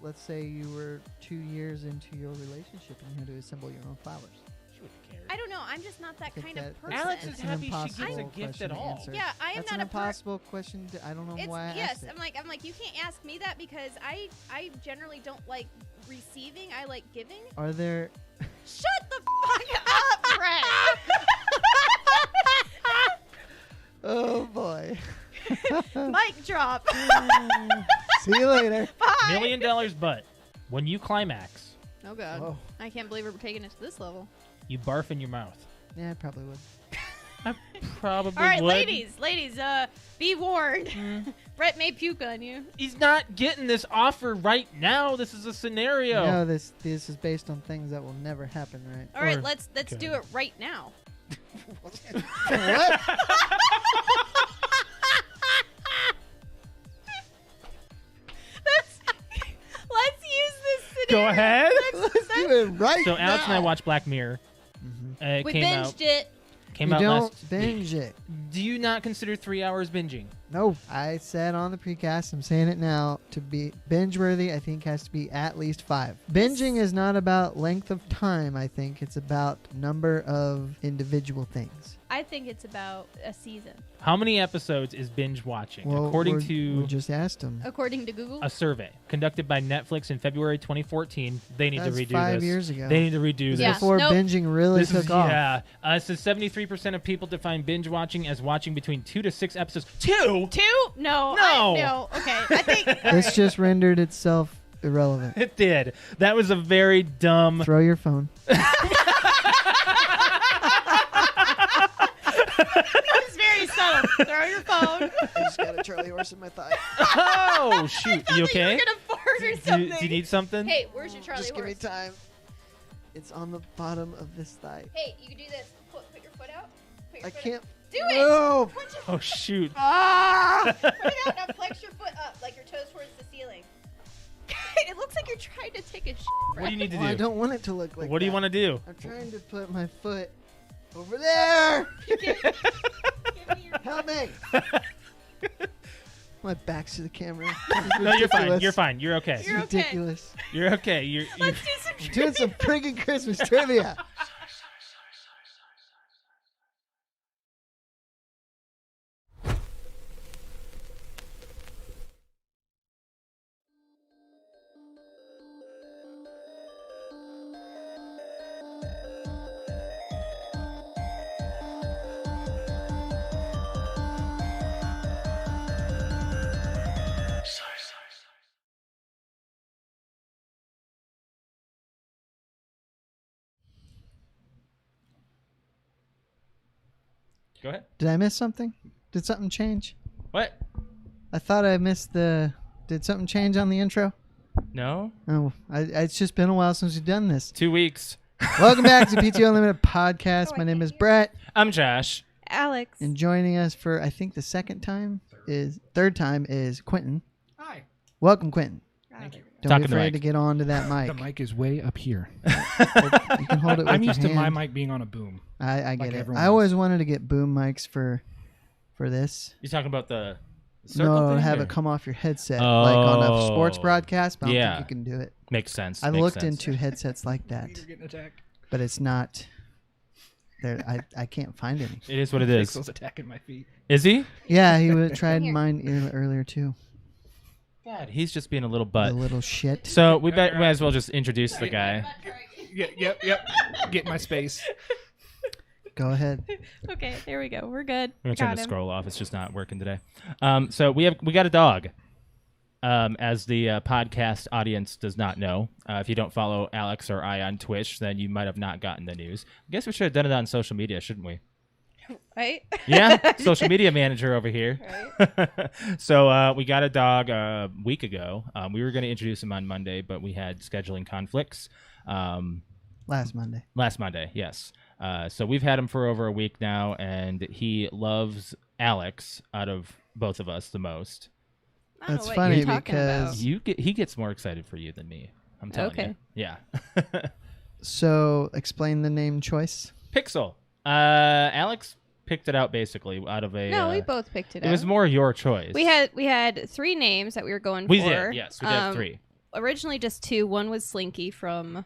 let's say you were 2 years into your relationship and you had to assemble your own flowers. She wouldn't care. I don't know. I'm just not that kind of person. Alex is That's an happy she gets impossible a gift question at to all. answer. Yeah, I am That's not an a impossible question. I don't know why I asked it. I'm like, you can't ask me that because I generally don't like receiving. I like giving. Are there... Shut the fuck up, Brett. Oh, boy. Mic drop. See you later. Bye. $1 million, but when you climax, Oh, God. Oh. I can't believe we're taking it to this level. you barf in your mouth. Yeah, I probably would. I probably All right, would. ladies, be warned. Brett may puke on you. He's not getting this offer right now. This is a scenario. No, this is based on things that will never happen, right? All right, Or- let's do it right now. What? Let's use this Go scenario. ahead. Let's do it right So Alex and I now. watched Black Mirror. It We came binged out. it. Came You out don't last binge week. it. Do you not consider 3 hours binging? No, I said on the precast, I'm saying it now, to be binge-worthy, I think has to be at least 5. Binging is not about length of time, I think. It's about number of individual things. I think it's about a season, How many episodes is binge watching? Well, According we to just asked them. according to Google. a survey conducted by Netflix in February 2014. They need That's to redo 5 this. years ago. They need to redo Yeah. this. Before Nope. binging really This took is, off. yeah. It says 73% of people define binge watching as watching between 2 to 6 episodes. 2? 2? No. No. No. Okay. I think. This just rendered itself irrelevant. It did. That was a very dumb. Throw your phone. It was very subtle. Throw your phone. I just got a Charlie horse in my thigh. Oh, shoot. You okay? You were gonna fart or Do something. you need something? Hey, where's your Charlie Just give me horse? time. It's on the bottom of this thigh. Hey, you can do this. Put your foot out. Put your I foot can't. Out. Do it. No. Put your Oh, shoot. Ah! Put it out. Now flex your foot up, like your toes towards the ceiling. It looks like you're trying to take a shit. What do you need to Well, I do? don't want it to look like What do you that. want to do? I'm trying to put my foot over there. Give me your Help me. My back's to the camera. No, you're fine. You're fine. You're okay. You're okay. ridiculous. You're okay. You're Let's do some I'm doing some friggin' Christmas trivia. Go ahead. Did I miss something? Did something change? What? I thought I missed the... Did something change on the intro? No? Oh, it's just been a while since we've done this. 2 weeks. Welcome back to PTO Unlimited Podcast. My name is Brett. I'm Josh. Alex. And joining us for, I think, the third time is Quentin. Hi. Welcome, Quentin. Thank you. Don't Talk be in the afraid mic. to get onto that mic. The mic is way up here. You can hold it with I'm your used to my hand. mic being on a boom. I get like it. everyone I always wanted to get boom mics for this. You talking about the circle No, thing, have or? it come off your headset, like on a sports Oh, broadcast. But I don't yeah. think you can do it. Makes sense. I Makes looked sense. into headsets like that, Peter getting attacked. but it's not. There, I can't find any. It is what it is. Pixel's attacking my feet. Is he? Yeah, he would tried Here. mine earlier too. God, he's just being a little The butt. little shit. So we might as well just introduce the guy. Yep. Get my space. Go ahead. Okay, there we go. We're good. I'm gonna turn Got the him. scroll off. It's just not working today. So we got a dog. As the podcast audience does not know, if you don't follow Alex or I on Twitch, then you might have not gotten the news. I guess we should have done it on social media, shouldn't we? Right? Yeah, social media manager over here. Right. So we got a dog a week ago. We were going to introduce him on Monday, but we had scheduling conflicts. Last Monday. Last Monday, yes. So we've had him for over a week now, and he loves Alex out of both of us the most. I don't That's know what funny you're talking because- about. He gets more excited for you than me. I'm telling Okay. you. Yeah. So explain the name choice. Pixel. Alex picked it out basically out of a. No, we both picked it It out. was more your choice. We had 3 names that we were going We for. did. Yes, we did 3. originally just 2. One was Slinky from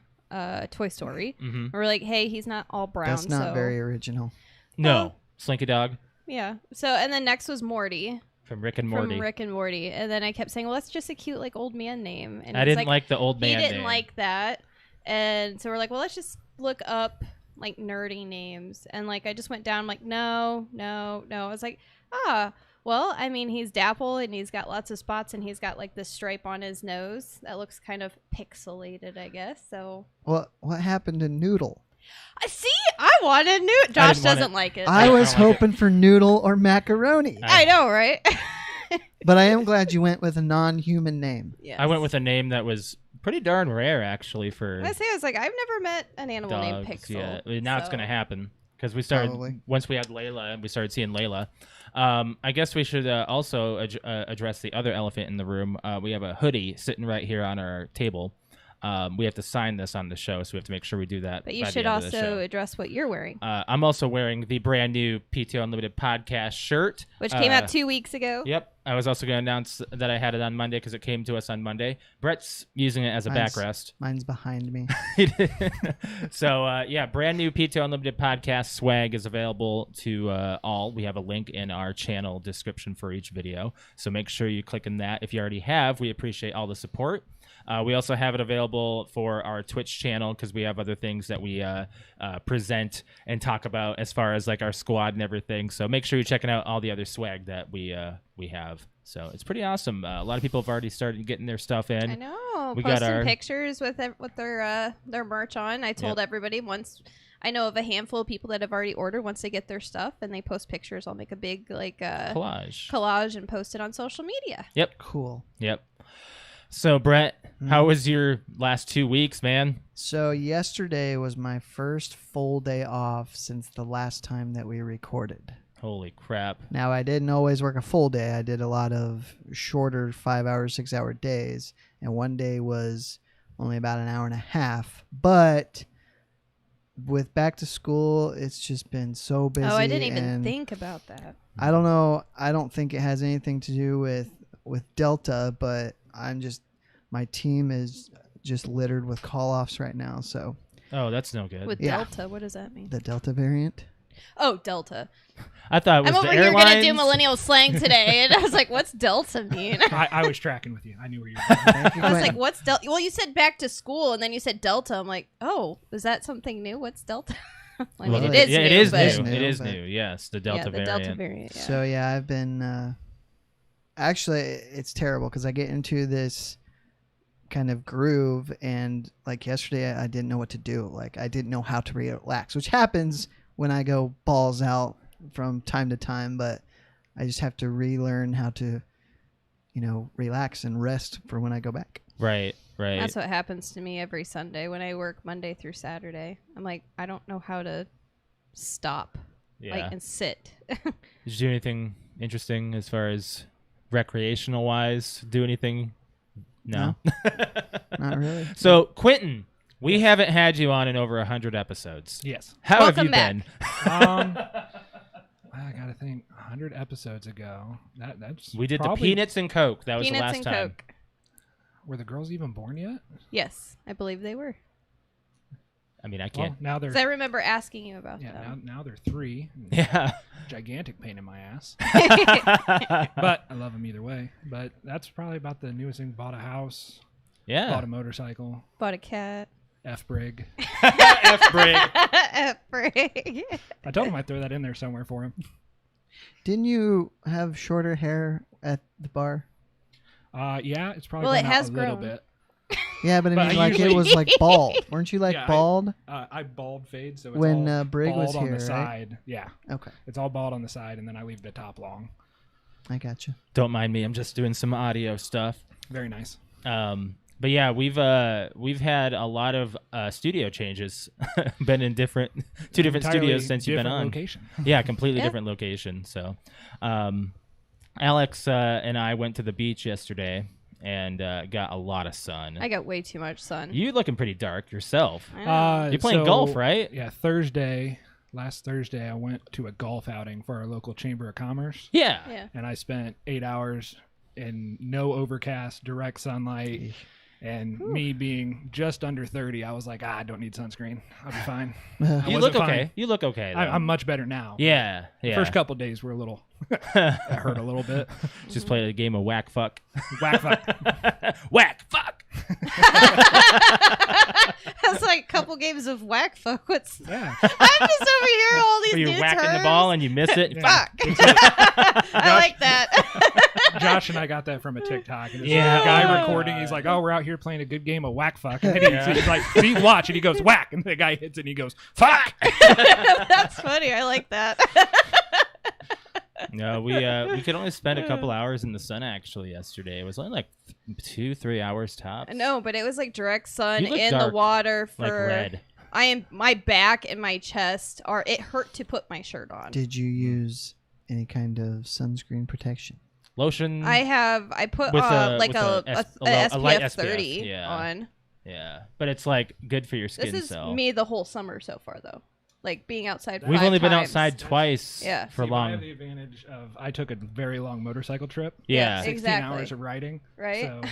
Toy Story. Mm-hmm. We're like, hey, he's not all brown. That's not so. very original. No, Well- Slinky Dog Yeah. So, and then next was Morty from Rick and Morty. from Rick and Morty. And then I kept saying, well, that's just a cute, like, old man name. And I he's didn't like the old man He didn't name. like that. And so we're like, well, let's just look up, like, nerdy names. And, like, I just went down, like, no. I was like, well, I mean, he's dapple and he's got lots of spots and he's got, like, this stripe on his nose that looks kind of pixelated, I guess. So. What happened to Noodle? I see. I wanted new. Josh didn't want doesn't it. like it. I was don't like hoping for noodle or macaroni. I know, right? But I am glad you went with a non-human name. Yes. I went with a name that was pretty darn rare, actually, for I was like, I've never met an animal named dogs. Pixel. Yeah, I mean, now it's so- going to happen because we started Probably. once we had Layla and we started seeing Layla. I guess we should also address the other elephant in the room. We have a hoodie sitting right here on our table. We have to sign this on the show, so we have to make sure we do that. But you by the should end of the also show. address what you're wearing, I'm also wearing the brand new PTO Unlimited podcast shirt, which came out 2 weeks ago. Yep. I was also going to announce that I had it on Monday because it came to us on Monday. Brett's using it as a Mine's- backrest. Mine's behind me. So, yeah, brand new PTO Unlimited podcast swag is available to all. We have a link in our channel description for each video. So make sure you click on that. If you already have, we appreciate all the support. We also have it available for our Twitch channel because we have other things that we present and talk about as far as like our squad and everything. So make sure you're checking out all the other swag that we have. So it's pretty awesome. A lot of people have already started getting their stuff in. I know. We got Posting our- pictures with their merch on. I told everybody once. I know of a handful of people that have already ordered. Once they get their stuff and they post pictures, I'll make a big collage and post it on social media. Yep. Cool. Yep. So, Brett, how was your last 2 weeks, man? So yesterday was my first full day off since the last time that we recorded. Holy crap. Now, I didn't always work a full day. I did a lot of shorter 5-hour, 6-hour days. And one day was only about an hour and a half. But with back to school, it's just been so busy. Oh, I didn't even and think about that. I don't know. I don't think it has anything to do with Delta, but my team is just littered with call-offs right now. So Oh, that's no good. With Yeah. Delta, what does that mean? the Delta variant. Oh, Delta. I thought it was I'm over the here airlines. gonna do millennial slang today, and I was like, "What's Delta mean?" I was tracking with you. I knew where you were going. Thank you, I was Quentin. like, "What's Delta?" Well, you said back to school, and then you said Delta. I'm like, "Oh, is that something new? What's Delta?" I mean, Well, it is yeah, new. it is but- new. It is but- new. Yes, the Delta yeah, the variant. Delta variant. Yeah. So yeah, I've been actually it's terrible because I get into this kind of groove, and like yesterday I didn't know what to do. Like I didn't know how to relax, which happens when I go balls out from time to time, but I just have to relearn how to relax and rest for when I go back. Right. That's what happens to me every Sunday when I work Monday through Saturday. I'm like, I don't know how to stop, Yeah. and sit. Did you do anything interesting as far as recreational wise? Do anything? No. Not really. So, Quentin, we haven't had you on in over 100 episodes. Yes. How have Welcome you back. been? I gotta think. 100 episodes ago. That's We did probably, the Peanuts and Coke. That was Peanuts the last and time. Coke. Were the girls even born yet? Yes, I believe they were. I mean, I Well, can't. now they're 'Cause I remember asking you about yeah. them. Now they're 3. Yeah. Gigantic pain in my ass. But I love them either way. But that's probably about the newest thing. Bought a house. Yeah. Bought a motorcycle. Bought a cat. F-brig. F-break. Frig. I told him I'd throw that in there somewhere for him. Didn't you have shorter hair at the bar? Yeah, it's probably Well, it grown out has a little grown. bit. Yeah, but I But mean, I like it usually- was like bald. Weren't you like Yeah, bald? I bald fade, so it's When, all Brig bald was on here, the right? side. Yeah, Okay, it's all bald on the side, and then I leave the top long. I got you. Don't mind me. I'm just doing some audio stuff. Very nice. But yeah, we've had a lot of studio changes. Been in two different Entirely studios since you've been different on. Location. Yeah, completely Yeah. different location. So, Alex and I went to the beach yesterday and got a lot of sun. I got way too much sun. You looking pretty dark yourself. I know. You're playing golf, right? Yeah, last Thursday, I went to a golf outing for our local Chamber of Commerce, Yeah. Yeah. and I spent 8 hours in no overcast, direct sunlight, And me being just under 30, I was like, I don't need sunscreen. I'll be fine. You look okay. You look okay. I'm much better now. Yeah. First couple days were a little, it hurt a little bit. Just played a game of whack fuck. Whack fuck. Whack fuck. That's like a couple games of whack fuck. Yeah. I'm just over here, all these Where you're new whacking terms. the ball and you miss it. Yeah. Fuck. I like that. Josh and I got that from a TikTok. And Yeah. the guy recording, he's like, "Oh, we're out here playing a good game of whack fuck." And then he's like, "See, watch," and he goes whack, and the guy hits it, and he goes fuck. That's funny. I like that. No, we could only spend a couple hours in the sun actually yesterday. It was only like 2-3 hours tops. No, but it was like direct sun You look in dark, the water for like red. my back and my chest are. It hurt to put my shirt on. Did you use any kind of sunscreen protection? Lotion. I put With like with a light SPF 30 yeah. on. Yeah, but it's like good for your skin This is cell. me the whole summer so far though. Like being outside. We've 5 only been times. outside twice. Yeah. For See, but I long. have the advantage of I took a very long motorcycle trip. Yeah. 16 Exactly. hours of riding. Right? So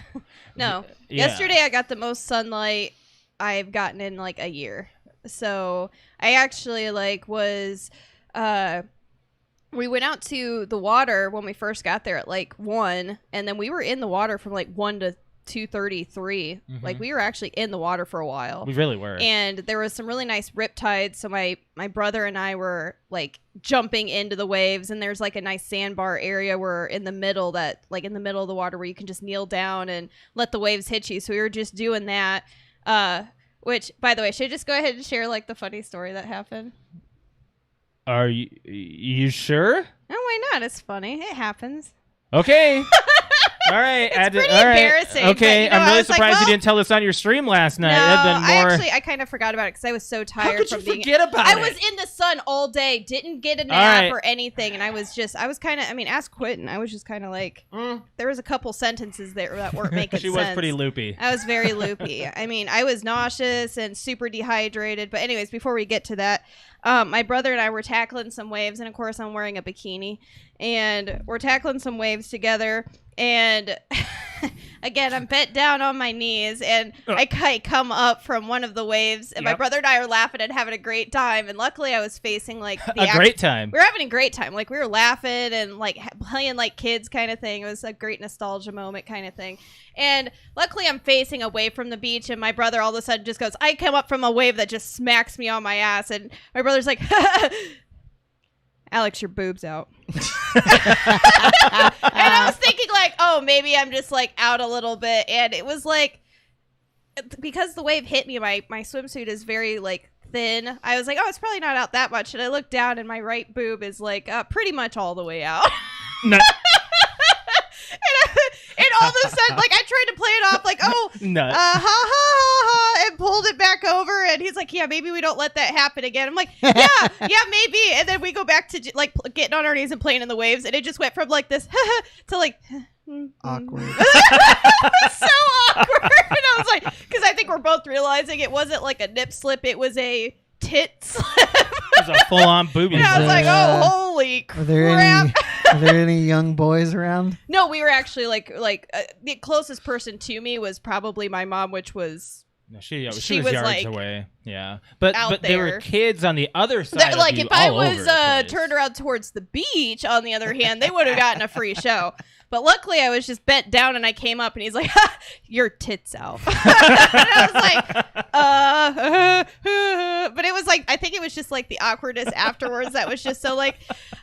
No. Yeah. Yesterday I got the most sunlight I've gotten in like a year. So I actually was we went out to the water when we first got there at like 1, and then we were in the water from like 1 to 2:33. Like we were actually in the water for a while. We really were. And there was some really nice rip tides, so my brother and I were like jumping into the waves, and there's like a nice sandbar area where in the middle of the water where you can just kneel down and let the waves hit you. So we were just doing that. Which, by the way, should I just go ahead and share like the funny story that happened? Are you sure? No, why not? It's funny. It happens. Okay. All right. It's pretty all right. embarrassing, Okay, but, you know, I'm I really was like, surprised well- you didn't tell this on your stream last night. No, That'd been more. I kind of forgot about it because I was so tired How could you from being. forget about I it? was in the sun all day, didn't get a All nap right. or anything, and I was kind of. I mean, ask Quentin. I was just kind of like, there was a couple sentences there that weren't making She sense. was pretty loopy. I was very loopy. I mean, I was nauseous and super dehydrated. But anyways, before we get to that, my brother and I were tackling some waves, and of course, I'm wearing a bikini, and we're tackling some waves together. And again, I'm bent down on my knees, and I come up from one of the waves, and my brother and I are laughing and having a great time. And luckily, I was facing like Great time. We were having a great time. Like we were laughing and like playing like kids kind of thing. It was a great nostalgia moment kind of thing. And luckily, I'm facing away from the beach, and my brother all of a sudden just goes, I come up from a wave that just smacks me on my ass, and my brother's like, Alex, your boob's out. And I was thinking like, oh, maybe I'm just like out a little bit. And it was like, because the wave hit me, my swimsuit is very like thin. I was like, oh, it's probably not out that much. And I looked down and my right boob is like pretty much all the way out. No. And all of a sudden, like, I tried to play it off like, oh, Nut. ha, ha, ha, ha, and pulled it back over. And he's like, yeah, maybe we don't let that happen again. I'm like, yeah, maybe. And then we go back to, like, getting on our knees and playing in the waves. And it just went from, like, this to, like, Awkward. so awkward. And I was like, because I think we're both realizing it wasn't, like, a nip slip. It was a tit slip. It was a full-on booby. And I was there, like, oh, holy Are there crap. are there any young boys around? No, we were actually the closest person to me was probably my mom, which was No, she was was, yards like, away. Yeah, but out there were there. kids on the other side. like of you if I all over was the place. turned around towards the beach. On the other hand, they would have gotten a free show. But luckily, I was just bent down, and I came up, and he's like, ha, "Your tits out." And I was like, but it was like I think it was just like the awkwardness afterwards that was just so like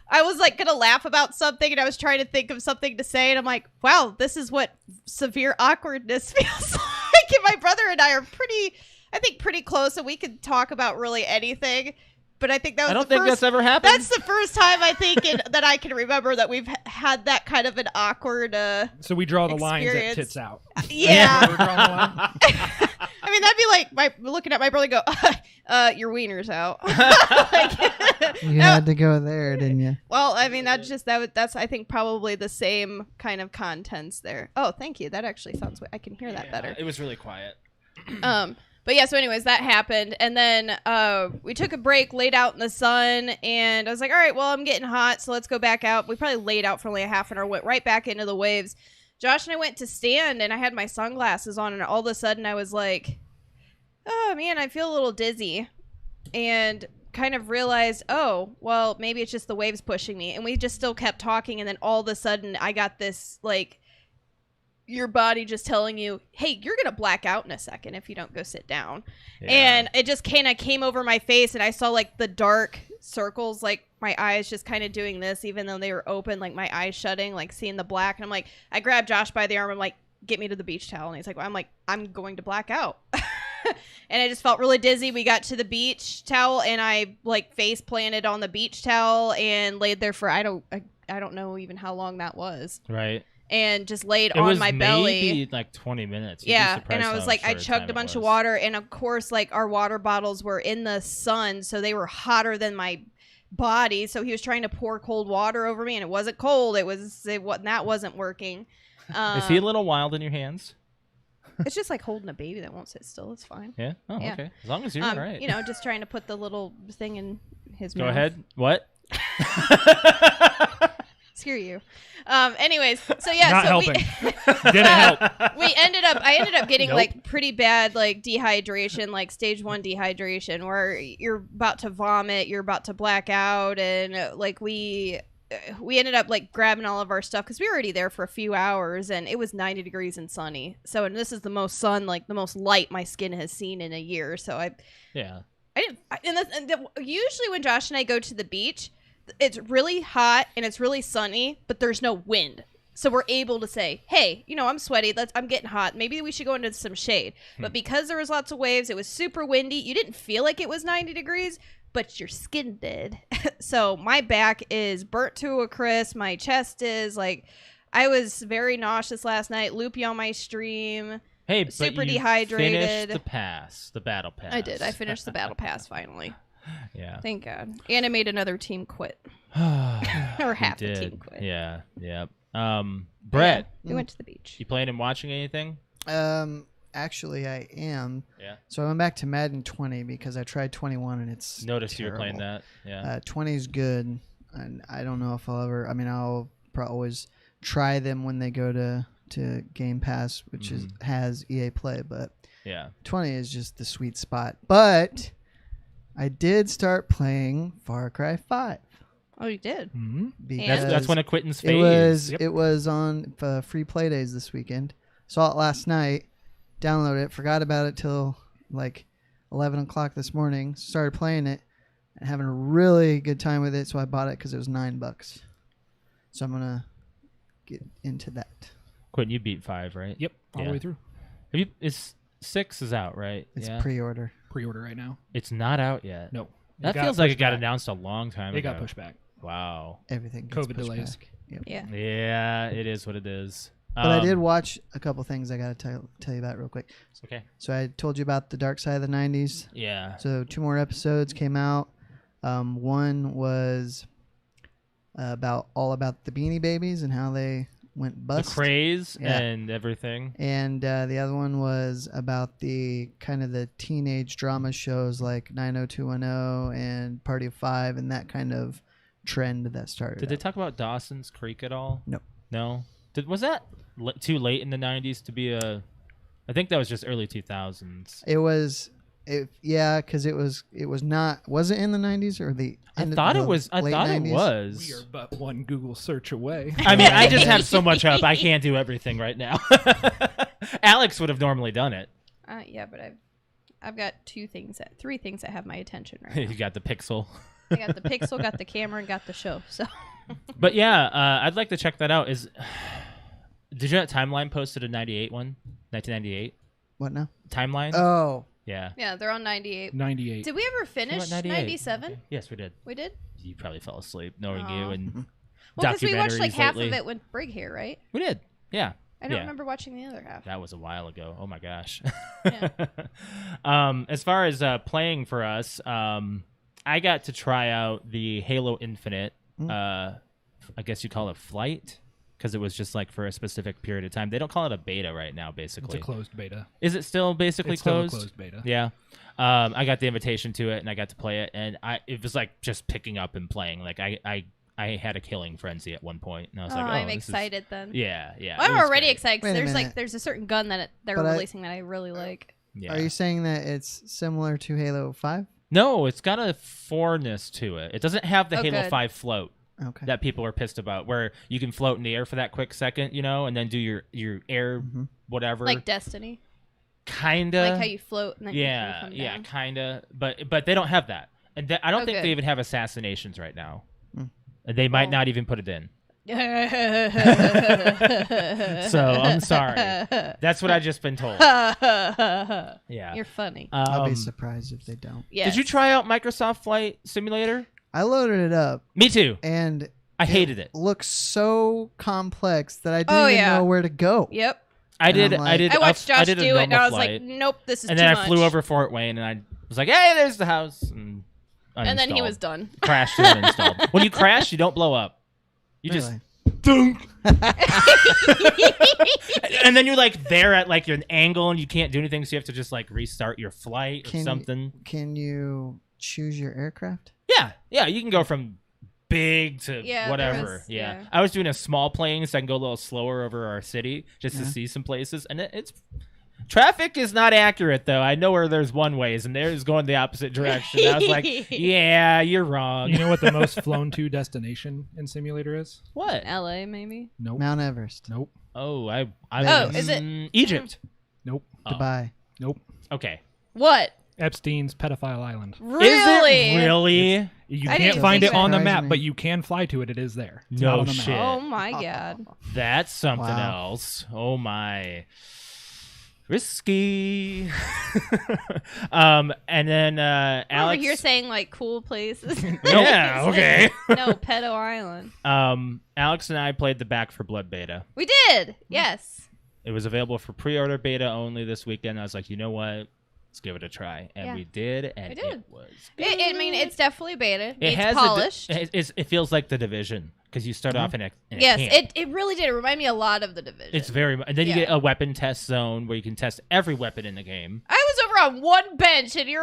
I was like gonna laugh about something, and I was trying to think of something to say, and I'm like, wow, this is what severe awkwardness feels like. And my brother and I are pretty close, and we could talk about really anything. But I think that was I don't think that's ever happened. That's the first time I think that I can remember that we've had that kind of an awkward. So we draw the lines at experience. tits out. Yeah. We're drawing the line. I mean, that'd be like looking at my brother and go, your wiener's out. You had to go there, didn't you? Well, I mean, that's I think probably the same kind of contents there. Oh, thank you. That actually sounds. I can hear that better. It was really quiet. But yeah, so anyways, that happened. And then we took a break, laid out in the sun, and I was like, all right, well, I'm getting hot, so let's go back out. We probably laid out for only a half an hour, went right back into the waves, Josh and I went to stand, and I had my sunglasses on, and all of a sudden I was like, oh, man, I feel a little dizzy. And kind of realized, oh, well, maybe it's just the waves pushing me. And we just still kept talking, and then all of a sudden I got this, like, your body just telling you, hey, you're going to black out in a second if you don't go sit down. Yeah. And it just kind of came over my face, and I saw, like, the dark circles, like, my eyes just kind of doing this, even though they were open, like, my eyes shutting, like, seeing the black. And I'm like, I grabbed Josh by the arm. I'm like, get me to the beach towel. And he's like, well, I'm like, I'm going to black out. And I just felt really dizzy. We got to the beach towel, and I, like, face planted on the beach towel and laid there for, I don't know even how long that was. Right. And just laid on my belly. Maybe like 20 minutes. Yeah, and I was like, I chugged a bunch of water, and of course, like, our water bottles were in the sun, so they were hotter than my body. So he was trying to pour cold water over me, and it wasn't cold. That wasn't working. Is he a little wild in your hands? It's just like holding a baby that won't sit still. It's fine. Yeah. Oh, yeah. Okay. As long as you're all right. You know, just trying to put the little thing in his mouth. Go ahead. What? Screw you. Anyways, so yeah, not so helping. Didn't help. I ended up getting Nope. like pretty bad like dehydration, like stage 1 dehydration, where you're about to vomit, you're about to black out, and like we ended up like grabbing all of our stuff because we were already there for a few hours, and it was 90 degrees and sunny. So, and this is the most sun, like the most light my skin has seen in a year. So usually when Josh and I go to the beach, it's really hot and it's really sunny, but there's no wind. So we're able to say, hey, you know, I'm sweaty. I'm getting hot. Maybe we should go into some shade. But because there was lots of waves, it was super windy. You didn't feel like it was 90 degrees, but your skin did. So my back is burnt to a crisp. My chest is like, I was very nauseous last night. Loopy on my stream. Hey, but super you dehydrated. Finished the battle pass. I did. I finished the battle pass finally. Yeah. Thank God. And I made another team quit. Or half the team quit. Yeah. Yeah. Brett, We went to the beach. you planning on watching anything? Actually, I am. Yeah. So I went back to Madden 20 because I tried 21 and it's Noticed terrible. you were playing that. Yeah. 20 is good, and I don't know if I'll ever. I mean, I'll probably always try them when they go to Game Pass, which has EA Play, but Yeah. 20 is just the sweet spot. But I did start playing Far Cry 5. Oh, you did? Mm-hmm. Because That's when Acquittance it phase. was it was on free play days this weekend. Saw it last night, downloaded it, forgot about it till like 11 o'clock this morning. Started playing it and having a really good time with it, so I bought it because it was $9. So I'm gonna get into that. Quentin, you beat 5, right? Yep, all the way through. Have you? 6 is out, right? It's pre-order. Pre-order right now. It's not out yet. No. That feels like it got announced a long time ago. It got pushed back. Wow. Everything gets COVID pushed delays. back. Yep. Yeah. Yeah, it is what it is. But I did watch a couple things I got to tell you about real quick. Okay. So I told you about the Dark Side of the 90s. Yeah. So 2 more episodes came out. One was all about the Beanie Babies and how they went bust. The craze Yeah. and everything. And the other one was about the kind of the teenage drama shows like 90210 and Party of 5 and that kind of trend that started. Did they talk about Dawson's Creek at all? No. No? Was that too late in the 90s to be a... I think that was just early 2000s. It was... because it was not... Was it in the 90s or the... I thought it was. late 90s? It was. We are but one Google search away. I mean, I just have so much up. I can't do everything right now. Alex would have normally done it. Yeah, but I've got 3 things that have my attention right now. You got the Pixel. I got the Pixel, got the camera, and got the show. So. But yeah, I'd like to check that out. Did you know that Timeline posted a 1998 What now? timeline? Oh. Yeah. Yeah, they're on 98. 98. Did we ever finish 97? Yes, we did. We did? You probably fell asleep knowing Aw. you and Well, because we watched like documentaries half lately. of it with Brig here, right? We did. Yeah. I don't Yeah. remember watching the other half. That was a while ago. Oh my gosh. Yeah. As far as playing for us, I got to try out the Halo Infinite. I guess you call it flight because it was just like for a specific period of time. They don't call it a beta right now. Basically, It's a closed beta. is it still basically It's still a closed? closed beta. Yeah. I got the invitation to it and I got to play it, and it was like just picking up and playing. Like I I had a killing frenzy at one point, and I was Oh, like, "Oh, I'm this is- excited then. Yeah, yeah. Well, it I'm was already great. excited Wait because a minute. there's a certain gun that they're But releasing that I really like. Yeah. Are you saying that it's similar to Halo 5? No, it's got a 4-ness to it. It doesn't have the Oh, Halo good. 5 float Okay. that people are pissed about, where you can float in the air for that quick second, and then do your air Mhm. whatever. Like Destiny. Kinda. Like how you float and then you yeah, can come yeah, down. kinda. But they don't have that, and I don't Oh, think good. they even have assassinations right now. Mm. They might Oh. not even put it in. So I'm sorry. That's what I just been told. Yeah. You're funny. I'll be surprised if they don't. Yes. Did you try out Microsoft Flight Simulator? I loaded it up, Me too. and I hated it. looks so complex that I didn't Oh, even yeah. know where to go. Yep. I did. I'm I like- did. I watched Josh did a do it, and I normal was like, flight, nope, this is and too then much. I flew over Fort Wayne, and I was like, "Hey, there's the house," and And then he uninstalled. was done. crashed and uninstalled. When you crash, you don't blow up. You just Really? dunk. And then you're like there at like an angle, and you can't do anything, so you have to just like restart your flight or Can- something. Can you choose your aircraft? Yeah, you can go from big to Yeah, whatever. there was- yeah. yeah. I was doing a small plane, so I can go a little slower over our city just to Yeah. see some places, and it's traffic is not accurate though. I know where there's one ways, and theirs going the opposite direction. I was like, yeah, you're wrong. You know what the most flown to destination in simulator is? what? LA, maybe. Nope. Mount Everest, Nope. Oh, I Oh, is it- Egypt? Nope. Oh. Dubai. Nope. Okay. What? Epstein's pedophile island. Really? Is it really? You I can't didn't find think it on the so. map, Surprise but me. you can fly to it. It is there. It's No not on the map. shit. Oh my god. That's something Wow. else. Oh my. Risky. And then Alex, Alex. over here saying like cool places. Yeah, okay. No, Pedo Island. Alex and I played the Back for Blood beta. We did. Yes. It was available for pre-order beta only this weekend. I was like, you know what? Let's give it a try, and Yeah. we did, and We did. it was. I mean, it's definitely beta. It It's has polished. it feels like the Division because you start off in a Yes, camp. it really did. It reminded me a lot of the Division. It's very, and then you Yeah. get a weapon test zone where you can test every weapon in the game. I was over on one bench, and you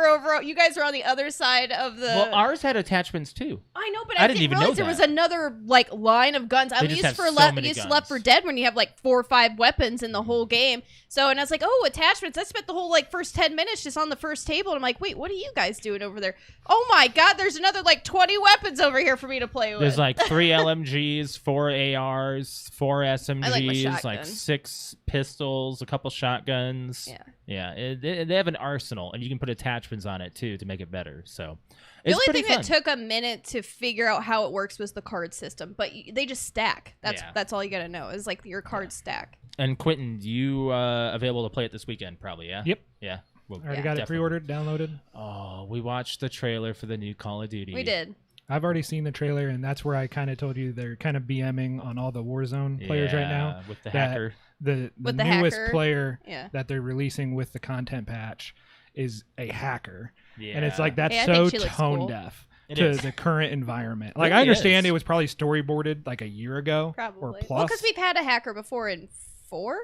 guys are on the other side of the. Well, ours had attachments too. I know, but I I didn't didn't even know realize there was that. another like line of guns. I'm just used have for so many used to guns. Left 4 Dead when you have like 4 or 5 weapons in the whole game. So, and I was like, oh, attachments. I spent the whole like first 10 minutes just on the first table, and I'm like, wait, what are you guys doing over there? Oh my god, there's another like 20 weapons over here for me to play with. There's like 3 LMGs, 4 ARs, 4 I like my SMGs, like shotgun. 6 pistols, a couple shotguns. Yeah. They have an arsenal, and you can put attachments on it too to make it better. So The it's only pretty thing fun. that took a minute to figure out how it works was the card system, but they just stack. Yeah. That's all you gotta know is like your cards stack. And Quentin, you available to play it this weekend? Probably, yeah. Yep. Yeah. Well, I already Yeah. got it definitely. pre-ordered, downloaded. Oh, we watched the trailer for the new Call of Duty. We did. I've already seen the trailer, and that's where I kind of told you they're kind of BMing on all the Warzone players right now. Yeah, with the that hacker. The With the newest hacker. player Yeah. that they're releasing with the content patch is a hacker. Yeah. And it's like that's Hey, I so think she looks tone cool. deaf It to is. the current environment. Like It I understand is. it was probably storyboarded like a year ago Probably. or Well, plus. because we've had a hacker before in 4.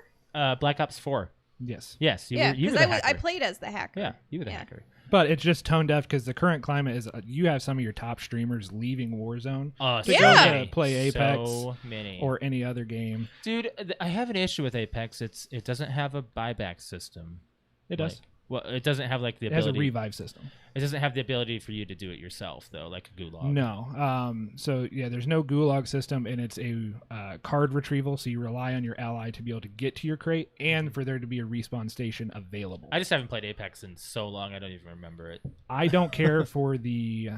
Black Ops 4. Yes. Yes, you Yeah, were, you because were the I hacker. played as the hacker. Yeah, you were the Yeah. hacker. But it's just tone deaf because the current climate is you have some of your top streamers leaving Warzone Oh, to Yeah. go many. to play Apex So many. or any other game. Dude, I have an issue with Apex. It doesn't have a buyback system. It does. Like, well, it doesn't have like the It has a ability. revive system. It doesn't have the ability for you to do it yourself though, like a gulag. No. So yeah, there's no gulag system, and it's a card retrieval. So you rely on your ally to be able to get to your crate, and for there to be a respawn station available. I just haven't played Apex in so long. I don't even remember it. I don't care for the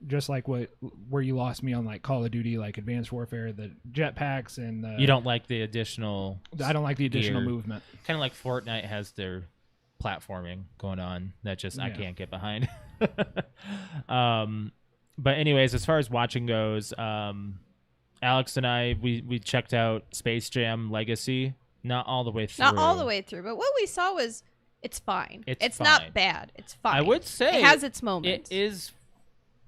just like where you lost me on like Call of Duty, like Advanced Warfare, the jetpacks and the, You don't like the additional. I don't like the additional gear. movement. Kind of like Fortnite has their platforming going on that just I Yeah. can't get behind. But anyways, as far as watching goes, Alex and I we checked out Space Jam Legacy. Not all the way through. Not all the way through, but what we saw was it's fine. It's not fine. bad. It's fine. I would say it has its moments. It is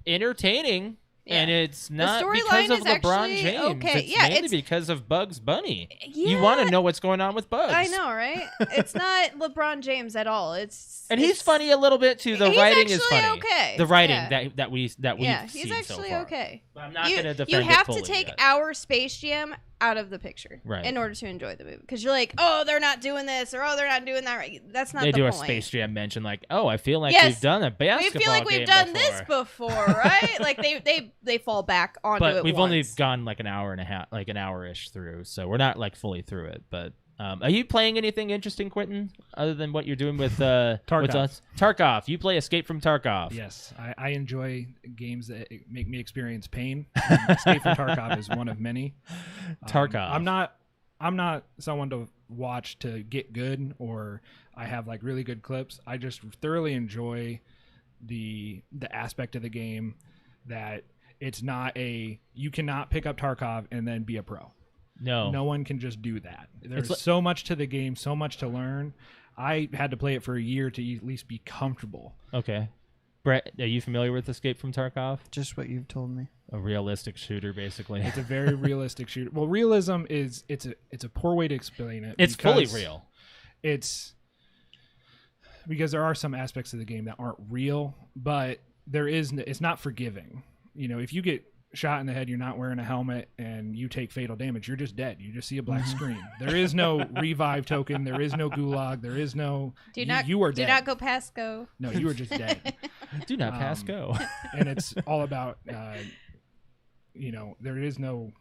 entertaining And it's not storyline because of is LeBron actually James. okay. It's Yeah, mainly because of Bugs Bunny. Yeah, You want to know what's going on with Bugs. I know, right? It's not LeBron James at all. It's And he's funny a little bit too. The writing is actually funny. okay. The writing Yeah. that we've yeah, seen he's actually so far. okay. But I'm not going to You defend have it fully to take yet. our Space Jam out of the picture Right. in order to enjoy the movie, because you're like, oh, they're not doing this, or oh, they're not doing that right. That's not They the do point. a Space Jam mention like, oh, I feel like Yes. we've done a We basketball feel like we've game done before. this before, right? Like they fall back onto But it we've once. only gone like an hour and a half, like an hour-ish through, so we're not like fully through it. But are you playing anything interesting, Quentin, other than what you're doing with Tarkov. us? Tarkov. You play Escape from Tarkov. Yes, I enjoy games that make me experience pain. Escape from Tarkov is one of many. Tarkov. I'm not someone to watch to get good, or I have like really good clips. I just thoroughly enjoy the aspect of the game that it's not you cannot pick up Tarkov and then be a pro. No one can just do that. There's so much to the game, so much to learn. I had to play it for a year to at least be comfortable. Okay. Brett, are you familiar with Escape from Tarkov? Just what you've told me. A realistic shooter, basically. It's a very realistic shooter. Well, realism is it's a poor way to explain it. It's fully because real. It's because there are some aspects of the game that aren't real, but it's not forgiving. You know, if you get shot in the head, you're not wearing a helmet, and you take fatal damage, you're just dead. You just see a black screen. There is no revive token. There is no gulag. There is no. You are dead. Do not go past go. No, you are just dead. Do not pass go. And it's all about, there is no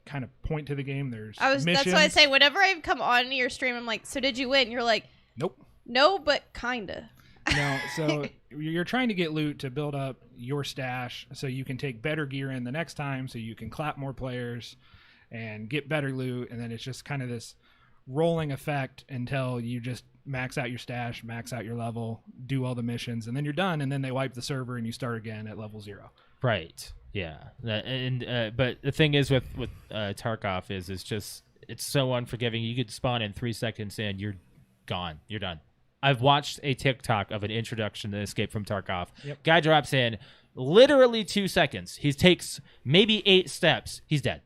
kind of point to the game. There's missions. That's why I say whenever I come on your stream, I'm like, so did you win? You're like, nope. No, but kinda. No, so you're trying to get loot to build up your stash so you can take better gear in the next time, so you can clap more players and get better loot, and then it's just kind of this rolling effect until you just max out your stash, max out your level, do all the missions, and then you're done, and then they wipe the server and you start again at level 0. Right. Yeah. But the thing is with Tarkov is it's so unforgiving. You could spawn in 3 seconds and you're gone. You're done. I've watched a TikTok of an introduction to Escape from Tarkov. Yep. Guy drops in literally 2 seconds. He takes maybe 8 steps. He's dead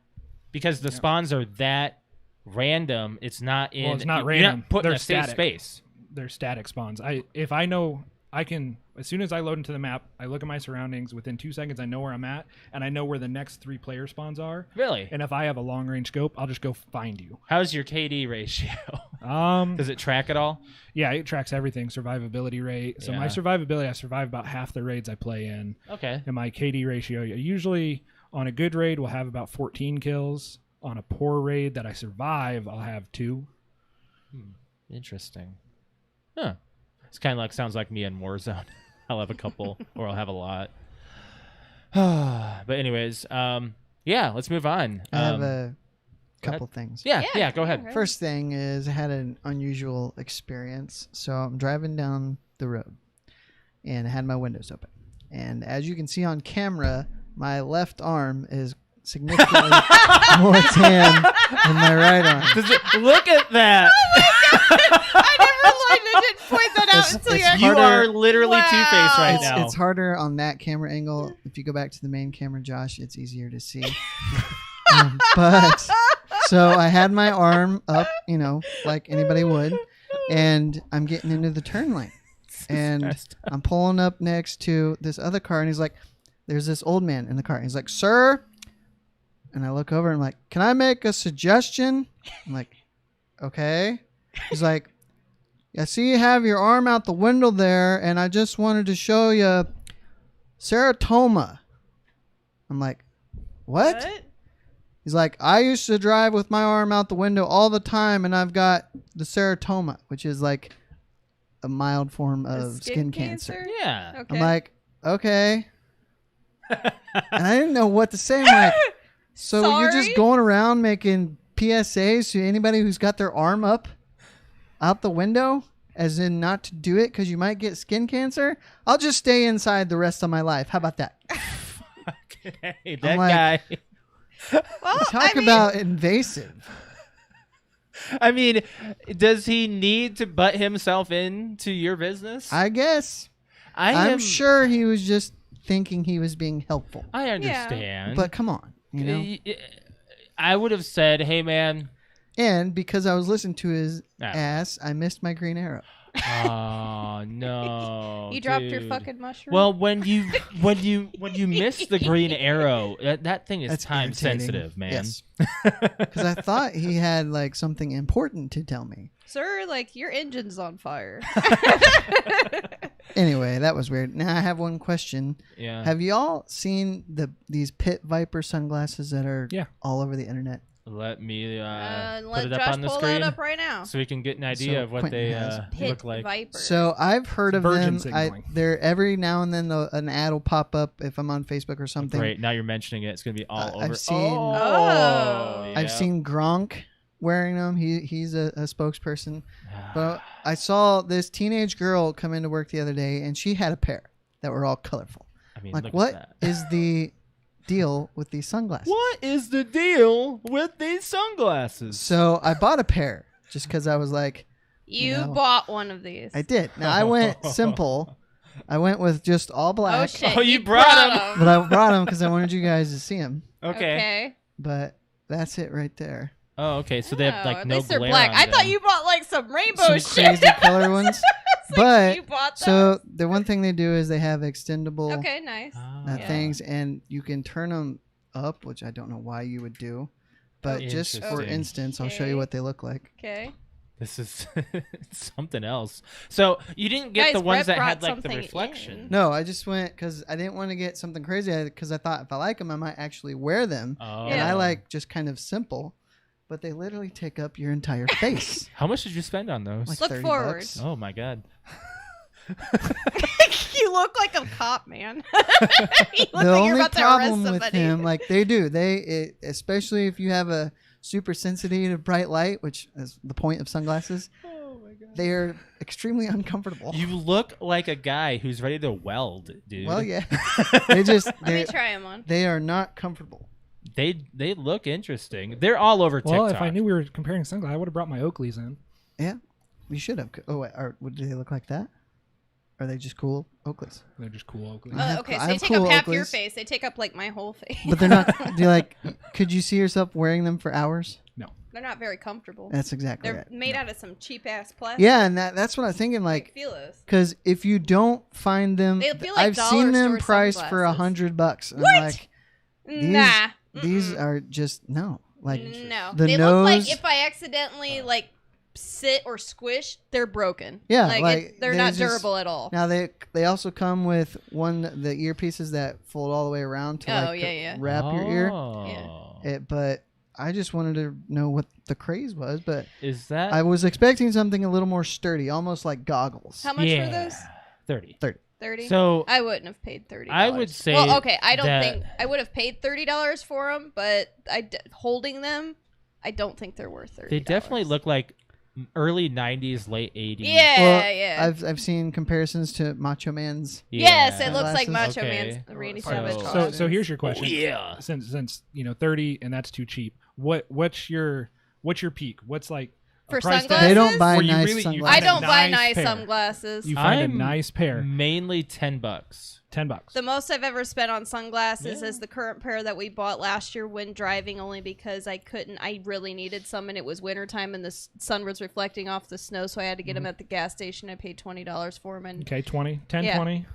because the spawns are that random. It's not in. Well, it's not you're random. not put in They're a safe static. space. They're static spawns. If I know, I can, as soon as I load into the map, I look at my surroundings. Within 2 seconds, I know where I'm at, and I know where the next 3 player spawns are. Really? And if I have a long range scope, I'll just go find you. How's your KD ratio? Does it track at all? Yeah, it tracks everything. Survivability rate. So my survivability, I survive about half the raids I play in. Okay. And my KD ratio, usually on a good raid, we'll have about 14 kills. On a poor raid that I survive, I'll have 2. Interesting. Huh. It's kind of like, sounds like me in Warzone. I'll have a couple or I'll have a lot. But anyways, yeah, let's move on. I have a couple things. Yeah, go ahead. Right. First thing is I had an unusual experience. So I'm driving down the road and I had my windows open. And as you can see on camera, my left arm is significantly more tan than my right arm. Look at that. I didn't point that out until it's you're You harder- are literally Wow. Two-Face right now. It's harder on that camera angle. If you go back to the main camera, Josh, it's easier to see. But so I had my arm up, like anybody would, and I'm getting into the turn lane. And I'm pulling up next to this other car, and he's like, there's this old man in the car. He's like, sir. And I look over and I'm like, can I make a suggestion? I'm like, okay. He's like, I see you have your arm out the window there, and I just wanted to show you Seratoma. I'm like, what? He's like, I used to drive with my arm out the window all the time, and I've got the Seratoma, which is like a mild form of skin cancer. Yeah. Okay. I'm like, okay. And I didn't know what to say. I'm like, so you're just Sorry? going around making PSAs to anybody who's got their arm up out the window, as in not to do it because you might get skin cancer? I'll just stay inside the rest of my life. How about that? Hey, that I'm like- guy. Well, Talk about invasive. I mean, does he need to butt himself into your business? I guess. I I'm am sure he was just thinking he was being helpful. I understand. But come on, you know. I would have said, "Hey, man." And because I was listening to his Ah. ass, I missed my green arrow. Oh no! You dropped your dude. fucking mushroom. Well, when you miss the green arrow, that thing is That's time irritating. sensitive, man. Yes. Because I thought he had like something important to tell me. sir, like your engine's on fire. Anyway, that was weird. Now I have one question. Yeah. Have y'all seen these Pit Viper sunglasses that are Yeah. all over the internet? Let me put Let it up Josh on the pull screen that up right now. so we can get an idea So of what Quentin they has. Pit look like. Viper. So I've heard of Virgin them. signaling. They're every now and then an ad will pop up if I'm on Facebook or something. Great. Now you're mentioning it. It's gonna be all I've over. seen- Oh. yeah. I've seen Gronk wearing them. He's a spokesperson. But I saw this teenage girl come into work the other day, and she had a pair that were all colorful. I mean, Like, look what at is the deal with these sunglasses? What is the deal with these sunglasses? So I bought a pair just because I was like, You know, bought one of these. I did. Now I went simple. I went with just all black. Oh shit! Oh, you brought 'em. But I brought them because I wanted you guys to see them. Okay. But that's it right there. Oh, okay. So they have Oh, like at no least they're glare black. on I thought them. you bought like some rainbow Some shit. crazy color ones. It's like, But you bought those? so the one thing they do is they have extendable Okay, nice. Oh. Yeah. things, and you can turn them up, which I don't know why you would do. But just for Interesting. instance, I'll show you Okay. what they look like. Okay. This is something else. So you didn't get Guys, the ones Brett that had brought like the something reflection. in. No, I just went because I didn't want to get something crazy because I thought if I like them, I might actually wear them. Oh. And Yeah. I like just kind of simple, but they literally take up your entire face. How much did you spend on those? Like Look 30 forward. bucks. Oh my god. You look like a cop, man. You look The like you're only about to arrest problem with somebody. him, like especially if you have a super sensitive to bright light, which is the point of sunglasses, they are extremely uncomfortable. You look like a guy who's ready to weld, dude. Well, yeah, Let me try him on. they are not comfortable. They look interesting. They're all over TikTok. Well, if I knew we were comparing sunglasses, I would have brought my Oakleys in. Yeah, you should have. Oh, wait, do they look like that? Are they just cool Oakleys? They're just cool Oakleys. I have- Okay, I so they have take cool up half your Oakleys. face. They take up like my whole face. But they're not. Do you like? Could you see yourself wearing them for hours? They're not very comfortable. That's exactly They're right. made out of some cheap ass plastic. Yeah, and that's what I was thinking. Like, Feelers. because if you don't find them, They feel like I've dollar seen them store priced for sunglasses. $100. And What? I'm like, Nah. these Mm-mm. are just no. Like, No. the They look like nose- if I accidentally like sit or squish, they're broken. Yeah, like, like, they're they not just- durable at all. now they also come with the earpieces that fold all the way around to Oh, like yeah. wrap your ear. Oh. But I just wanted to know what the craze was. But Is that I was expecting something a little more sturdy, almost like goggles. How much yeah. were those? 30. 30. So I wouldn't have paid $30. I would say Well, okay, I don't that- think I would have paid $30 for them, but holding them, I don't think they're worth $30. they definitely look like early 90s, late 80s. Yeah, Well, yeah. I've seen comparisons to Macho Man's. Yes, Yeah. it looks like Glasses. Macho Okay. Man's Randy So- Savage. So- costume. So here's your question. Oh, yeah. Since 30 and that's too cheap. What's your peak? What's like a For price tag sunglasses? They don't buy where you nice really- you sunglasses. I find a don't buy nice nice pair. sunglasses. You find I'm a nice pair, Mainly $10. $10. The most I've ever spent on sunglasses Yeah. is the current pair that we bought last year when driving, only because I really needed some, and it was wintertime and the sun was reflecting off the snow, so I had to get them at the gas station. I paid $20 for them, and Okay, 20, 10, Yeah. 20.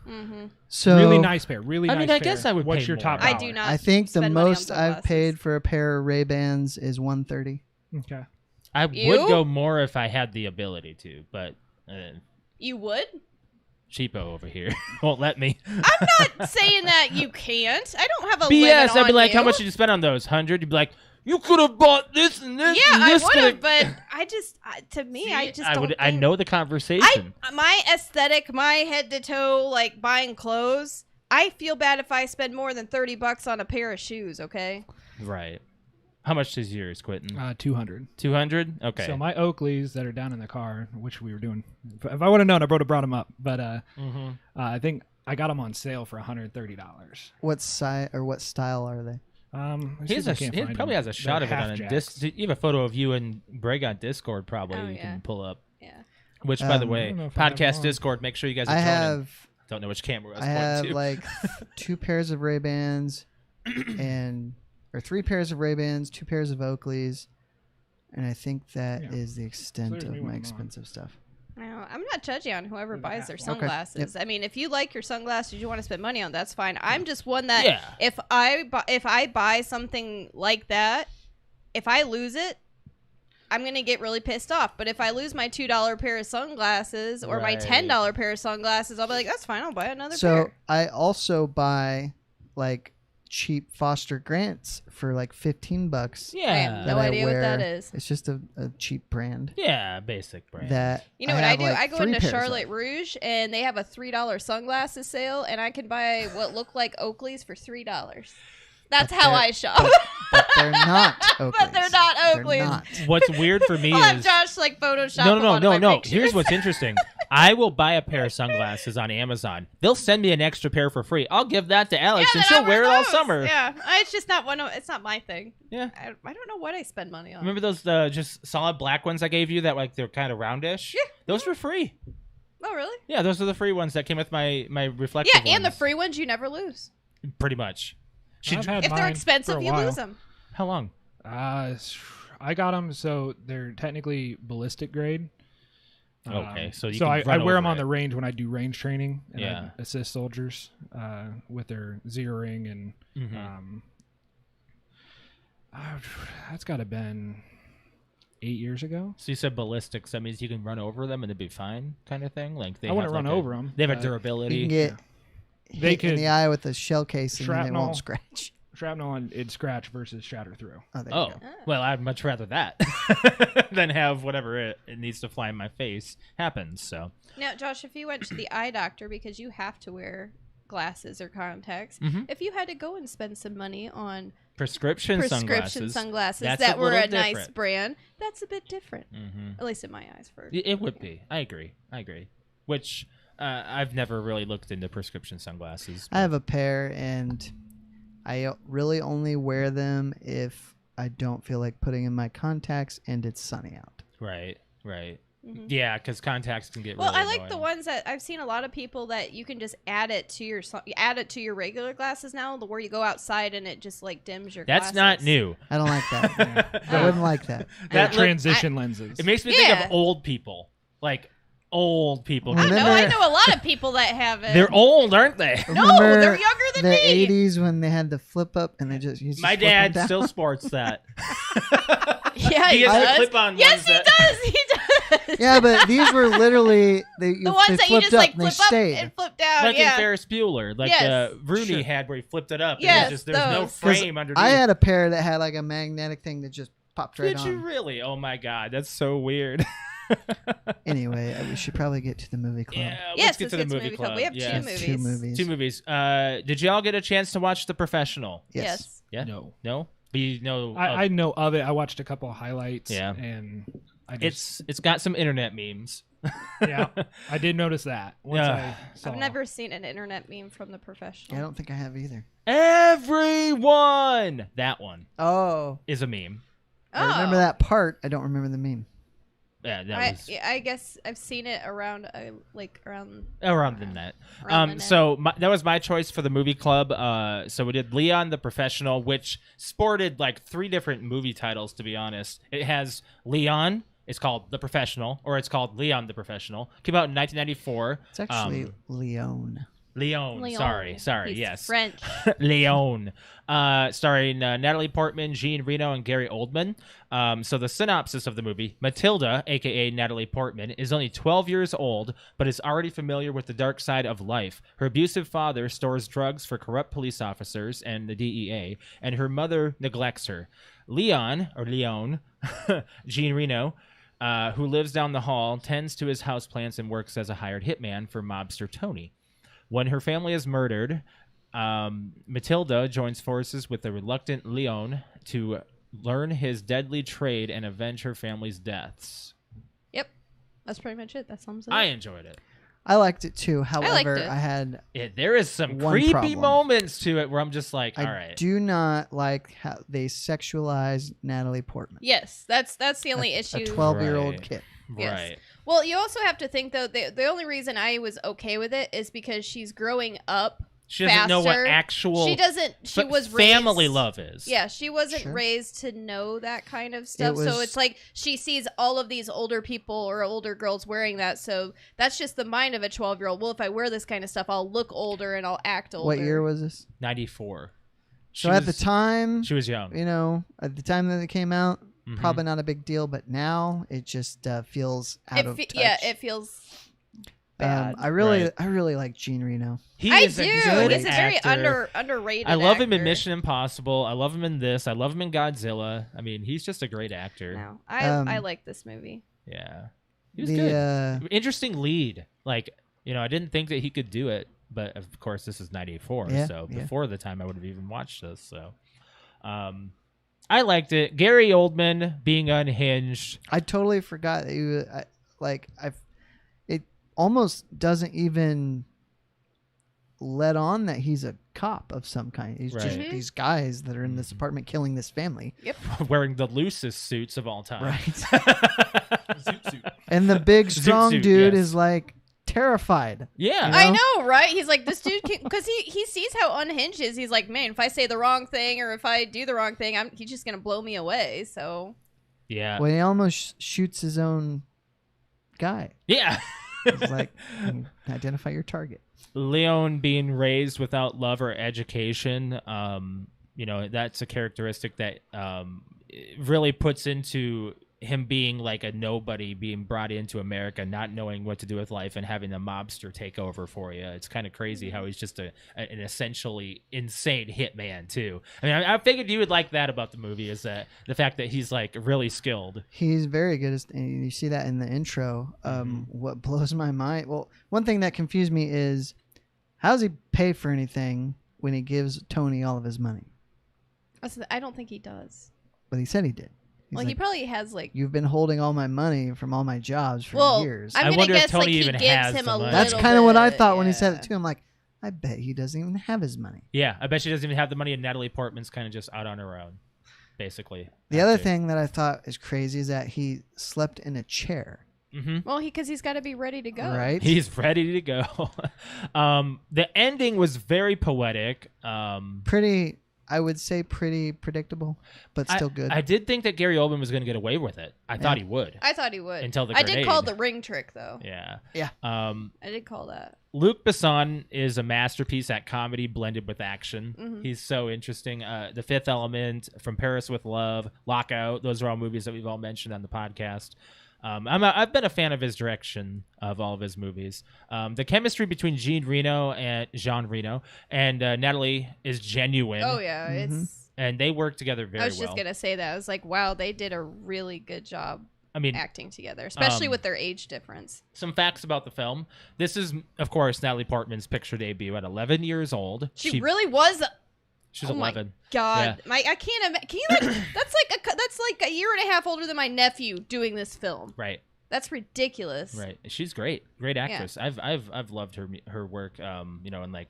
So Really nice pair. Really I nice mean, I pair. guess I would What's pay your more. top I dollar? do not. I think the spend money on most I've sunglasses. paid for a pair of Ray-Bans is $130. Okay. I You? would go more if I had the ability to, but You would? cheapo over here won't let me. I'm not saying that you can't. I don't have a BS. limit I'd be on like, you. how much did you spend on those? 100? You'd be like, you could have bought this and this. Yeah, and I this would coulda-" have, but I just, to me, I just don't. I think- know the conversation. My aesthetic, my head to toe, like buying clothes. I feel bad if I spend more than $30 on a pair of shoes. Okay. Right. How much is yours, Quentin? 200. 200? Okay. So my Oakleys that are down in the car, which we were doing. If I would have known, I would have brought them up. But I think I got them on sale for $130. What size or what style are they? he probably has a shot of it on a disc. You have a photo of you and Breg on Discord, probably. Oh, you yeah. can pull up. Yeah. Which, by the I way, don't know if I have podcast them on. Discord, make sure you guys are I joining. have Don't know which camera I was I have pointing to. like 2 pairs of Ray-Bans or 3 pairs of Ray-Bans, 2 pairs of Oakleys, and I think that is the extent there's of me my one more. expensive stuff. No, I'm not judging on whoever There's a buys half their one. sunglasses. I mean, if you like your sunglasses, you want to spend money on, that's fine. I'm just one that Yeah. if I buy something like that, if I lose it, I'm gonna get really pissed off. But if I lose my $2 pair of sunglasses or my Right. $10 pair of sunglasses, I'll be like, that's fine. I'll buy another So pair. I also buy like cheap Foster Grants for like $15. I Yeah. have no that I idea what that wear. is. It's just a cheap brand Yeah, basic brand. that You know what I have, do? like, I go 3 into pairs of. Charlotte Rouge and they have a $3 sunglasses sale, and I can buy what look like Oakleys for $3. That's But how they're- I shop. But they're not Oakleys. But they're not They're Oakleys. not. What's weird for me I'll have is Josh like Photoshop them onto my no. pictures. Here's what's interesting. I will buy a pair of sunglasses on Amazon. They'll send me an extra pair for free. I'll give that to Alex, Yeah, and then she'll I'll wear it all those. summer. Yeah, it's just not one. It's not my thing. Yeah. I don't know what I spend money on. Remember those just solid black ones I gave you that like they're kind of roundish? Yeah. Those were free. Oh, really? Yeah, those are the free ones that came with my reflective Yeah, and the ones. free ones you never lose. Pretty much. I've had If they're mine expensive, for a you while. lose them. How long? I got them, so they're technically ballistic grade. Okay, so you so can I run wear them over on it. the range when I do range training, and Yeah. I assist soldiers with their zeroing, and Mhm. that's got to been 8 years ago. So you said ballistics. That means you can run over them and it'd be fine, kind of thing. Like they I wouldn't have, run like, over them. They have a You durability. can get They hit in could- the eye with a shell casing and they Shrapnel. won't scratch. Shrapnel and it'd scratch versus shatter through. Oh, there Oh, you go. well, I'd much rather that than have whatever it needs to fly in my face happens. So Now, Josh, if you went to the eye doctor because you have to wear glasses or contacts, Mhm. if you had to go and spend some money on prescription sunglasses that's that a were a little nice different. brand, that's a bit different. Mm-hmm. At least in my eyes. For It would be. I agree. Which I've never really looked into prescription sunglasses. I have a pair and I really only wear them if I don't feel like putting in my contacts and it's sunny out. Right. Mhm. Yeah, because contacts can get Well, really I like the annoying. ones that I've seen a lot of people that you can just add it to your regular glasses now, where you go outside and it just like dims your That's glasses. not new. I don't like that. I wouldn't like that. That look- Transition lenses. It makes me think Yeah. of old people. Like old people. I Remember- know. I know a lot of people that have it. They're old, aren't they? No, Remember they're younger than the me. 80s when they had the flip up and they just used to My flip 'em dad down? still sports that. Yeah, He he has the does. clip-on Yes, ones he that- does. He does. Yeah, but these were literally they The ones they that you flipped just up like and they flip up stayed. and flip down. Like yeah. in Ferris Bueller, like Yes. Rooney Sure. had where he flipped it up. Yes, and there's no those. 'Cause frame underneath. I had a pair that had like a magnetic thing that just popped right Did you on. really? Oh my god, that's so weird. Anyway, we should probably get to the movie club. Yeah, Yes, let's get to the movie club. We have Yeah. two Two movies. movies. 2 movies. Did y'all get a chance to watch The Professional? Yes. Yeah. No. No? But you know, I know of it. I watched a couple of highlights. Yeah. And I just, it's got some internet memes. yeah, I did notice that. Once Yeah. I saw. I've never seen an internet meme from The Professional. I don't think I have either. Everyone. That one Oh, is a meme. Oh. I remember that part. I don't remember the meme. Yeah, that was I guess I've seen it around around around the net. Around the net. So that was my choice for the movie club. So we did Leon the Professional, which sported like 3 different movie titles. To be honest, it has Leon. It's called The Professional, or it's called Leon the Professional. Came out in 1994. It's actually Leon. Leon. Sorry. He's Yes. French. Leon, starring Natalie Portman, Jean Reno, and Gary Oldman. So the synopsis of the movie: Matilda, aka Natalie Portman, is only 12 years old, but is already familiar with the dark side of life. Her abusive father stores drugs for corrupt police officers and the DEA, and her mother neglects her. Leon, Jean Reno, who lives down the hall, tends to his houseplants and works as a hired hitman for mobster Tony. When her family is murdered, Matilda joins forces with the reluctant Leon to learn his deadly trade and avenge her family's deaths. Yep, that's pretty much it. That sums it I up. enjoyed it. I liked it too. However, it. I had There is some One creepy problem. moments to it where I'm just like, I all right. do not like how they sexualize Natalie Portman. Yes, that's the only A issue. 12-year-old Right. kid. Yes. Right. Well, you also have to think though. The only reason I was okay with it is because she's growing up. She doesn't know what faster. actual. She doesn't. She was family raised, love is. Yeah, she wasn't Sure. raised to know that kind of stuff. So was- it's like she sees all of these older people or older girls wearing that. So that's just the mind of a 12-year-old. Well, if I wear this kind of stuff, I'll look older and I'll act older. What year was this? 94. So at the time, she was young. you know, at the time that it came out, Mhm. probably not a big deal. But now it just feels out of touch. Yeah, it feels bad. I really Right. like Gene Reno. He I is do. a good He's a very actor. underrated. I love him in actor. Mission Impossible. I love him in this. I love him in Godzilla. I mean, he's just a great actor. No, Um, I like this movie. Yeah. He was The good. Interesting lead. Like, I didn't think that he could do it, but of course this is 94, Yeah, so yeah. before the time I would have even watched this, so I liked it. Gary Oldman being unhinged. I totally forgot that you it almost doesn't even let on that he's a cop of some kind. He's just Right. these guys that are in this apartment killing this family. Wearing the loosest suits of all time. Right. And the big Zoot strong suit, dude yes. is like terrified. Yeah. You know? I know, right? He's like, this dude, because he sees how unhinged he is. He's like, man, if I say the wrong thing or if I do the wrong thing, he's just gonna blow me away. So Yeah. When he almost shoots his own guy. Yeah. It's like, identify your target. Leon being raised without love or education, that's a characteristic that really puts into him being like a nobody, being brought into America, not knowing what to do with life, and having a mobster take over for you. It's kind of crazy how he's just an essentially insane hitman too. I mean, I figured you would like that about the movie, is that the fact that he's like really skilled. He's very good. And you see that in the intro. What blows my mind, well, one thing that confused me is, how does he pay for anything when he gives Tony all of his money? I don't think he does. But he said he did. He's Well, like, he probably has like. you've been holding all my money from all my jobs for Well, years. I'm I gonna wonder if guess Tony like he even gives has him the a money. little. That's kind of what I bit, thought when he said yeah. it too. I'm like, I bet he doesn't even have his money. Yeah, I bet she doesn't even have the money, and Natalie Portman's kind of just out on her own, basically. The other thing that I thought is crazy is that he slept in a chair. Mm-hmm. Well, because he's got to be ready to go. Right? He's ready to go. The ending was very poetic. Pretty, I would say pretty predictable, but still good. I did think that Gary Oldman was going to get away with it. I thought he would. I thought he would. Until the I did call grenade. the ring trick though. Yeah. Yeah. I did call that. Luc Besson is a masterpiece at comedy blended with action. Mhm. He's so interesting. The Fifth Element, From Paris with Love, Lockout. Those are all movies that we've all mentioned on the podcast. I've been a fan of his direction of all of his movies. The chemistry between Jean Reno and Natalie is genuine. Oh yeah, it's. And they work together very well. I was just gonna say that. I was like, wow, they did a really good job I mean, acting together, especially with their age difference. some facts about the film. This is, of course, Natalie Portman's picture debut at 11 years old. She really was. She's Oh my 11. God, I can't imagine. Can you like? that's like a year and a half older than my nephew doing this film. Right. That's ridiculous. Right. She's great. Great actress. I've loved her work. And like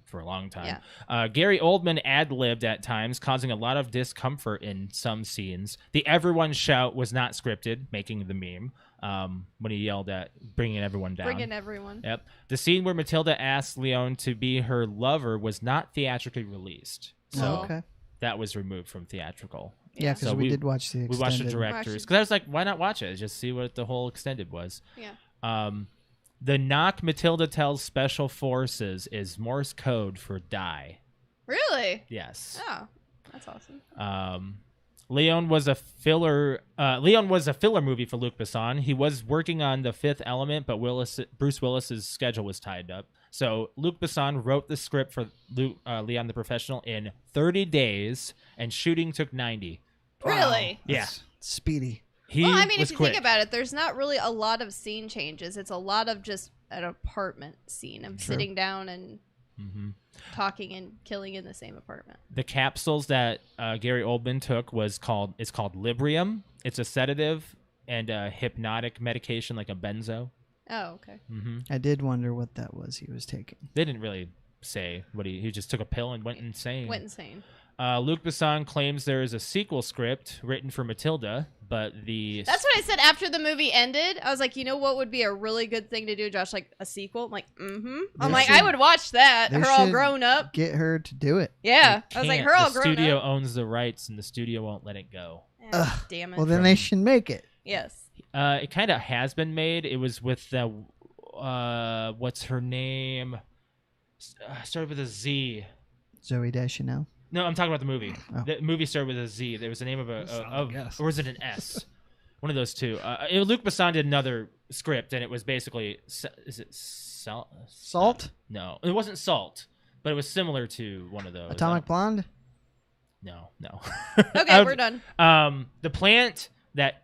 for a long time. Gary Oldman ad-libbed at times, causing a lot of discomfort in some scenes. The everyone shout was not scripted, making the meme when he yelled at bringing everyone down. Bringing everyone. Yep. The scene where Matilda asked Leon to be her lover was not theatrically released. So okay. that was removed from theatrical. Yeah, because So we did watch the We extended. watched the directors. Because I was like, why not watch it? Just see what the whole extended was. Yeah. The knock Matilda tells Special Forces is Morse code for die. Really? Yes. Oh, that's awesome. Leon was a filler movie for Luc Besson. He was working on The Fifth Element, but Bruce Willis's schedule was tied up. So Luc Besson wrote the script for Leon the Professional in 30 days, and shooting took 90. Really? Yeah. That's speedy. He Well, I mean, was if you quick. think about it, there's not really a lot of scene changes. It's a lot of just an apartment scene of sitting down and talking and killing in the same apartment. The capsules that Gary Oldman took is called Librium. It's a sedative and a hypnotic medication, like a benzo. Oh, okay. I did wonder what that was he was taking. They didn't really say what he just took a pill and went insane. Went insane. Luc Besson claims there is a sequel script written for Matilda, but That's what I said after the movie ended. I was like, you know what would be a really good thing to do, Josh? Like a sequel? I'm like, I'm like, I would watch that. They Her all should grown up. Get her to do it. Yeah. I was like, can't. her all The grown studio up. owns the rights, and the studio won't let it go. Damn it. Well, then they should make it. Yes. It kind of has been made. It was with the what's her name? Started with a Z. Zoe Deschanel. No, I'm talking about the movie. Oh. The movie started with a Z. There was the name of guess. or was it an S? One of those two. Luc Besson did another script, and it was basically is it salt? Salt? No, it wasn't Salt, but it was similar to one of those. Atomic Blonde? No. Okay, we're done. The plant that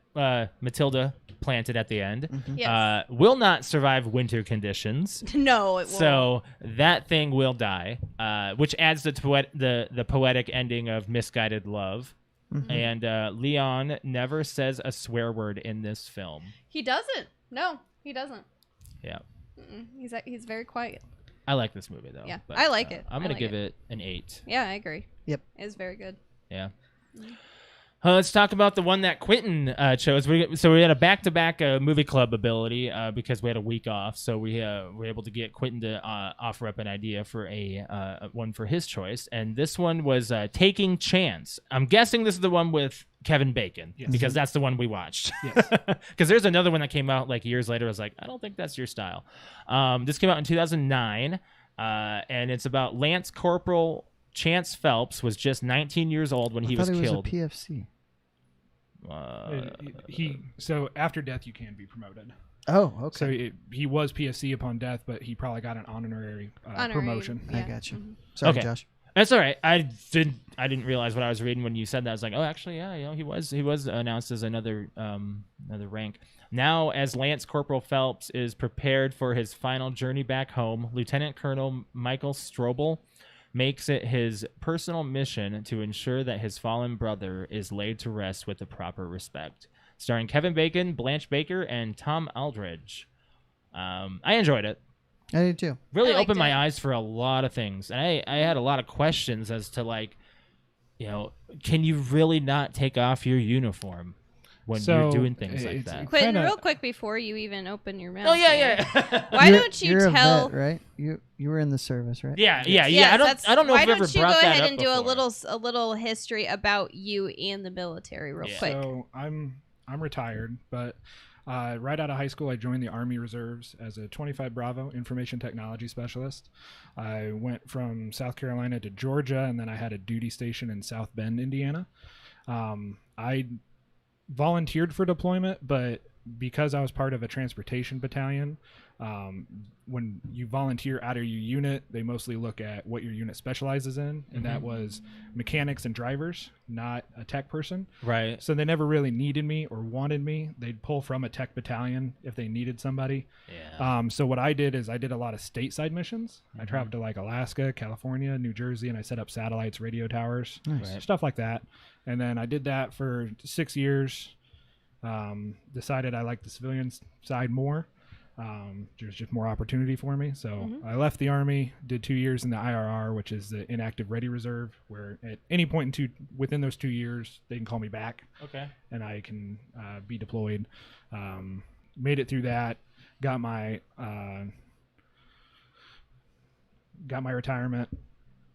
Matilda planted at the end Yes. will not survive winter conditions. No, it won't. So that thing will die, which adds the poetic ending of misguided love. Mm-hmm. And Leon never says a swear word in this film. He doesn't. No, he doesn't. Yeah. He's very quiet. I like this movie, though. Yeah, I like it. I'm I going like to give it. it an 8. Yeah, I agree. Yep. It's very good. Yeah. Let's talk about the one that Quentin chose. So we had a back-to-back movie club ability because we had a week off. So we were able to get Quentin to offer up an idea for a one for his choice. And this one was Taking Chance. I'm guessing this is the one with Kevin Bacon because that's the one we watched. Yes. Because there's another one that came out like years later. I was like, I don't think that's your style. This came out in 2009, and it's about Lance Corporal Chance Phelps was just 19 years old when he was killed. It was a PFC. So after death, you can be promoted. Oh, okay. So he was PFC upon death, but he probably got an honorary promotion. I got you. Sorry, Okay. Josh. That's all right. I didn't realize what I was reading when you said that. I was like, oh, actually, yeah, he was announced as another rank. Now, as Lance Corporal Phelps is prepared for his final journey back home, Lieutenant Colonel Michael Strobel makes it his personal mission to ensure that his fallen brother is laid to rest with the proper respect. Starring Kevin Bacon, Blanche Baker, and Tom Aldridge. I enjoyed it. I did too. Really I liked opened my it. eyes for a lot of things. And I had a lot of questions as to, like, can you really not take off your uniform when you're doing things like that? Quentin, Kinda- real quick before you even open your mouth. Oh, yeah, here, yeah. Why don't you You're tell? a vet, right? You were in the service, right? yeah. Yes, I don't know why if you ever don't you brought go that ahead up and do before. a little history about you and the military real quick. So I'm retired, but right out of high school, I joined the Army Reserves as a 25 Bravo information technology specialist. I went from South Carolina to Georgia, and then I had a duty station in South Bend, Indiana. I volunteered for deployment, but because I was part of a transportation battalion, when you volunteer out of your unit, they mostly look at what your unit specializes in, and that was mechanics and drivers, not a tech person. Right. So they never really needed me or wanted me. They'd pull from a tech battalion if they needed somebody. Yeah. So what I did is I did a lot of stateside missions. I traveled to like Alaska, California, New Jersey, and I set up satellites, radio towers, Right. stuff like that. And then I did that for 6 years. Decided I liked the civilian side more. There's just more opportunity for me. So I left the Army, did 2 years in the IRR, which is the Inactive Ready Reserve, where at any point within those 2 years, they can call me back Okay. and I can be deployed. Made it through that, got my retirement,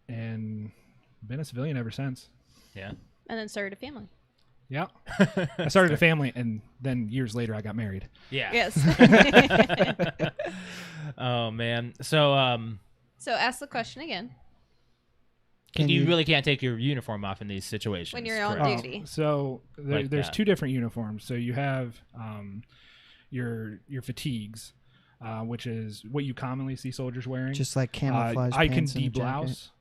and been a civilian ever since. Yeah. And then started a family. Yeah. I started a family, and then years later I got married. Yeah. Yes. Oh man. So So ask the question again. you really can't take your uniform off in these situations When you're on correct? duty. So Like there's that. 2 different uniforms. So you have your fatigues, which is what you commonly see soldiers wearing. Just like camouflage I can pants and a jacket. de-blouse,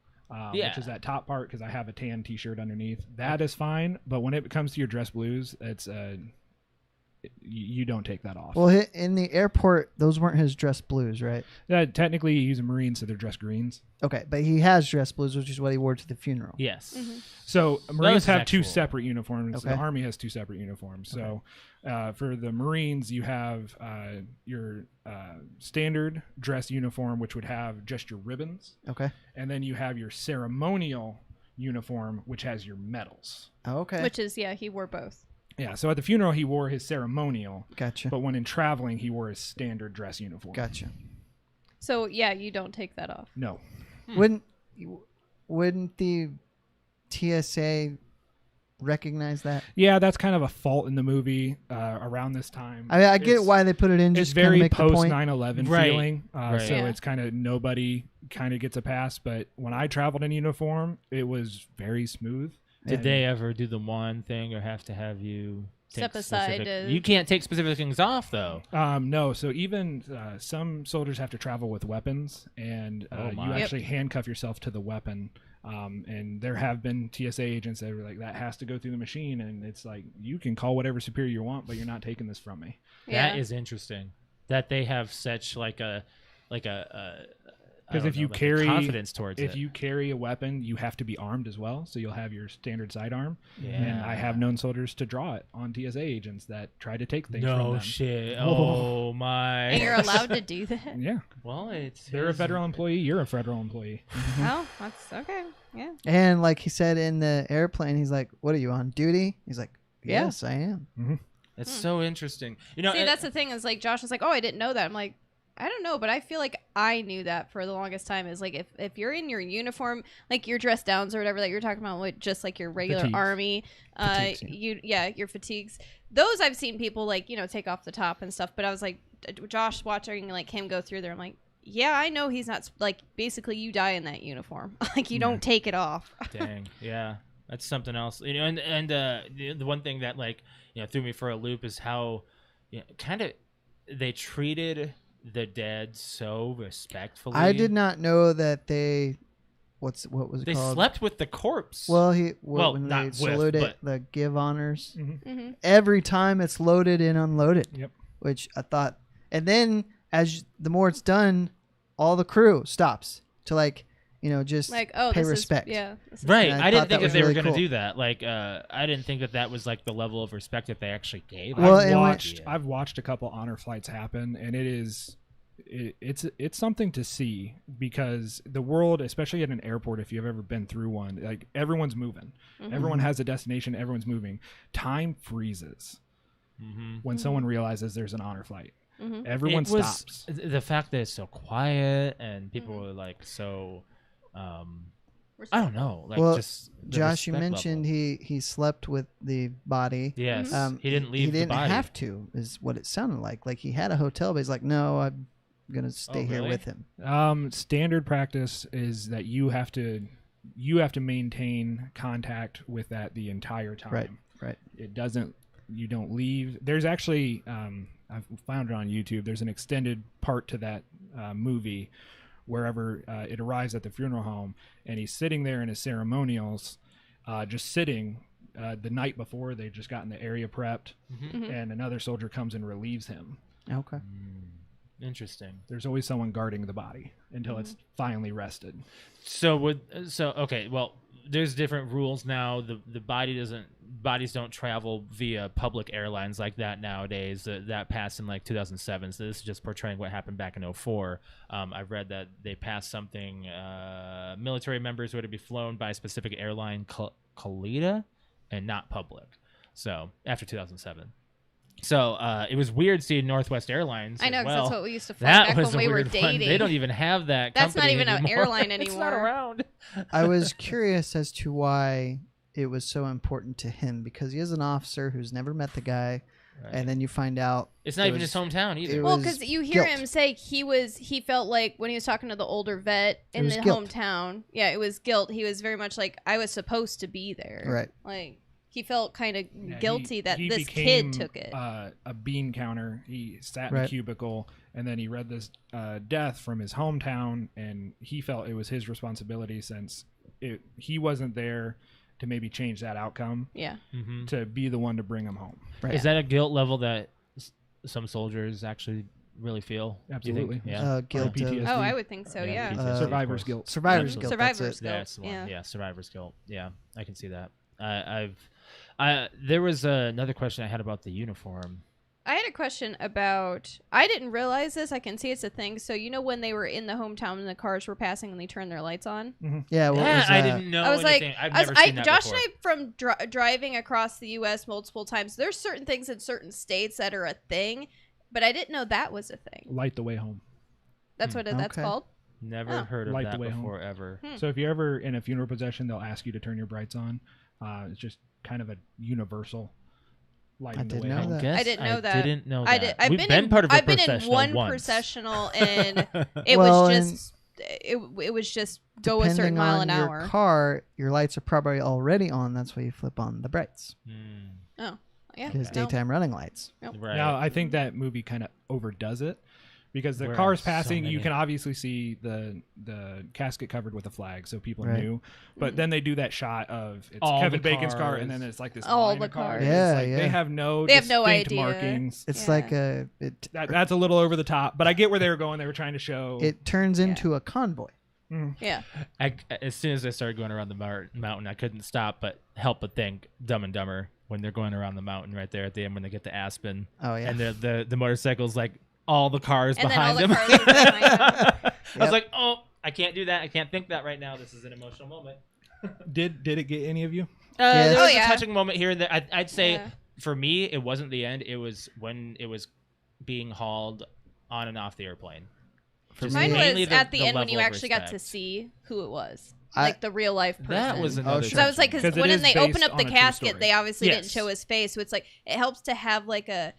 Yeah. which is that top part because I have a tan T-shirt underneath. That is fine, but when it comes to your dress blues, it's you don't take that off. Well, in the airport, those weren't his dress blues, right? Technically, he's a Marine, so they're dress greens. Okay, but he has dress blues, which is what he wore to the funeral. Yes. So Marines is have 2 actual. separate uniforms. The Okay. Army has 2 separate uniforms. So for the Marines, you have your standard dress uniform, which would have just your ribbons. Okay. And then you have your ceremonial uniform, which has your medals. Oh, okay. Which is, yeah, he wore both. Yeah, so at the funeral he wore his ceremonial, Gotcha. but when in traveling he wore his standard dress uniform. Gotcha. So, yeah, you don't take that off. No. Wouldn't the TSA recognize that? Yeah, that's kind of a fault in the movie around this time. I mean, I get why they put it in. It's Just kinda very make the post point. 9/11 Right. feeling, Right. so Yeah. it's kind of nobody kind of gets a pass. But when I traveled in uniform, it was very smooth. Did And- they ever do the one thing or have to have you take Step aside specific- to- You can't take specific things off though. No, so even some soldiers have to travel with weapons, and Oh you my. actually handcuff yourself to the weapon. And there have been TSA agents that were like, that has to go through the machine, and it's like, you can call whatever superior you want, but you're not taking this from me. Yeah. That is interesting. That they have such like a I Because don't if know, you like a carry confidence towards if it. you carry a weapon, you have to be armed as well. So you'll have your standard sidearm. Yeah. And I have known soldiers to draw it on TSA agents that try to take things from No them. shit. Oh my. And you're allowed to do that? Yeah, Well, it's they're a his- federal employee. You're a federal employee. Oh, that's okay. Yeah. And like he said in the airplane, he's like, "What are you on duty?" He's like, Yeah. "Yes, I am." It's so interesting. You know, See, that's the thing is like Josh was like, oh, I didn't know that. I'm like, I don't know, but I feel like I knew that for the longest time. Is like if you're in your uniform, like your dress downs or whatever that you're talking about, with just like your regular Fatigues. army, Fatigues, your fatigues. Those I've seen people like take off the top and stuff. But I was like, Josh watching like him go through there. I'm like, yeah, I know he's not like basically you die in that uniform. Like you don't take it off. Dang, yeah, that's something else. You know, and the one thing that like threw me for a loop is how kind of they treated the dead so respectfully. I did not know that they. What was it They called? slept with the corpse. Well, Well, when not they with, salute it, but- the give honors. Mm-hmm. Every time it's loaded and unloaded. Yep. Which I thought, and then the more it's done, all the crew stops to just Like, oh, pay this respect. is this is right. And I I thought didn't think that was that they were really going to cool. do that. Like, I didn't think that was like the level of respect that they actually gave. Well, I've and when- watched I've watched a couple honor flights happen, and it's something to see, because the world, especially at an airport, if you've ever been through one, like everyone's moving, everyone has a destination, everyone's moving. Time freezes when someone realizes there's an honor flight. Everyone It was stops. the fact that it's so quiet and people were like so. I don't know. Like Well, just the Josh, you respect mentioned level. he slept with the body. Yes, Mm-hmm. he didn't leave He didn't the body. have to, is what it sounded like. Like he had a hotel, but he's like, no, I'm gonna stay here really? with him. Standard practice is that you have to maintain contact with that the entire time. Right. You don't leave. There's actually I've found it on YouTube. There's an extended part to that movie wherever it arrives at the funeral home, and he's sitting there in his ceremonials, just sitting the night before. They've just gotten the area prepped, and another soldier comes and relieves him. Okay. Interesting. There's always someone guarding the body until it's finally rested. So okay. Well, there's different rules now. The bodies don't travel via public airlines like that nowadays. That passed in like 2007. So this is just portraying what happened back in 2004. I've read that they passed something. Military members were to be flown by a specific airline, Kalita, and not public. So after 2007. So it was weird seeing Northwest Airlines. I know, as 'cause well. that's what we used to fly That back was when a we were weird one. dating. They don't even have that. That's not company even an anymore. airline It's not anymore. around. I was curious as to why it was so important to him, because he is an officer who's never met the guy, and then you find out It's not it even was- his hometown either. it Well, was because you hear guilt. him say he felt like when he was talking to the older vet in was the guilt. hometown. Yeah, it was guilt. He was very much like, I was supposed to be there. Right. Like he felt kind of Yeah, guilty that he this became, kid took it. A bean counter. He sat in a Right. cubicle, and then he read this death from his hometown, and he felt it was his responsibility, since he wasn't there to maybe change that outcome, Yeah. to be the one to bring him home. Right. Is that a guilt level that some soldiers actually really feel? Do you think? Absolutely. Yeah. guilt of PTSD. Oh, I would think so. Yeah, Yeah. PTSD, of Survivor's course. guilt. survivor's Absolutely. guilt. Survivor's That's it. guilt. That's the one. Yeah. Yeah, survivor's guilt. Yeah, I can see that. There was another question I had about the uniform. I had a question about. I didn't realize this. I can see it's a thing. So when they were in the hometown and the cars were passing and they turned their lights on. Yeah, what was I that? didn't know I was anything. like, I've never seen that Josh before. and I, from driving across the U.S. multiple times, there's certain things in certain states that are a thing, but I didn't know that was a thing. Light the way home. That's what that's Okay. called. Never heard of Light that the way home. before ever. So if you're ever in a funeral procession, they'll ask you to turn your brights on. It's just kind of a universal lighting the didn't way know home. that. Guess I didn't know that. Didn't know I that. did. I've We've been been in, part of a I've been in processional one once. processional, and it Well, was just it was just go a certain Depending mile on an your hour. car, your lights are probably already on. That's why you flip on the brights. Oh, yeah. Because no. daytime running lights. Right. Now, I think that movie kind of overdoes it because the We're cars on so passing, you many. can obviously see the casket covered with a flag, so people Right. knew. But then they do that shot of it's All Kevin the Bacon's car, cars. and then it's like this All line the of cars. cars. It's Yeah, like yeah. They have no They have no distinct idea. markings. It's Yeah. like That's a little over the top, but I get where they were going. They were trying to show. it turns into a convoy. Yeah. As soon as I started going around the mountain, I couldn't stop but help but think Dumb and Dumber when they're going around the mountain right there at the end when they get to Aspen. Oh, yeah. And the motorcycle's like all the cars And then all behind the them. cars are behind them. I Yep. was like, oh, I can't do that. I can't think that right now. This is an emotional moment. Did it get any of you? Yes. There Oh, was yeah. a touching moment here and there. I'd say Yeah. for me, it wasn't the end. It was when it was being hauled on and off the airplane. For Just Mine me, mainly was at the end when level you of actually got to respect. see who it was, I- like the real life person. That was another. sure. So I was like, 'Cause because it when is they based open up on the a true casket, story. they obviously didn't Yes. show his face. So it's like it helps to have like a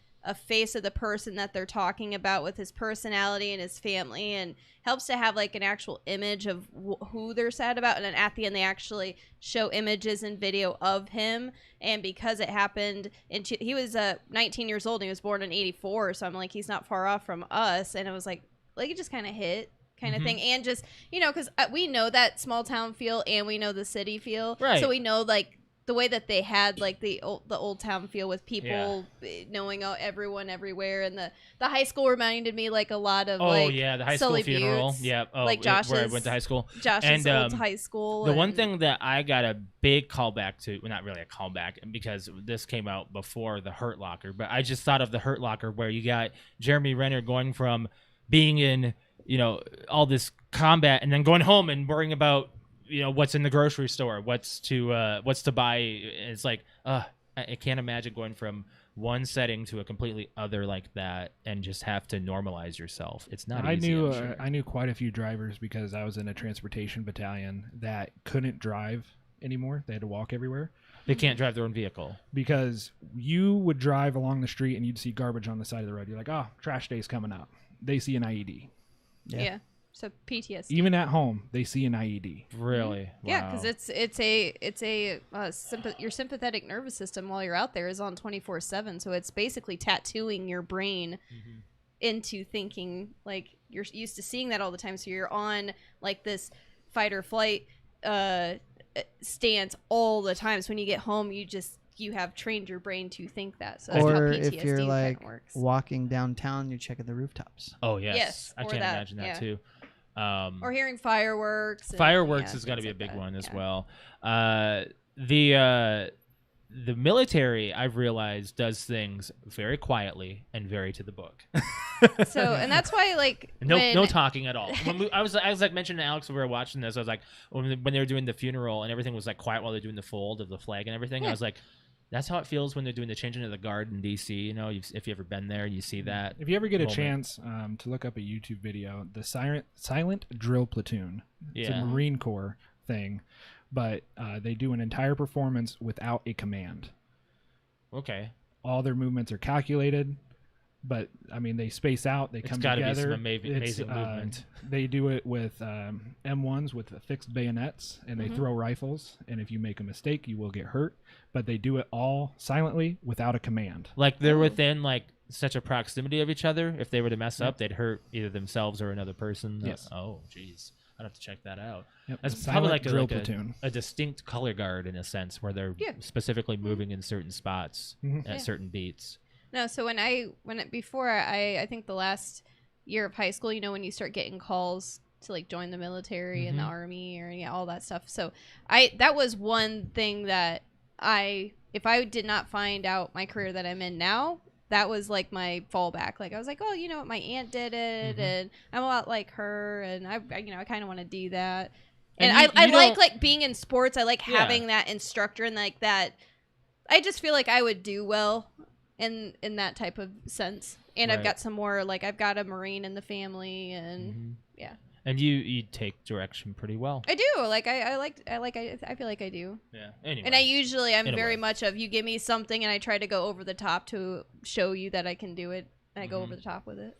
face of the person that they're talking about with his personality and his family, and helps to have like an actual image of who they're sad about. And then at the end, they actually show images and video of him. And because it happened, he was 19 years old. And he was born in '84, so I'm like, he's not far off from us. And it was like it just kind of hit. Kind of thing, and just because we know that small town feel, and we know the city feel, Right. so we know like the way that they had like the old town feel with people knowing everyone everywhere, and the high school reminded me like a lot of Oh yeah, the high school Sully funeral. Buttes, Yeah, like where I Josh's- went to high school. Josh's And, old high school. The one and- thing that I got a big callback to, well, not really a callback because this came out before the Hurt Locker, but I just thought of the Hurt Locker where you got Jeremy Renner going from being in all this combat and then going home and worrying about what's in the grocery store, what's to buy. It's like I can't imagine going from one setting to a completely other like that and just have to normalize yourself. It's not easy. I'm sure. I knew quite a few drivers because I was in a transportation battalion that couldn't drive anymore. They had to walk everywhere. They can't drive their own vehicle. Because you would drive along the street and you'd see garbage on the side of the road. You're like, oh, trash day's coming up. They see an IED. yeah. So PTSD. Even at home, they see an IED. Really? Yeah, Wow. because your sympathetic nervous system while you're out there is on 24/7, so it's basically tattooing your brain into thinking like you're used to seeing that all the time. So you're on like this fight or flight stance all the time. So when you get home, you have trained your brain to think that. So that's how Or PTSD if you're kinda like works. walking downtown, you check at the rooftops. Oh yes, Yes, I or can't that, imagine that yeah. too. Or hearing fireworks. and- Fireworks yeah, has got to things be a like big that. one as Yeah. well. The military, I've realized, does things very quietly and very to the book. So, and that's why like No talking at all. I was like mentioning to Alex when we were watching this. I was like, when they were doing the funeral and everything was like quiet while they're doing the fold of the flag and everything. Yeah. I was like, that's how it feels when they're doing the changing of the guard in DC. If you ever been there, you see that. If you ever get a moment. chance to look up a YouTube video, the Silent Drill Platoon. It's Yeah. a Marine Corps thing, but they do an entire performance without a command. Okay, All their movements are calculated, but I mean they space out. They come gotta be together. some amazing It's, movement. They do it with M1s with fixed bayonets, and they throw rifles. And if you make a mistake, you will get hurt. But they do it all silently without a command. like they're within like such a proximity of each other. If they were to mess up, they'd hurt either themselves or another person. Yes. Oh, jeez. I'd have to check that out. Yep. That's Silent probably like drill platoon. a distinct color guard in a sense where they're Yeah. specifically moving in certain spots at Yeah. certain beats. No, so before I think the last year of high school, when you start getting calls to like join the military and the army or all that stuff. So that was one thing that if I did not find out my career that I'm in now that was like my fallback. Like I was like, oh, you know what, my aunt did it, and I'm a lot like her, and I kind of want to do that. And I like being in sports. I like having that instructor and like that. I just feel like I would do well in that type of sense. And I've got some more, like I've got a Marine in the family, and yeah. And you take direction pretty well. I do. Like I feel like I do. Yeah. Anyway. And I'm very much of, you give me something and I try to go over the top to show you that I can do it, and I go over the top with it.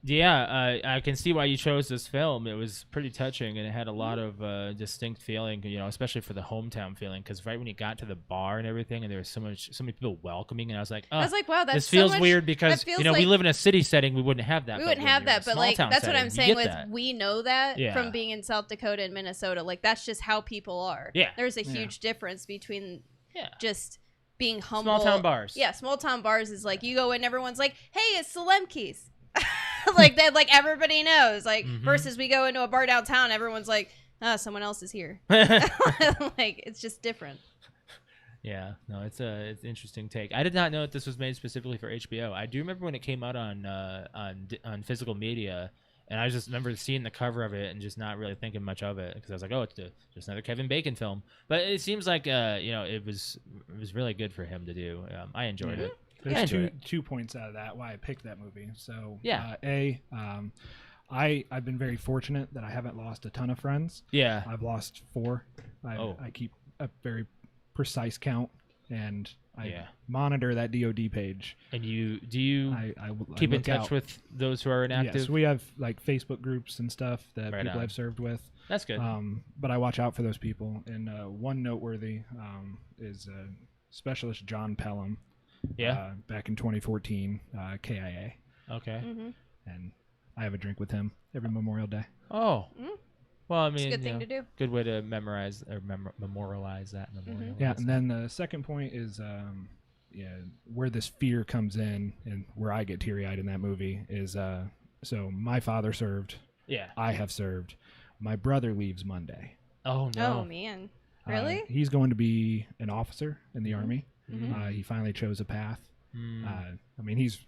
Yeah, I can see why you chose this film. It was pretty touching, and it had a lot of distinct feeling, especially for the hometown feeling. Because right when you got to the bar and everything, and there was so many people welcoming, and I was like, wow, that's this feels weird because we live in a city setting, we wouldn't have that. We wouldn't have that, but like that's what I'm saying. We know that from being in South Dakota and Minnesota. Like that's just how people are. Yeah, there's a huge difference between just being humble. Small town bars. Yeah, small town bars is like you go in, everyone's like, hey, it's the Lemke's. Like that, like everybody knows. Like versus we go into a bar downtown, everyone's like, "Oh, someone else is here." Like it's just different. Yeah, no, it's an interesting take. I did not know that this was made specifically for HBO. I do remember when it came out on physical media, and I just remember seeing the cover of it and just not really thinking much of it because I was like, "Oh, it's just another Kevin Bacon film." But it seems like it was really good for him to do. I enjoyed it. There's two points out of that why I picked that movie. So I've been very fortunate that I haven't lost a ton of friends. Yeah, I've lost 4. I keep a very precise count, and I monitor that DOD page. And do you keep in touch with those who are inactive? Yes, we have like Facebook groups and stuff that people I've served with. That's good. But I watch out for those people. And one noteworthy is Specialist John Pelham. Yeah. Back in 2014, KIA. Okay. And I have a drink with him every Memorial Day. Oh. Well, I mean, it's a good thing to do. Good way to memorialize that memorial. Yeah, and then the second point is where this fear comes in, and where I get teary-eyed in that movie is so my father served. Yeah. I have served. My brother leaves Monday. Oh no. Oh man. Really? He's going to be an officer in the Army. He finally chose a path. I mean, he's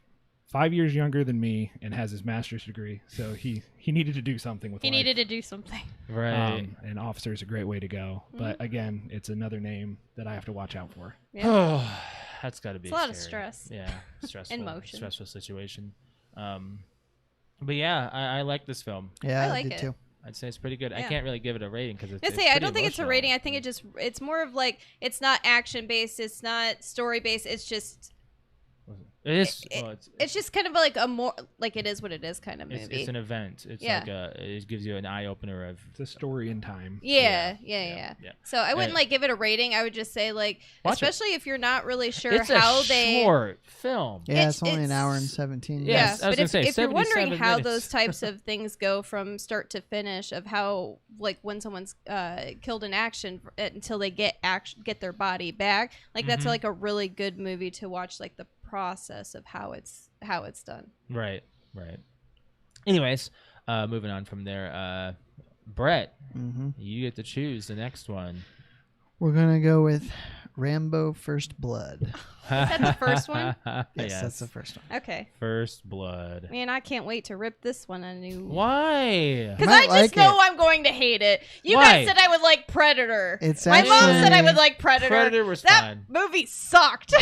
5 years younger than me and has his master's degree, so he needed to do something with life. He needed to do something. Right. And officer is a great way to go. But again, it's another name that I have to watch out for. Yeah. That's got to be a lot of stress. Yeah, stressful. Emotion. Stressful situation. But yeah, I like this film. Yeah, I like did it too. I'd say it's pretty good. I can't really give it a rating because it's. I don't think it's a rating. I think it's more of like it's not action based. It's not story based. It's just. It is. It's just kind of like a more like it is what it is kind of movie. It's an event. It's like it gives you an eye opener of. It's a story in time. Yeah. So I wouldn't like give it a rating. I would just say like, especially if you're not really sure it's how a short film. Yeah, it's only an hour and 17 minutes. Yeah, I was but if you're wondering how minutes. those types of things go from start to finish, of how like when someone's killed in action until they get their body back, like that's like a really good movie to watch. Like the process of how it's done. Right. Anyways, moving on from there, Brett, you get to choose the next one. We're gonna go with Rambo: First Blood. Is that the first one? Yes, that's the first one. Okay. First Blood. Man, I can't wait to rip this one a new. Why? Because I just know I'm going to hate it. You guys said I would like Predator. My mom said I would like Predator. Predator was that fun. movie sucked.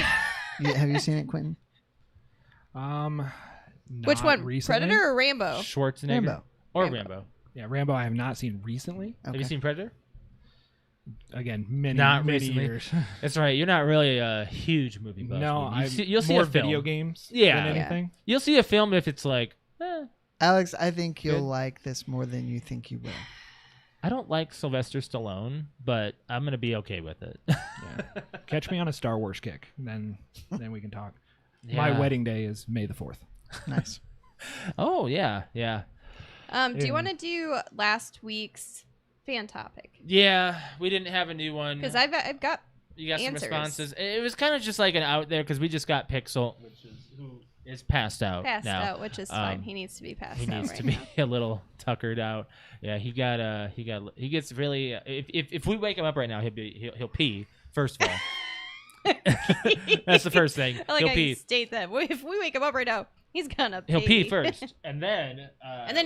Have you seen it, Quentin? Which one? Recently. Predator or Rambo? Schwarzenegger. Rambo. Yeah, Rambo I have not seen recently. Okay. Have you seen Predator? Again, many years. That's right. You're not really a huge movie buff. No, you'll see more a film. video games than anything. You'll see a film if it's like, Alex, I think you'll like this more than you think you will. I don't like Sylvester Stallone, but I'm going to be okay with it. Catch me on a Star Wars kick, then we can talk. My wedding day is May the 4th. Nice. Oh, yeah. Do you want to do last week's fan topic? Yeah, we didn't have a new one. Because I've got you got answers. Some responses. It was kind of just like an out there because we just got Pixel, who is passed out now. Which is fine. He needs to be passed out. He needs to right be a little tuckered out. Yeah, he gets really. If we wake him up right now, he'll pee first of all. That's the first thing. I like He'll how pee. you state that. If we wake him up right now, he's gonna pee. He'll pee first, and then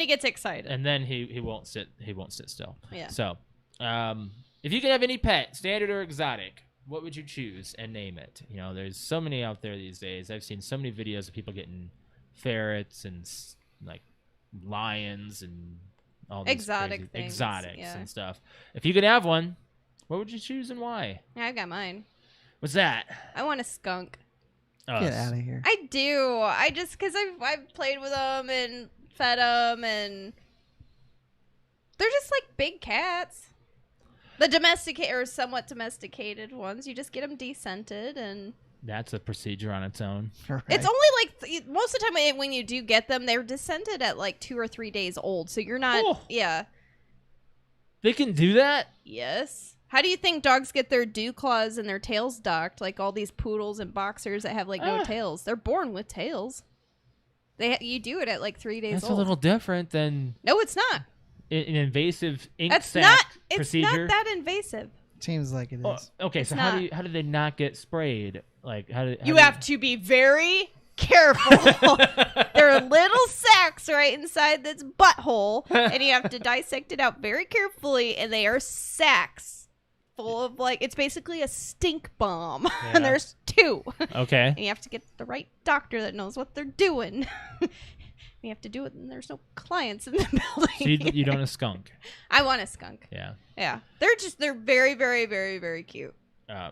he gets excited. and then he won't sit. He won't sit still. Yeah. So, if you could have any pet, standard or exotic, what would you choose and name it? You know, there's so many out there these days. I've seen so many videos of people getting ferrets and like lions and all these Exotic crazy, things, exotics yeah. and stuff. If you could have one, what would you choose and why? Yeah, I got mine. What's that? I want a skunk. Oh, Get out of here. I do. I just because I've played with them and fed them, and they're just like big cats. The domesticated or somewhat domesticated ones, you just get them descented, and That's a procedure on its own. Right. it's only like most of the time when you do get them, they're descented at like 2 or 3 days old. So you're not. Oh. Yeah. They can do that? Yes. How do you think dogs get their dew claws and their tails docked? Like all these poodles and boxers that have like no tails. They're born with tails. You do it at like 3 days That's old. a little different than No, it's not. an invasive ink That's sac not. It's procedure. not that invasive. Seems like it is. Oh, okay, It's so not. how do they not get sprayed? Like You have to be very careful. There are little sacs right inside this butthole, and you have to dissect it out very carefully. And they are sacs full of it's basically a stink bomb, Yeah. and there's 2. Okay. And you have to get the right doctor that knows what they're doing. You have to do it, and there's no clients in the building. So you don't a skunk. I want a skunk. Yeah. Yeah, they're very, very, very, very cute.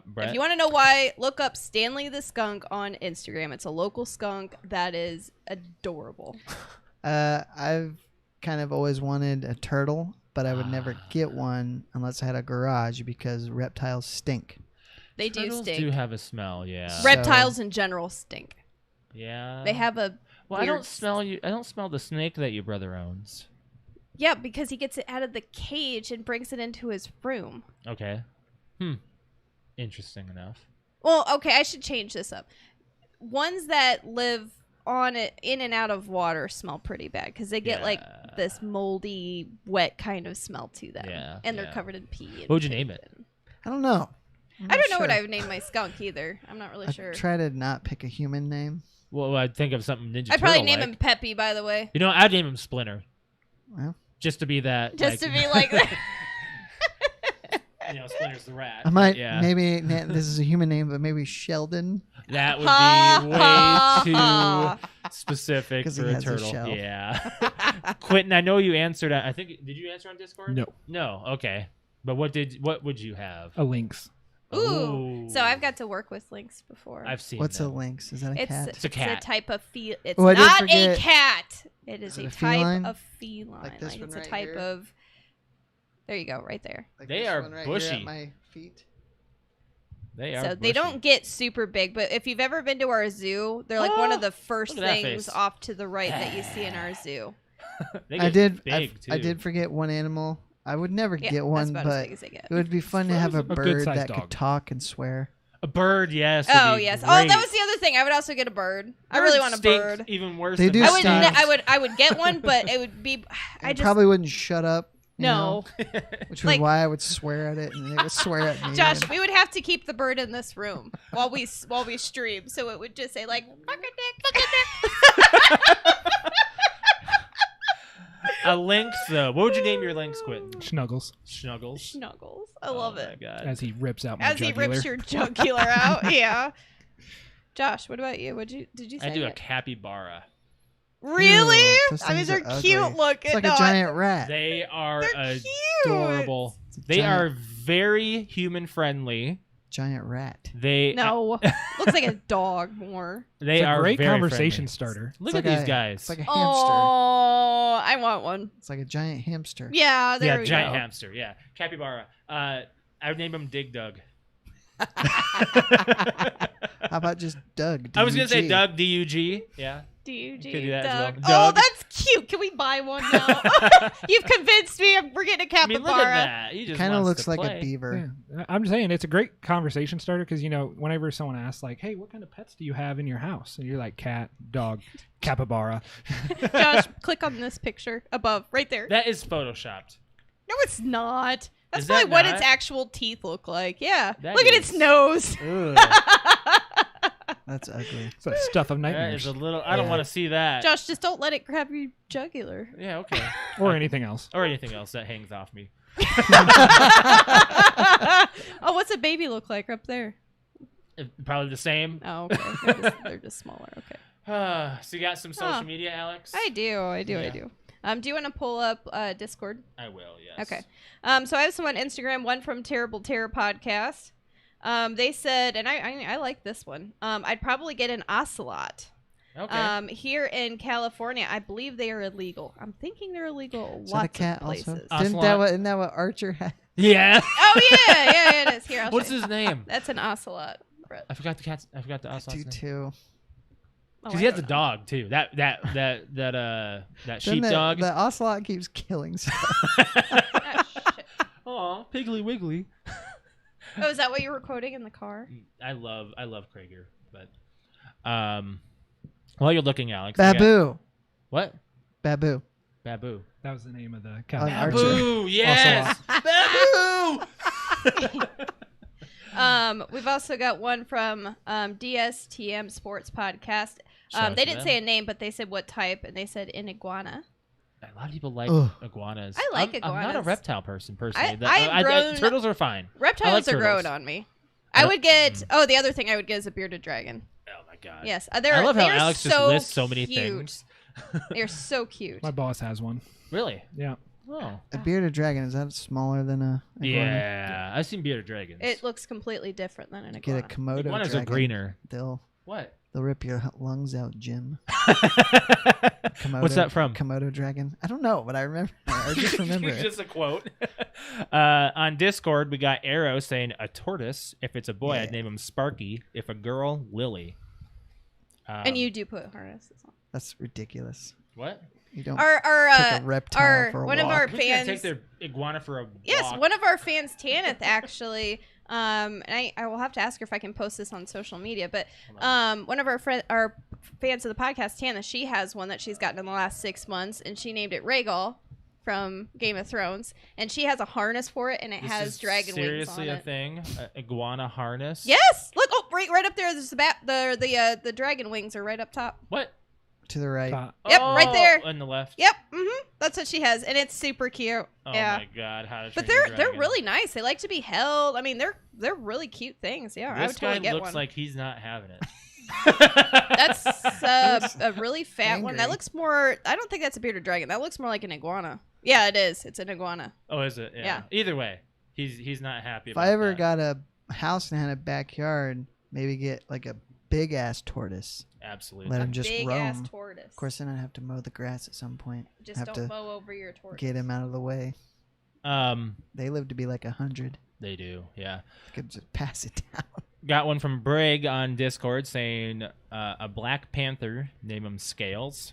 Brett? If you want to know why, look up Stanley the skunk on Instagram. It's a local skunk that is adorable. I've kind of always wanted a turtle, but I would never get one unless I had a garage because reptiles stink. They do Turtles stink. do have a smell, yeah. Reptiles in general stink. Yeah. They have a Well, I weird don't smell you. I don't smell the snake that your brother owns. yeah, because he gets it out of the cage and brings it into his room. Okay. Interesting enough. Well, okay, I should change this up. Ones that live on it in and out of water smell pretty bad because they get like Yeah. this moldy, wet kind of smell to them. Yeah, and they're yeah. covered in pee. And What would you poop name it? and- I don't know. I don't know what I would name my skunk either. I'm not really I sure. try to not pick a human name. Well, I'd think of something Ninja I'd probably Turtle-like. name him Peppy, by the way. You know, I'd name him Splinter. Well, Just to be that. Just to be like that. You know, Splinter's the rat. I might Yeah. maybe this is a human name, but maybe Sheldon. That would Ha, be way ha. too specific 'Cause for he a has a turtle. shell. Yeah. Quentin, I know you answered. I think did you answer on Discord? No. No. Okay. But what would you have? A lynx. Ooh. So I've got to work with lynx before. I've seen. What's a them. lynx? Is that a it's cat? It's a cat. It's a type of it's Oh, I did not a forget- cat. It is Is it a a type feline? of feline. Like this one it's right a type here? of. There you go, right there. Like They this are one right bushy. Here at my feet. They are. So they bushy. don't get super big, but if you've ever been to our zoo, they're like one of the first look at that things face. off to the right that you see in our zoo. They I get did. Big too. I did forget one animal. I would never Yeah, get that's one, about as but big as they get. it would be fun to have a A bird good-sized that dog. could talk and swear. A bird, yes. would Oh be yes. Great. Oh, that was the other thing. I would also get a bird. I really want a stink bird. Even worse. They than do I would. stink. I would get one, but it would be. I It just probably wouldn't shut up. you no. know, which was Like- why I would swear at it, and they would swear at me. Josh, and- we would have to keep the bird in this room while we stream, so it would just say like "fuck a dick, fuck a dick." A lynx, though. What would you name your lynx, Quentin? Snuggles. Snuggles. Snuggles. I love Oh it. my God. As he rips out my As he jugular. rips your jugular out. Yeah. Josh, what about you? Did you say? I do a it? capybara. Really? Ew, those I mean, things they're are cute ugly. looking. It's like No, a giant rat. They are They're adorable. It's a They giant- are very human friendly. giant rat. They No, looks like a dog more. they It's a are great very conversation friendly. starter. Look It's at like these a- guys. It's like a hamster. Oh, I want one. It's like a giant hamster. Yeah, there yeah, we giant go. hamster. Yeah, capybara. I would name him Dig Dug. How about just Doug? I was gonna say D-U-G? Doug D-U-G. Yeah. D-U-G, You could do that as Doug. well. Oh, Doug. that's cute. Can we buy one now? You've convinced me. We're getting a I mean, capybara. look at that. He just Kind of wants looks to like play. a beaver. Yeah. I'm saying it's a great conversation starter because, you know, whenever someone asks, like, hey, what kind of pets do you have in your house? And you're like, cat, dog, capybara. Josh, click on this picture above, right there. That is photoshopped. No, it's not. That's Is that probably what not? its actual teeth look like. Yeah. That Look at its is- nose. Ugh. That's ugly. It's that stuff of That nightmares. is a little. I don't Yeah. want to see that. Josh, just don't let it grab your jugular. Yeah. Okay. Or anything else. Or anything else that hangs off me. Oh, what's a baby look like up there? Probably the same. Oh, okay. They're just smaller. Okay. So you got some social Huh. media, Alex? I do. I Yeah. do. Do you want to pull up Discord? I will. Yes. Okay. So I have some on Instagram. One from Terrible Terror Podcast. They said, and I like this one. I'd probably get an ocelot. Okay. Here in California, I believe they are illegal. I'm thinking they're illegal Is lots that a cat of places. also? Ocelot? Isn't that what Archer had? yeah. Oh yeah, it is. Here, I'll What's show you. his name? That's an ocelot. Brett. I forgot the cat's. I forgot the I ocelot's do name. too. Oh, Because I he has don't a know. dog too. That Then sheepdog. The ocelot keeps killing stuff. Ah, shit. Aw, Piggly Wiggly. Oh, is that what you were quoting in the car? I love Krager, but while you're looking, Alex. I got- Babu. What? Babu. Babu. That was the name of the On cat. Archer. Babu. Yes. Babu. We've also got one from DSTM Sports Podcast. Shout out They to didn't them. say a name, but they said what type, and they said an iguana. A lot of people like Ugh. iguanas. I like I'm not a iguanas. reptile person personally. I've grown- turtles are fine. Reptiles like are growing turtles. on me. I I don't- would get. Oh, the other thing I would get is a bearded dragon. Oh my god. Yes, I love how they're Alex so just lists so many cute. things. They're so cute. My boss has one. Really? Yeah. Oh. A bearded dragon, is that smaller than a iguana? Yeah, I've seen bearded dragons. It looks completely different than an Get a iguana. Komodo Iguanas dragon. are greener. They'll What? rip your lungs out, Jim. Komodo, What's that from? Komodo dragon. I don't know, but I remember. I just remember it. Just a quote. On Discord, we got Arrow saying a tortoise. If it's a boy, I'd Yeah. name him Sparky. If a girl, Lily. And you do put harnesses on. That's ridiculous. What? You don't Our take a reptile for a one of walk. our Who's gonna take fans. their iguana for a Yes, walk? one of our fans, Tanith, actually. And I will have to ask her if I can post this on social media. But one of our fans of the podcast, Tanith, she has one that she's gotten in the last 6 months, and she named it Rhaegal from Game of Thrones, and she has a harness for it, and it This has is dragon wings on seriously a it. thing? A iguana harness? Yes, look! Oh, right up there. There's the dragon wings are right up top. What? To the right. Yep, right there. On the left. Yep, that's what she has, and it's super cute. Oh yeah. my god, how to But Train Your they're Dragon. really nice. They like to be held. I mean, they're really cute things. Yeah, I This would totally guy get looks one. like he's not having it. That's a really fat one. That angry. looks more. I don't think that's a bearded dragon. That looks more like an iguana. Yeah, it is. It's an iguana. Oh, is it? Yeah. Either way, he's not happy If about I ever that. got a house and had a backyard, maybe get like a big ass tortoise. Absolutely. Let A him just big roam. ass tortoise. Of course, then I'd have to mow the grass at some point. Just have don't to mow over your tortoise. get him out of the way. They live to be like 100. They do, yeah. Could just pass it down. Got one from Brig on Discord saying a Black Panther, name him Scales.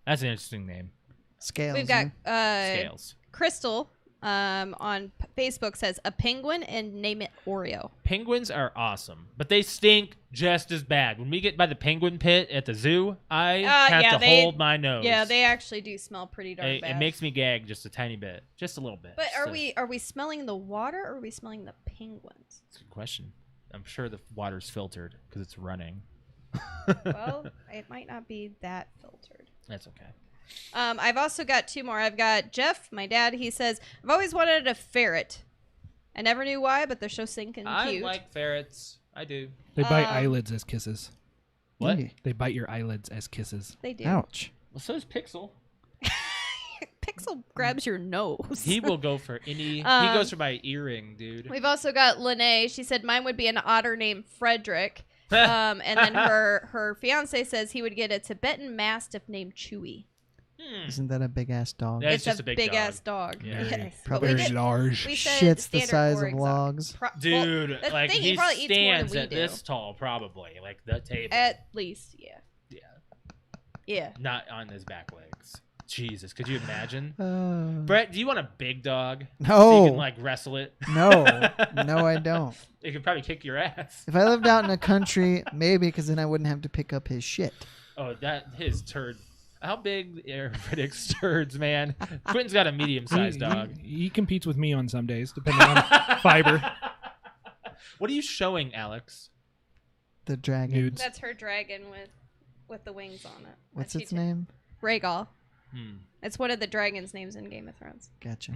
That's an interesting name. Scales. We've got Scales. Crystal on Facebook says a penguin and name it Oreo. Penguins are awesome, but they stink just as bad. When we get by the penguin pit at the zoo, I have yeah, to hold my nose. Yeah, they actually do smell pretty darn bad. It makes me gag just a tiny bit, just a little bit. But Just are we smelling the water or are we smelling the penguins? That's a good question. I'm sure the water's filtered because it's running. Well, it might not be that filtered. That's okay. I've also got two more. I've got Jeff, my dad. He says, I've always wanted a ferret. I never knew why, but they're so sinking cute. I like ferrets. I do. They bite eyelids as kisses. What? Eee. They bite your eyelids as kisses. They do. Ouch. Well, so is Pixel. Pixel grabs your nose. He will go for any. He Um, goes for my earring, dude. We've also got Lene. She said mine would be an otter named Frederick. And then her fiance says he would get a Tibetan Mastiff named Chewy. Isn't that a big ass dog? That's It's just a a big big dog. ass dog. Yeah. Yes. But Probably we Very did- large. we said Shit's the standard size or of exotic. logs. Dude, well, the like thing, he probably eats more than stands we at do. this tall, probably like the table. At least, yeah. Yeah. Yeah. Not on his back legs. Jesus, could you imagine? Uh, Brett, do you want a big dog? So you can no. like wrestle it. No. No, I don't. It could probably kick your ass. If I lived out in the country, maybe, because then I wouldn't have to pick up his shit. Oh, that his turd. How big are Riddick's turds, man? Quentin's got a medium-sized dog. He competes with me on some days, depending on fiber. What are you showing, Alex? The dragon. Nudes. That's her dragon with the wings on it. What's That she its did. name? Rhaegal. Hmm. It's one of the dragons' names in Game of Thrones. Gotcha.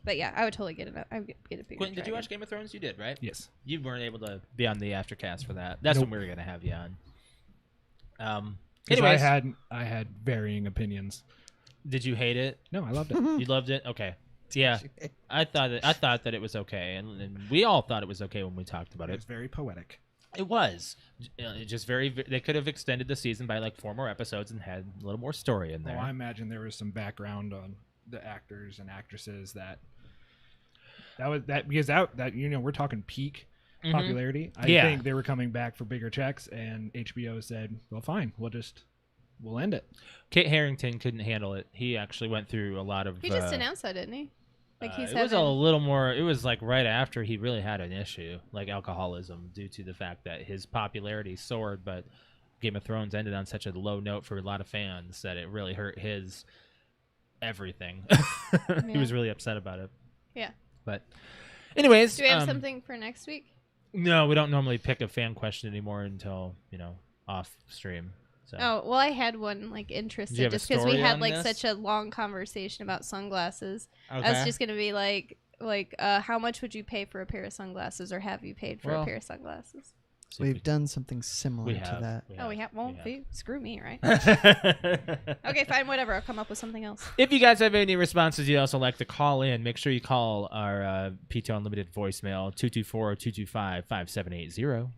But yeah, I would totally get it. I would get a bigger Quentin, did you dragon. watch Game of Thrones? You did, right? Yes. You weren't able to be on the aftercast for that. That's Nope. when we were gonna have you on. 'Cause Anyways, I had varying opinions. did you hate it? No, I loved it. You loved it? Okay. Yeah, I thought that it was okay, and we all thought it was okay when we talked about It it. was very poetic. It was just very. They could have extended the season by like 4 more episodes and had a little more story in there. Well, I imagine there was some background on the actors and actresses that was that because that we're talking peak popularity. I Yeah. think they were coming back for bigger checks, and HBO said, "Well, fine, we'll end it." Kit Harington couldn't handle it. He actually went through a lot of. He just announced that, didn't he? Like he's it was a little more. It was like right after he really had an issue, like alcoholism, due to the fact that his popularity soared, but Game of Thrones ended on such a low note for a lot of fans that it really hurt his everything. He was really upset about it. Yeah. But, anyways, Do we have something for next week? No, we don't normally pick a fan question anymore until off stream. So. Oh, well, I had one like Do you interested have a just because we story had on like this? such a long conversation about sunglasses. I Okay. was just gonna be like, how much would you pay for a pair of sunglasses, or have you paid for Well, a pair of sunglasses? See if We've done something similar to that. Oh, we have. Well, screw me, right? have. Okay, fine, whatever. I'll come up with something else. If you guys have any responses you'd also like to call in, make sure you call our PTO Unlimited voicemail, 224-225-5780.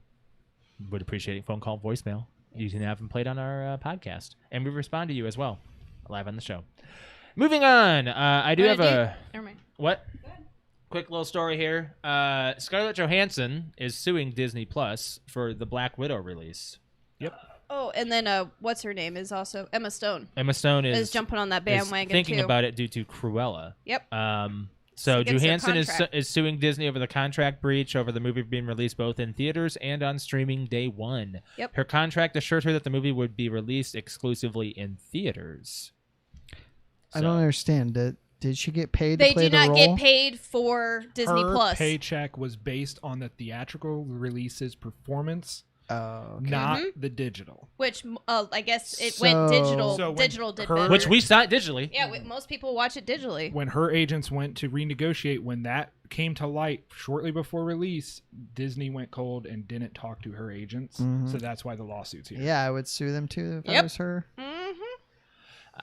Would appreciate a phone call, voicemail. You can have them played on our podcast. And we respond to you as well, live on the show. Moving on. I do have a... Never mind. What? Quick little story here. Scarlett Johansson is suing Disney Plus for the Black Widow release. Yep. Oh, and then what's her name is also Emma Stone. Emma Stone Is jumping on that is bandwagon thinking too. about it due to Cruella. Yep. So Against their Johansson contract. is suing Disney over the contract breach over the movie being released both in theaters and on streaming day one. Yep. Her contract assured her that the movie would be released exclusively in theaters. I don't understand. Did she get paid They to play do the not role? get paid for Disney Her Plus. paycheck was based on the theatrical release's performance, Oh, okay. not the digital. Which I guess it went digital. So when Digital did her- better. Which we saw it digitally. Yeah, most people watch it digitally. When her agents went to renegotiate, when that came to light shortly before release, Disney went cold and didn't talk to her agents. Mhm. So that's why the lawsuit's here. Yeah, I would sue them too if I Yep. was her.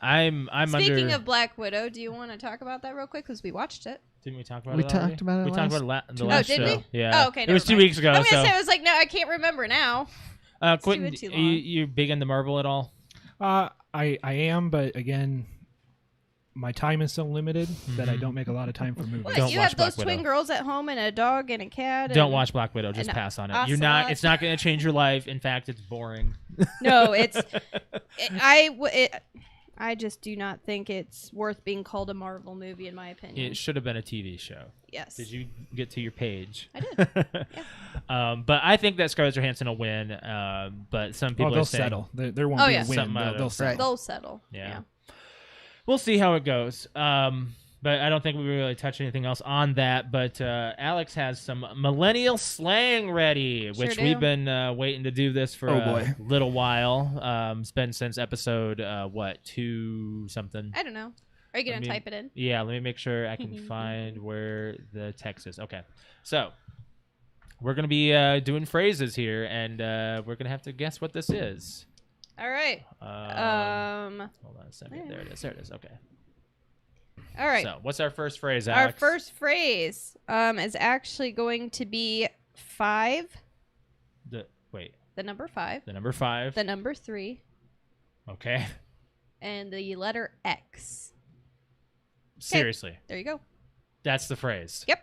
I'm Speaking under. of Black Widow, do you want to talk about that real quick? Because we watched it. Didn't we talk about We it already? talked about it We talked last- about it the Oh, last did show. we? Yeah. Oh, okay. It was never 2 mind. weeks ago. I was so. gonna say, I was like, no, I can't remember now. Quentin, too you, long. you big into Marvel at all? I am, but again, my time is so limited that I don't make a lot of time for movies. What? Don't You watch have those Black twin Widow. girls at home and a dog and a cat. Don't and- watch Black Widow. Just and pass on it. Ocelot. You're not. It's not going to change your life. In fact, it's boring. No, I just do not think it's worth being called a Marvel movie, in my opinion. It should have been a TV show. Yes. Did you get to your page? I did. But I think that Scarlett Johansson will win. But some people they'll are saying settle. There won't Oh, be yeah. a win. Something out They'll of- settle. They'll settle. Yeah. We'll see how it goes. But I don't think we really touch anything else on that. But Alex has some millennial slang ready, Sure which do. we've been waiting to do this for Oh, a boy. little while. It's been since episode 2 something. I don't know. Are you going to type it in? Yeah, let me make sure I can find where the text is. Okay, so we're going to be doing phrases here, and we're going to have to guess what this is. All right. Hold on a second. There it is. Okay. All right. So what's our first phrase, Our Alex? first phrase is actually going to be 5, The number 5, number 5. the number 3, Okay. and the letter X. Seriously. There you go. That's the phrase. Yep.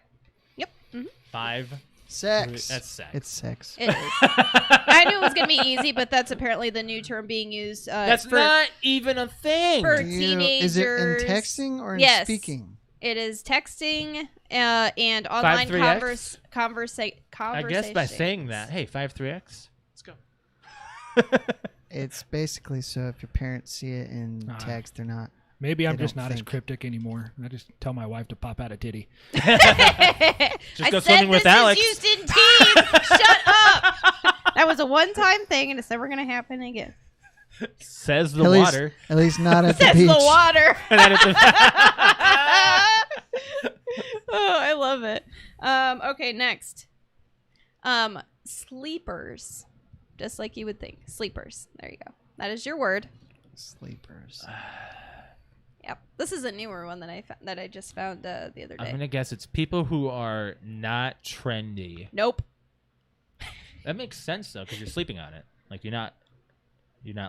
Mhm. 5. Sex. That's sex. It's sex. It is. I knew it was going to be easy, but that's apparently the new term being used. That's for, not even a thing. for Is it in teenagers. texting or in Yes. speaking? It is texting and online 53X? conversation. I guess by saying that. Hey, 53X. Let's go. It's basically so if your parents see it in text, they're not. Maybe I'm They just don't not as think. cryptic anymore. I just tell my wife to pop out a titty. Just I go said swimming with this Alex. is used in teens. Shut up. That was a one-time thing, and it's never going to happen again. Says the At least- water. At least not at the Says beach. the water. And then it's Oh, I love it. Okay, next. Sleepers. Just like you would think. Sleepers. There you go. That is your word. Sleepers. Yep. This is a newer one that I just found the other I'm day. gonna guess it's people who are not trendy. Nope. That makes sense though, because you're sleeping on it. Like you're not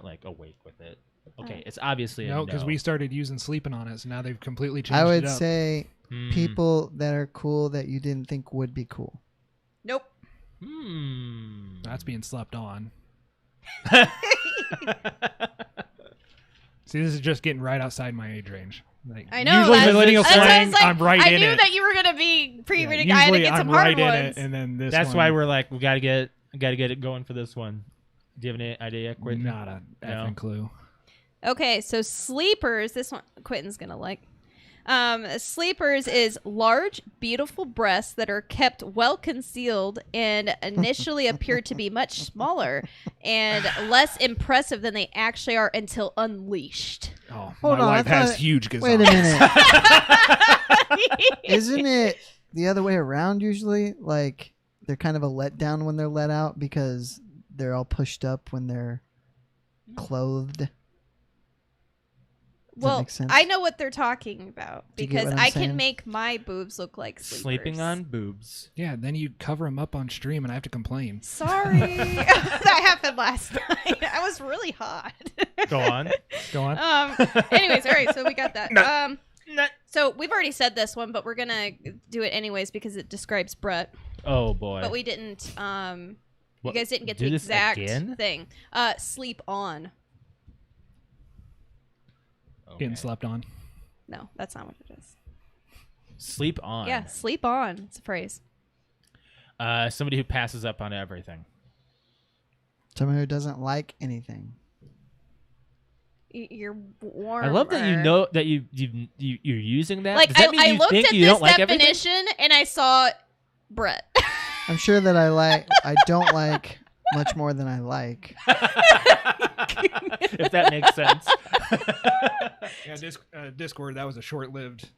like awake with it. Okay, it's obviously No, a because no. we started using sleeping on it, so now they've completely changed I would it up. say Hmm. people that are cool that you didn't think would be cool. Nope. That's being slept on. See, this is just getting right outside my age range. Like, I know. Usually that's millennial what I was slang, like, I'm right I in knew it. that you were going to be pre-reading. Yeah, I had to usually get some I'm hard right ones. in it, and then this That's one, why we're like, we gotta get it going for this one. Do you have any idea, Quentin? not a effing clue. Okay, so sleepers. This one Quentin's gonna like. Sleepers is large, beautiful breasts that are kept well concealed and initially appear to be much smaller and less impressive than they actually are until unleashed. Oh, Hold my on, I wife has thought- huge Wait a gazones. minute. Isn't it the other way around usually? Like they're kind of a letdown when they're let out because they're all pushed up when they're clothed. Does that Well, make sense? I know what they're talking about Do you get because what I'm I saying? can make my boobs look like sleepers. Sleeping on boobs. Yeah, then you cover them up on stream, and I have to complain. Sorry. That happened last night. I was really hot. Go on. Go on. Anyways, all right, so we got that. No. So we've already said this one, but we're gonna do it anyways because it describes Brett. Oh boy. But we didn't you What? guys didn't get Do the this exact again? thing. Sleep on. Okay. Getting slept on. No, that's not what it is. Sleep on. Yeah, sleep on. It's a phrase. Somebody who passes up on everything. Someone who doesn't like anything. You're warm. I love that you know that you're using that. Like Does that mean I you looked think at you this don't like everything? definition and I saw Brett. I'm sure that I don't like much more than I like. If that makes sense. Yeah, Discord, that was a short-lived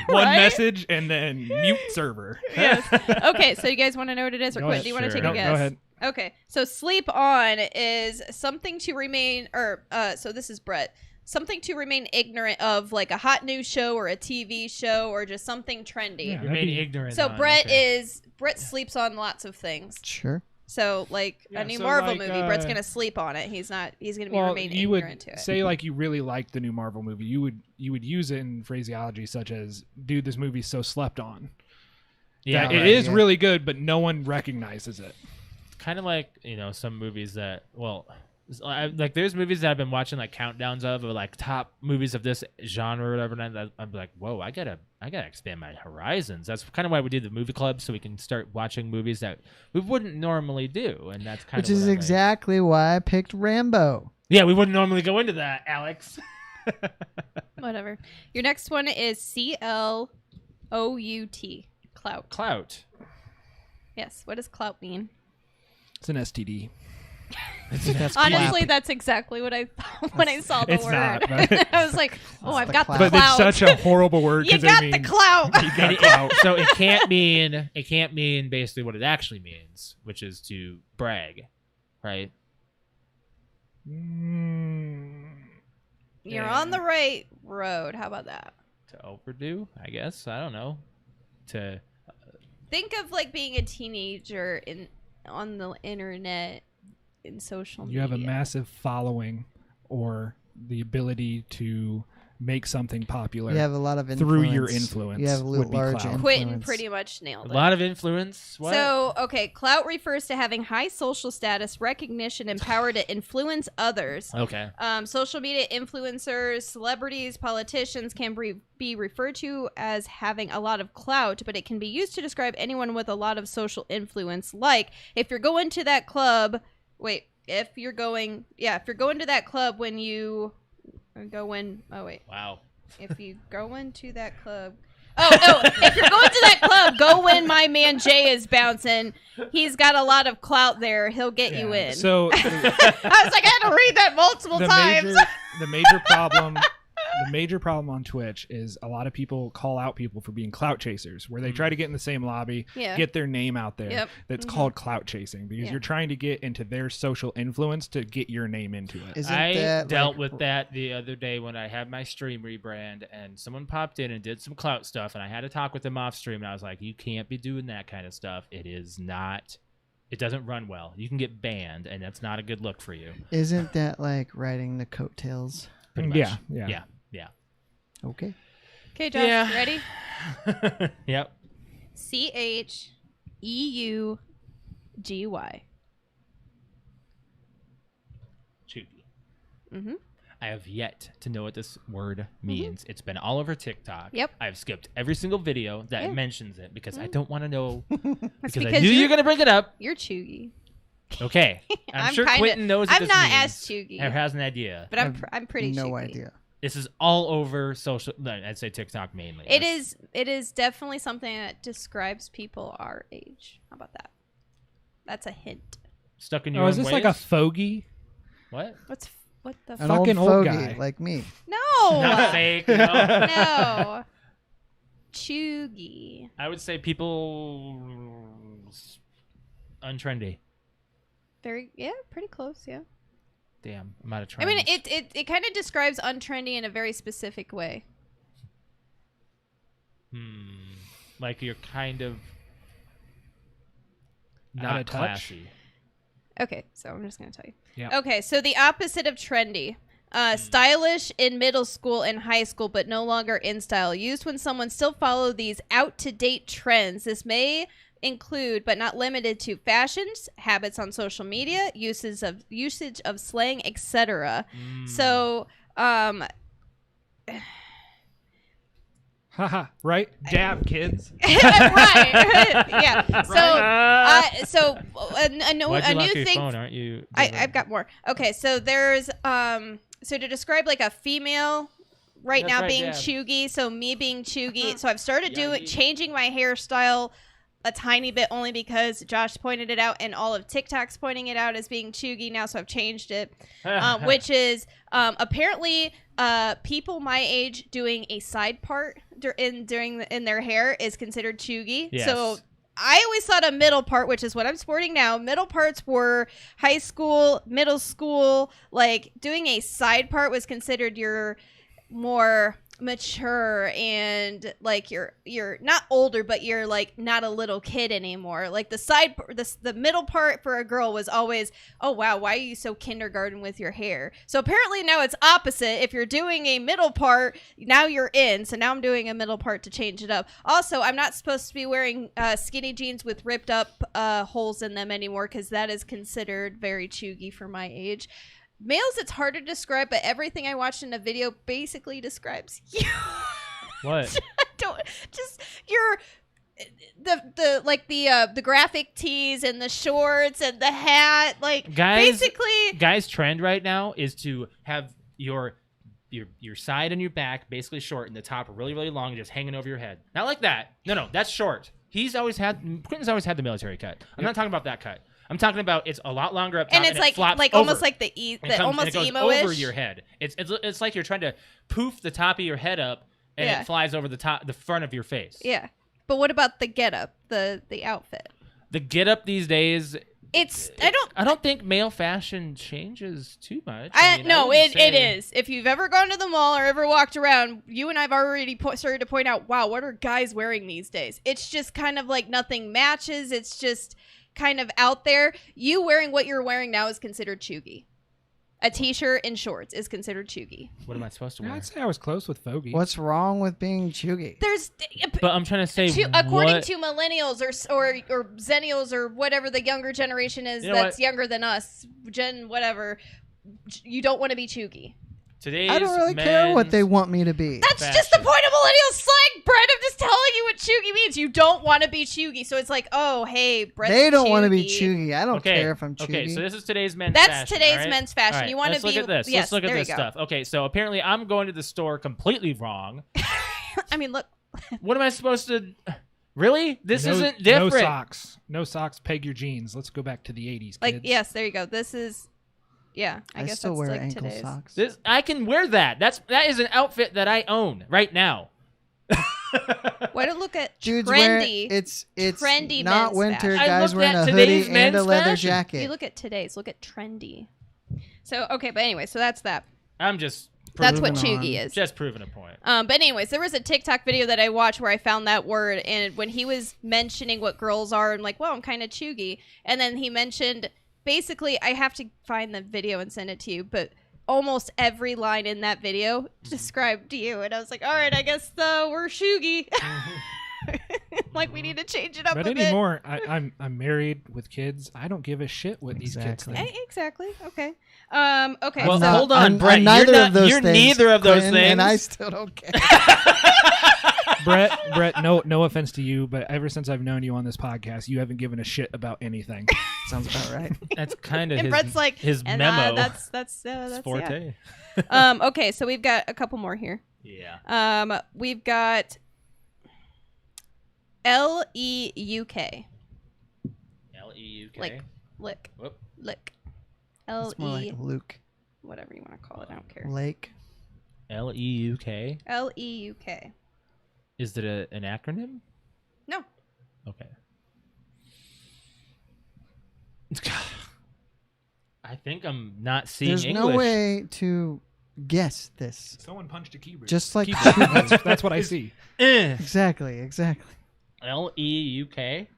one Right? message and then mute server. Yes. Okay, so you guys want to know what it is, or Go Quinn, ahead. do you want to Sure. take No, a guess? go ahead. Okay, so sleep on is something to remain, so this is Brett. Something to remain ignorant of, like a hot news show or a TV show or just something trendy. Yeah. Remain That'd be- ignorant. So on, Brett okay. sleeps on lots of things. Sure. So like Yeah, a new so Marvel like, movie, Brett's gonna sleep on it. He's gonna be Well, remain you ignorant would to it. say like you really liked the new Marvel movie. You would use it in phraseology such as, "Dude, this movie's so slept on." Yeah, That right. it is yeah. really good, but no one recognizes it. Kind of like some movies that like there's movies that I've been watching like countdowns of, or like top movies of this genre or whatever, and I'm like, whoa, I gotta expand my horizons. That's kind of why we do the movie club, so we can start watching movies that we wouldn't normally do, and that's kind Which of is exactly why I picked Rambo. Yeah, we wouldn't normally go into that, Alex. Whatever. Your next one is CLOUT. Clout. Clout. Yes. What does clout mean? It's an STD. That's Honestly, clap. that's exactly what I thought when I saw the It's word. not, but- I was like, oh, I've the got clout. the But it's clout. such a horrible word. You 'cause got it the means- clout. You got clout. So it can't mean basically what it actually means, which is to brag, right? You're on the right road. How about that? To overdo, I guess. I don't know. To Think of like being a teenager on the internet in social media. You have a massive following or the ability to make something popular. You have a lot of Through your influence. influence You have a would be large clout. influence. Quentin pretty much nailed a it. lot of influence. What? So, okay, clout refers to having high social status, recognition, and power to influence others. Okay. Social media influencers, celebrities, politicians can be referred to as having a lot of clout, but it can be used to describe anyone with a lot of social influence. Like, if you're going to that club, wait, if you're going to that club when you go in. Oh wait. Wow. If you go into that club. If you're going to that club, go when my man Jay is bouncing. He's got a lot of clout there. He'll get you in. So I was like, I had to read that multiple times. The major problem on Twitch is a lot of people call out people for being clout chasers, where they try to get in the same lobby, get their name out there. Yep. That's called clout chasing, because you're trying to get into their social influence to get your name into it. I dealt with that the other day when I had my stream rebrand, and someone popped in and did some clout stuff, and I had to talk with them off stream, and I was like, you can't be doing that kind of stuff. It doesn't run well. You can get banned, and that's not a good look for you. Isn't that like riding the coattails? Pretty much. Yeah. Okay. Okay, Josh, ready? Yep. CHEUGY. Chuggy. Mm-hmm. I have yet to know what this word means. It's been all over TikTok. Yep. I've skipped every single video that mentions it because I don't want to know. Because I knew you were going to bring it up. You're chuggy. Okay. I'm sure Quentin knows what I'm this not means. as chuggy. Or has an idea. But I'm pretty chuggy. No idea. This is all over social. No, I'd say TikTok mainly. It is definitely something that describes people our age. How about that? That's a hint. Stuck in your Oh, own is this ways? like a fogey? What? What the An Fucking old old fogey guy. like me. No. Not fake. No. No. Chuggy. I would say people untrendy. Pretty close, yeah. Damn, I'm out of I trends. mean, it kind of describes untrendy in a very specific way. Like you're kind of Out not of touch? classy. Okay, so I'm just going to tell you. Yeah. Okay, so the opposite of trendy. Stylish in middle school and high school, but no longer in style. Used when someone still follow these out-to-date trends. This may include, but not limited to, fashions, habits on social media, usage of slang, etc. So, Haha, right? Dab, kids. right, yeah. So, a new Why'd you lock your thing. phone? Aren't you? I've got more. Okay, so there's so to describe like a female right That's now right, being yeah. chuggy, so me being chuggy. So I've started changing my hairstyle a tiny bit only because Josh pointed it out and all of TikTok's pointing it out as being chuggy now, so I've changed it. Which is apparently people my age doing a side part in their hair is considered chuggy. Yes. So I always thought a middle part, which is what I'm sporting now. Middle parts were high school, middle school. Like doing a side part was considered your more mature and like you're not older, but you're like not a little kid anymore. Like the middle part for a girl was always, oh wow, why are you so kindergarten with your hair? So apparently now it's opposite. If you're doing a middle part, now you're in. So now I'm doing a middle part to change it up. Also, I'm not supposed to be wearing skinny jeans with ripped up holes in them anymore because that is considered very chuggy for my age. Males, it's hard to describe, but everything I watched in a video basically describes you. What? The graphic tees and the shorts and the hat, like guys' trend right now is to have your side and your back basically short and the top really really long and just hanging over your head. Not like that. No, that's short. Quentin's always had the military cut. I'm not talking about that cut. I'm talking about it's a lot longer up top and it's it flops like over. almost like almost it goes emo-ish. over your head. It's like you're trying to poof the top of your head up and it flies over the front of your face. Yeah, but what about the getup, the outfit? The getup these days. I don't think male fashion changes too much. It is. If you've ever gone to the mall or ever walked around, you and I've already started to point out, wow, what are guys wearing these days? It's just kind of like nothing matches. It's just kind of out there. You wearing what you're wearing now is considered chuggy. A t-shirt and shorts is considered chuggy. What am I supposed to wear? I'd say I was close with fogey. What's wrong with being chuggy? But I'm trying to say, according to millennials or zennials or whatever the younger generation is younger than us, Gen whatever, you don't want to be chuggy. Today's I don't really care what they want me to be. That's just the point of millennial slang, Brett. I'm just telling you what chuggy means. You don't want to be chuggy. So it's like, oh, hey, Brett's They don't want to chuggy. be chuggy. I don't care if I'm chuggy. Okay, so this is today's men's That's fashion. today's all right? men's fashion. All right, You want to let's be. look at this. Yes, Let's look at there this you go. stuff. Okay, so apparently I'm going to the store completely wrong. I mean, look. What am I supposed to... Really? This No- isn't different. No socks. No socks. Peg your jeans. Let's go back to the 80s, Like, kids. yes, there you go. This is. Yeah, I guess still that's wear like ankle today's. socks. I can wear that. That is an outfit that I own right now. Why don't look at Dudes trendy? it's trendy not men's winter. fashion. I Guys looked wearing at a today's hoodie and a men's leather fashion. jacket. You look at today's. Look at trendy. So okay, but anyway, so that's that. I'm just That's what Moving chuggy on. is. just proving a point. But anyways, there was a TikTok video that I watched where I found that word, and when he was mentioning what girls are, I'm like, well, I'm kind of chuggy. And then he mentioned, basically, I have to find the video and send it to you, but almost every line in that video described you. And I was like, all right, I guess we're chuggy. Like, we need to change it up But a bit. anymore, I'm married with kids. I don't give a shit what these kids Exactly. think. Exactly. Okay. Okay. Well, so, hold on, I'm Brett. neither You're of those you're things, neither of those Quinn, things. and I still don't care. Brett, no offense to you, but ever since I've known you on this podcast, you haven't given a shit about anything. Sounds about right. That's kind of and his, Brett's like, his and, memo. that's forte. Yeah. Okay, so we've got a couple more here. Yeah. We've got L-E-U-K. L-E-U-K. Like, lick. Whoop. Lick. It's more L-E, like Luke whatever you want to call it. I don't care. Lake. L-E-U-K. L-E-U-K. Is it an acronym? No. Okay. I think I'm not seeing There's English. no way to guess this. Someone punched a keyboard. Just like That's what I see. exactly. L-E-U-K.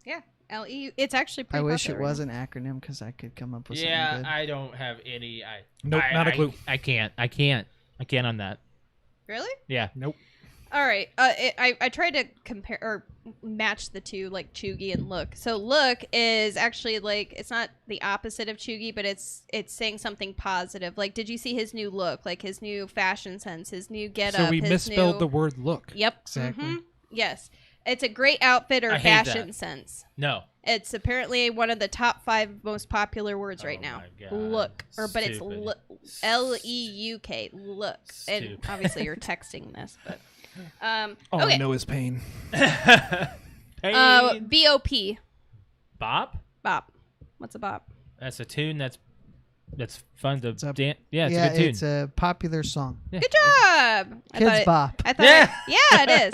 Yeah. L-E-U. It's actually pretty I wish it popular right was an acronym because I could come up with Yeah, something good. I don't have any. Nope, not a clue. I can't on that. now. Really? Yeah. Nope. All right. I tried to compare or match the two, like chuggy and look. So look is actually like, it's not the opposite of chuggy, but it's saying something positive. Like, did you see his new look? Like his new fashion sense, his new getup. So we his misspelled new... the word look. Yep. Exactly. Mhm. Yes. It's a great outfit or I hate fashion that. sense. No. It's apparently one of the top 5 most popular words right Oh now. my God. Look, but it's Stupid. L-E-U-K. Look, and Stupid. obviously you're texting this, but All I okay. know is pain. Pain. B-O-P. Bop? Bop. What's a bop? That's a tune that's fun to a- dance. Yeah, it's yeah, a good tune. it's a popular song. Good job. Kids bop. I thought. Yeah. Yeah, it is.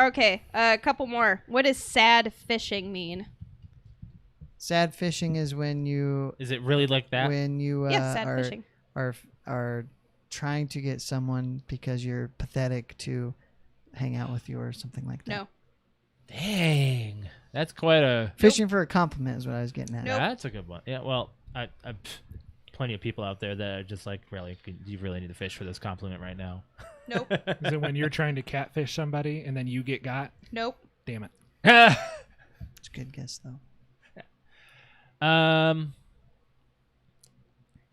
Okay. A couple more. What does sad fishing mean? Sad fishing is when you Is it really like that? Yeah, sad are, fishing. are trying to get someone because you're pathetic to hang out with you or something like that. No. Dang. That's quite a... Fishing for a compliment is what I was getting at. Nope. That's a good one. Yeah, well, I plenty of people out there that are just like, really, you really need to fish for this compliment right now. Nope. Is it when you're trying to catfish somebody and then you get got? Nope. Damn it. It's a good guess though. I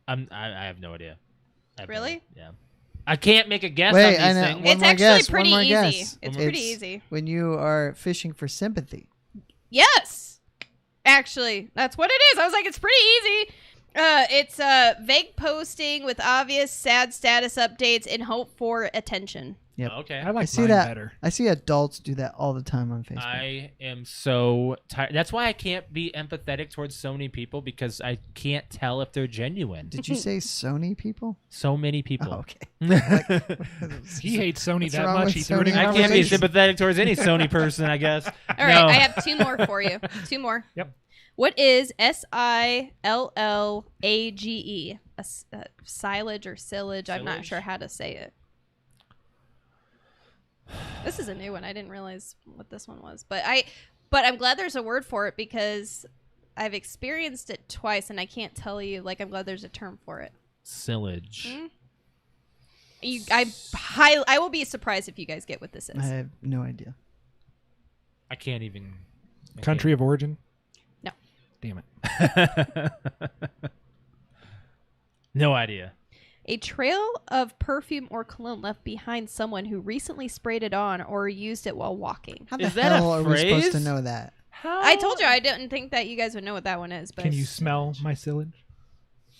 have no idea. I have no Really? idea. Yeah. I can't make a guess Wait, on I these know. things. One It's more actually guess, pretty one more easy. guess. It's pretty easy. When you are fishing for sympathy. Yes. Actually, that's what it is. I was like, it's pretty easy. It's vague posting with obvious sad status updates in hope for attention. Yep. Okay. I like I see mine that. better. I see adults do that all the time on Facebook. I am so tired. That's why I can't be empathetic towards so many people, because I can't tell if they're genuine. Did you say Sony people? So many people. Oh, okay. He hates Sony What's that wrong much. with He threw it in Sony? I can't be conversation. sympathetic towards any Sony person, I guess. All right, No. I have 2 more for you. 2 more. Yep. What is silage? Silage or silage? I'm not Silage? sure how to say it. This is a new one. I didn't realize what this one was, but I'm glad there's a word for it because I've experienced it twice, and I can't tell you. Like, I'm glad there's a term for it. Sillage. I will be surprised if you guys get what this I is. have no idea. I can't even. Country of origin? No. Damn it. No idea. A trail of perfume or cologne left behind someone who recently sprayed it on or used it while walking. How the Is that a hell are we supposed to phrase? know that? How? I told you I didn't think that you guys would know what that one is. But Can you smell my silage?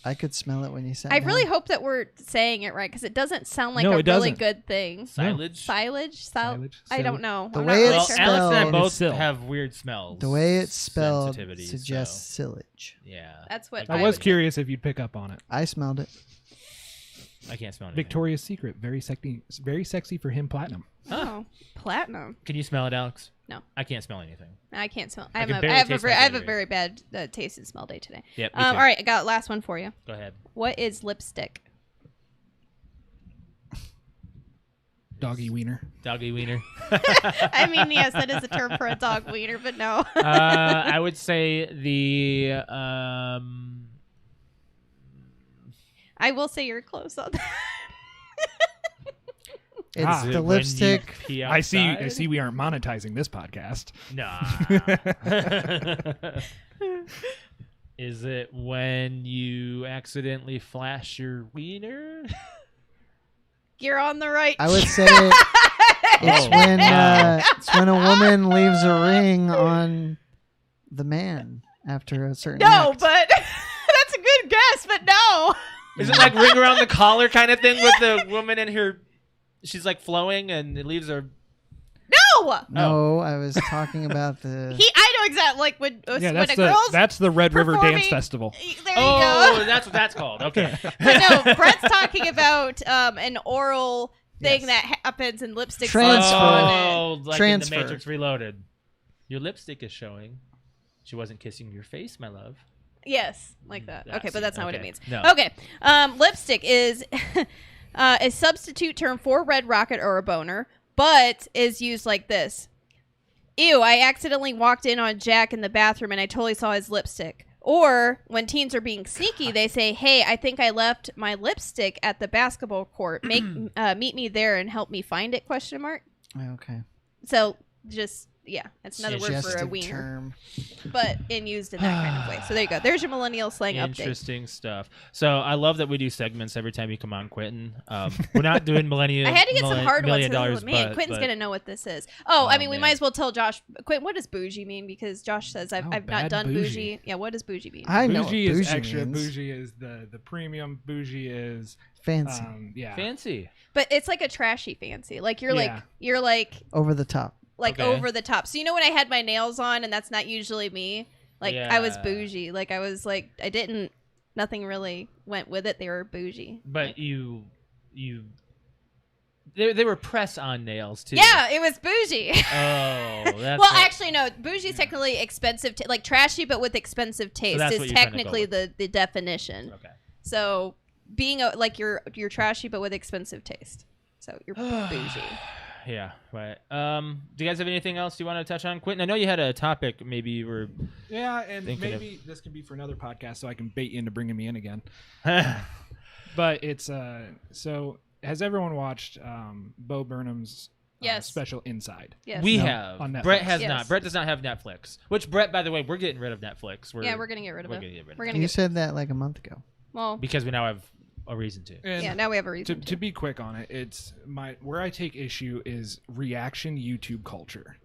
I could smell it when you said I really hope that we're saying it right because it doesn't sound like No, a it really doesn't. good thing. Silage? Silage? I don't know. The I'm way not really it's sure. Well, Alex and I spelled- both It's sill. have weird smells. The way it's spelled sensitivity, suggests so, silage. yeah. That's what I was curious if you'd pick up on it. I smelled it. I can't smell anything. Victoria's Secret, very sexy for him. Platinum. Oh, platinum. Can you smell it, Alex? No. I can't smell anything. I can't smell. I I can have barely a taste my I have a battery. very bad taste and smell day today. Yep. me All too. right, I got last one for you. Go ahead. What is lipstick? Doggy wiener. Doggy wiener. I mean, yes, that is a term for a dog wiener, but no. I would say the I will say you're close on that. It's Ah. the lipstick. I see. We aren't monetizing this podcast. Nah. Is it when you accidentally flash your wiener? You're on the right. I would say it's when a woman leaves a ring on the man after a certain No, act. but that's a good guess, but no. Is it like ring around the collar kind of thing with the woman in her? She's like flowing and it leaves her. No. No, I was talking about the. I know exactly like when Yeah, when a girl's that's the Red River Dance performing- Festival. There you Oh, go. that's what that's called. Okay. But no, Brett's talking about an oral thing Yes. that happens and lipstick Transfer. on it. Oh, like Transfer. in the Matrix Reloaded. Your lipstick is showing. She wasn't kissing your face, my love. Yes, like that. That's Okay, but that's not what it okay. means. No. Okay. Lipstick is a substitute term for red rocket or a boner, but is used like this. Ew, I accidentally walked in on Jack in the bathroom and I totally saw his lipstick. Or when teens are being sneaky, they say, "Hey, I think I left my lipstick at the basketball court. Meet me there and help me find it?" ? Okay. So just that's another word for a Suggestive wiener, term. but used in that kind of way. So there you go. There's your millennial slang update. Interesting stuff. So I love that we do segments every time you come on, Quentin. We're not doing millennial. I had to get some hard ones. $1 million, Man, but, Quentin's but gonna know what this is. Oh, I mean, we man. might as well tell Josh. Quentin, what does bougie mean? Because Josh says I've not bad done bougie. bougie. Yeah, what does bougie mean? I know Bougie what is bougie extra. means. Bougie is the premium. Bougie is Fancy. yeah. fancy. But it's like a trashy fancy. Like you're Yeah. like Over the top. Okay. over the top. So you know when I had my nails on, and that's not usually me. Like I was Yeah. bougie. Like I was like I didn't. Nothing really went with it. They were bougie. But they were press on nails too. Yeah, it was bougie. Oh, that's Well, what- actually, no. Bougie is technically expensive, like trashy, but with expensive taste that's is what you're trying to go technically with. the definition. Okay. So being like you're trashy, but with expensive taste. So you're bougie. Yeah, right. Do you guys have anything else you want to touch on, Quentin? I know you had a topic. Maybe you were. Yeah, and Thinking maybe this can be for another podcast, so I can bait you into bringing me in again. yeah, But it's so. Has everyone watched Bo Burnham's Yes. special Inside? Yes. we No. have. On Netflix. Brett has Yes. not. Brett does not have Netflix. Which Brett, by the way, we're getting rid of Netflix. Yeah, we're gonna get rid of we're it. gonna get rid of We're it. gonna You get said that like a month ago. well. Because we now have a reason to. And Yeah. Now we have a reason to be quick on it, it's where I take issue is reaction YouTube culture.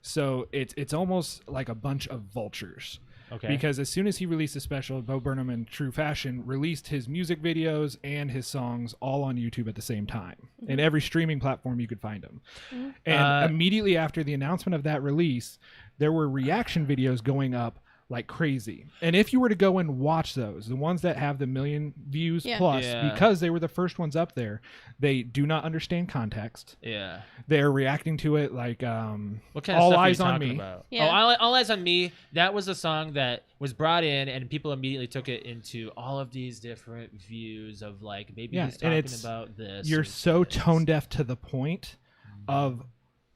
So it's almost like a bunch of vultures. Okay. Because as soon as he released a special, Bo Burnham in true fashion released his music videos and his songs all on YouTube at the same time. In every streaming platform you could find them. And immediately after the announcement of that release, there were reaction videos going up like crazy. And if you were to go and watch those, the ones that have the million views Yeah. plus, Yeah. because they were the first ones up there, they do not understand context. Yeah. They're reacting to it like What kind of All stuff are you Eyes on talking Me. about? Yeah. Oh, All Eyes on Me. That was a song that was brought in, and people immediately took it into all of these different views of like maybe Yeah, he's and talking it's- about this. you're or so this. tone deaf to the point of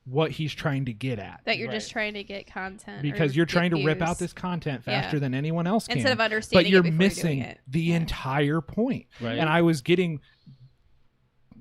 what he's trying to get at. that you're just Right. trying to get content Because or you're get trying to rip views. out this content Yeah. faster than anyone else can. Instead of understanding but you're it before missing you're doing it. the entire point. Right. And I was getting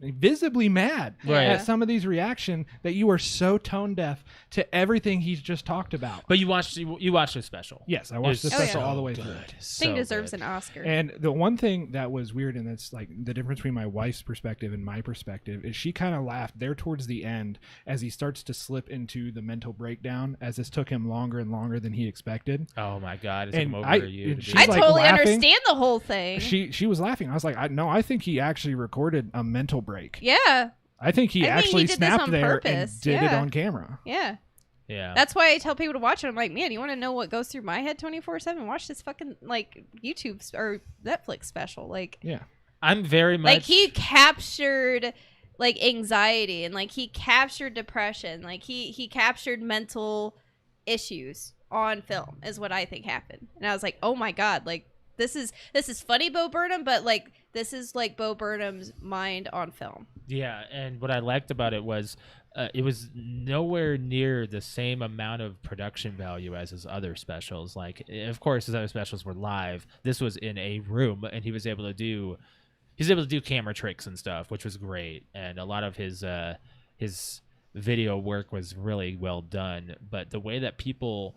visibly mad Right. at some of these reaction that you are so tone deaf to everything he's just talked about. But you watched the special. Yes, I watched the It's special so all the way through. good. Thing deserves an Oscar. And the one thing that was weird, and that's like the difference between my wife's perspective and my perspective, is she kind of laughed there towards the end as he starts to slip into the mental breakdown, as this took him longer and longer than he expected. Oh my God! It took And him over I- a year. she's I like totally laughing. understand the whole thing. She was laughing. I was like, I think he actually recorded a mental break. Yeah. I think he I mean, actually he did this snapped on there purpose. and did it Yeah. on camera. Yeah. Yeah. That's why I tell people to watch it. I'm like, man, you want to know what goes through my head 24/7? Watch this fucking like YouTube or Netflix special. Like, Yeah. I'm very much like he captured like anxiety and like he captured depression. Like he captured mental issues on film is what I think happened. And I was like, oh my God, like this is funny, Bo Burnham, but like this is like Bo Burnham's mind on film. Yeah, and what I liked about it was nowhere near the same amount of production value as his other specials. Like, of course, his other specials were live. This was in a room, and he was able to do camera tricks and stuff, which was great. And a lot of his video work was really well done. But the way that people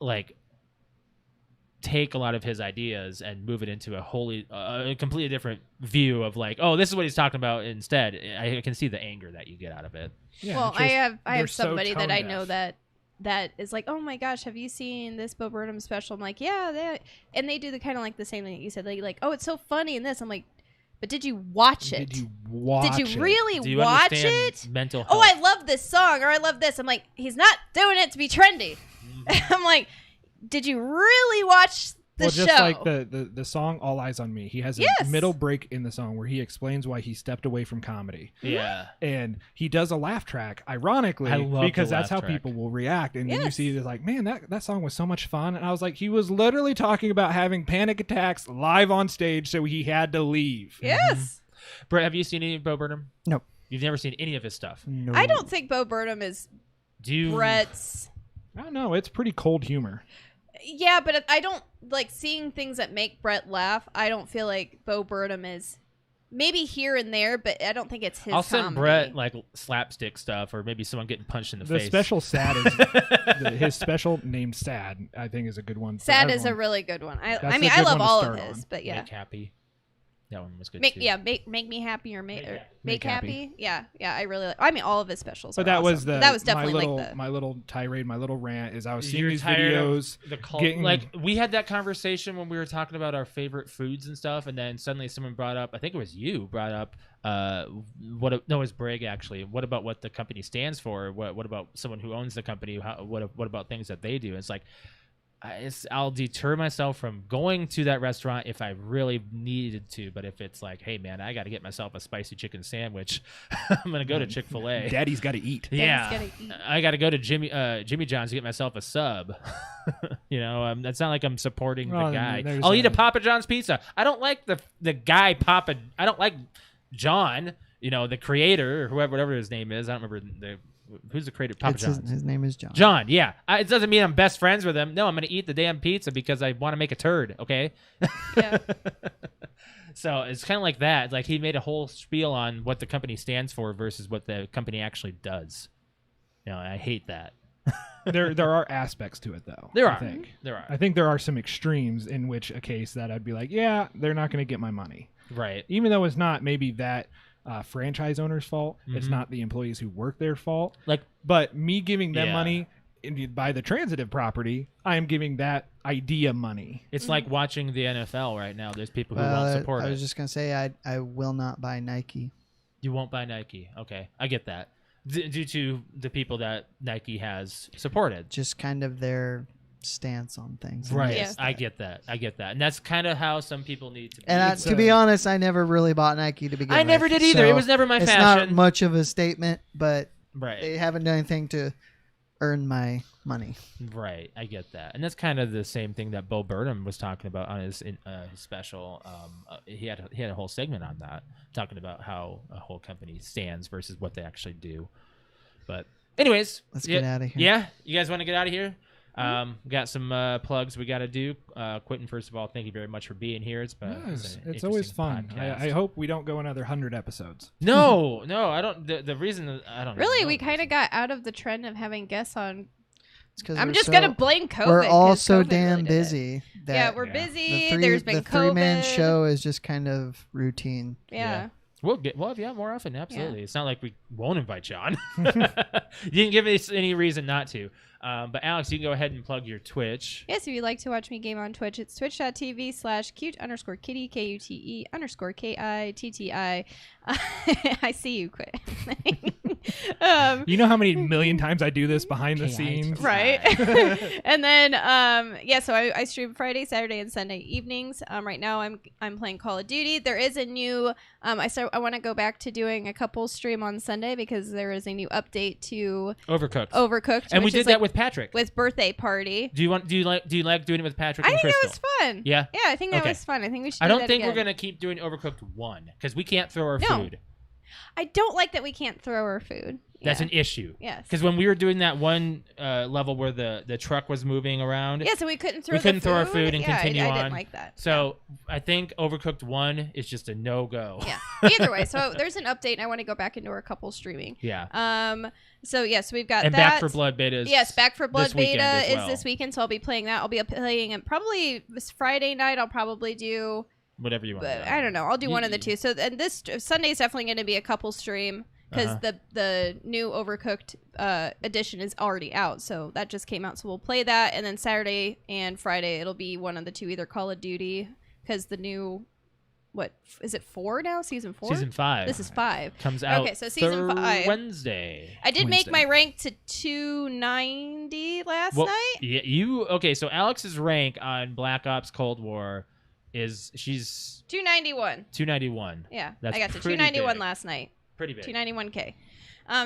like take a lot of his ideas and move it into a completely different view of like, oh, this is what he's talking about instead. I can see the anger that you get out of it. Yeah, Well, just- I they're have so somebody that I tone know deaf. that is like, oh my gosh, have you seen this Bo Burnham special? I'm like, yeah, and they do the kind of like the same thing that you said. Like, oh, it's so funny in this. I'm like, but did you watch it? Did you watch Did you it? really Do you watch understand it? mental health? Oh, I love this song, or I love this. I'm like, he's not doing it to be trendy. I'm like, did you really watch the Well, show? just like the song "All Eyes on Me," he has a Yes. middle break in the song where he explains why he stepped away from comedy, Yeah. and he does a laugh track, ironically, I love because the that's how laugh track. people will react. And then you Yes. see it's like, man, that song was so much fun. And I was like, he was literally talking about having panic attacks live on stage, so he had to leave. yes. Brett, have you seen any of Bo Burnham? Nope. You've never seen any of his stuff. No, I don't think Bo Burnham is Do you? Brett's. I don't know. It's pretty cold humor. Yeah, but I don't like seeing things that make Brett laugh. I don't feel like Bo Burnham is maybe here and there, but I don't think it's his. I'll send comedy. Brett like slapstick stuff, or maybe someone getting punched in the The face. special "Sad" is his special named "Sad." I think is a good one. For Sad is a everyone. really good one. That's I a mean, I good love one to all of start his, on. but yeah. Make happy. That one was good Make too. make me happy or make Make happy. Yeah, I really like. I mean, all of his specials. But are that was awesome. the that was definitely my little, like the my little tirade, my little rant is I was seeing You're these tired of videos. the cult. getting- Like we had that conversation when we were talking about our favorite foods and stuff, and then suddenly someone brought up. I think it was you brought up. No, it was Brig actually. What about what the company stands for? What about someone who owns the company? What about things that they do? It's like. I'll deter myself from going to that restaurant if I really needed to, but if it's like, hey man, I got to get myself a spicy chicken sandwich, I'm gonna go to Chick-fil-A. Daddy's got to eat. Yeah, gotta eat. I got to go to Jimmy John's to get myself a sub. That's not like I'm supporting Well, the guy. there's I'll eat a a- Papa John's pizza. I don't like the guy Papa. I don't like John. The creator or whatever his name is. I don't remember who's the creator. Papa John's. His name is John. John, yeah. It doesn't mean I'm best friends with him. No, I'm going to eat the damn pizza because I want to make a turd, okay? Yeah. So it's kind of like that. It's like he made a whole spiel on what the company stands for versus what the company actually does. I hate that. There are aspects to it though. There I are. think. There are. I think there are some extremes in which a case that I'd be like, yeah, they're not going to get my money, Right. even though it's not maybe that franchise owner's fault. It's Mhm. not the employees who work their fault. Like, But me giving them Yeah. money by the transitive property, I am giving that idea money. it's like watching the NFL right now. There's people who Well, won't support I it. was just gonna say I will not buy Nike. You won't buy Nike. Okay. I get that. Due to the people that Nike has supported. Just kind of their stance on things. Right. Yeah. I get that. And that's kind of how some people need to be. And to be honest, I never really bought Nike to begin with. I never did either. It so was never my it's fashion. not much of a statement, but Right. they haven't done anything to earn my money. Right, I get that, and that's kind of the same thing that Bo Burnham was talking about on his special. He had a whole segment on that, talking about how a whole company stands versus what they actually do. But anyways, Let's get out of here. Yeah, you guys want to get out of here? Got some plugs we got to do. Quentin, first of all, thank you very much for being here. It's always fun. podcast. I hope we don't go another 100 episodes. No, I don't. The reason that I don't Really, know we the kind of reason. got out of the trend of having guests on. It's 'cause I'm we're just so- gonna blame COVID. We're all 'cause so COVID damn really did it. busy. That Yeah, we're Yeah. busy. the There's been the COVID. 3-man show is just kind of routine. Yeah. We'll have you on more often. Absolutely. It's not like we won't invite you on. You didn't give us any reason not to. But Alex, you can go ahead and plug your Twitch. Yes, if you'd like to watch me game on Twitch, it's twitch.tv/cute_kitty, KUTE_KITTI. I see you, quit. You know how many million times I do this behind the scenes? Right. And then so I stream Friday, Saturday, and Sunday evenings. Right now I'm playing Call of Duty. There is a new I want to go back to doing a couple stream on Sunday because there is a new update to Overcooked. And we which did is that like with Patrick. with Birthday Party. Do you like doing it with Patrick I and think Crystal? that was fun. Yeah? Yeah, I think that Okay. was fun. I think we should I do don't that think again. we're going to keep doing Overcooked 1 because we can't throw our No. food. I don't like that we can't throw our food. That's Yeah. an issue. Yes. Because when we were doing that one level where the truck was moving around, Yeah, so we couldn't throw we couldn't throw our food and Yeah, continue I on. didn't like that. So I think Overcooked 1 is just a no-go. Yeah. Either way, so there's an update and I want to go back into our couple streaming. Yeah. So yes, we've got And that. Back for Blood beta is Yes, Back for Blood this weekend beta as well. is this weekend, so I'll be playing that. I'll be playing it probably this Friday night. I'll probably do, Whatever you want. but I don't know. I'll do You- one of the two. So and this Sunday is definitely going to be a couple stream because the new Overcooked edition is already out. So that just came out. So we'll play that, and then Saturday and Friday it'll be one of the two, either Call of Duty because the new. What is it? 4 now? Season 4. Season 5. This is 5. Comes out Okay, so season 5. Wednesday. I did make Wednesday. my rank to 290 last Well, night. Yeah, okay, so Alex's rank on Black Ops Cold War she's 291. 291. Yeah, That's I got to pretty 291 big. last night. Pretty big. 291K.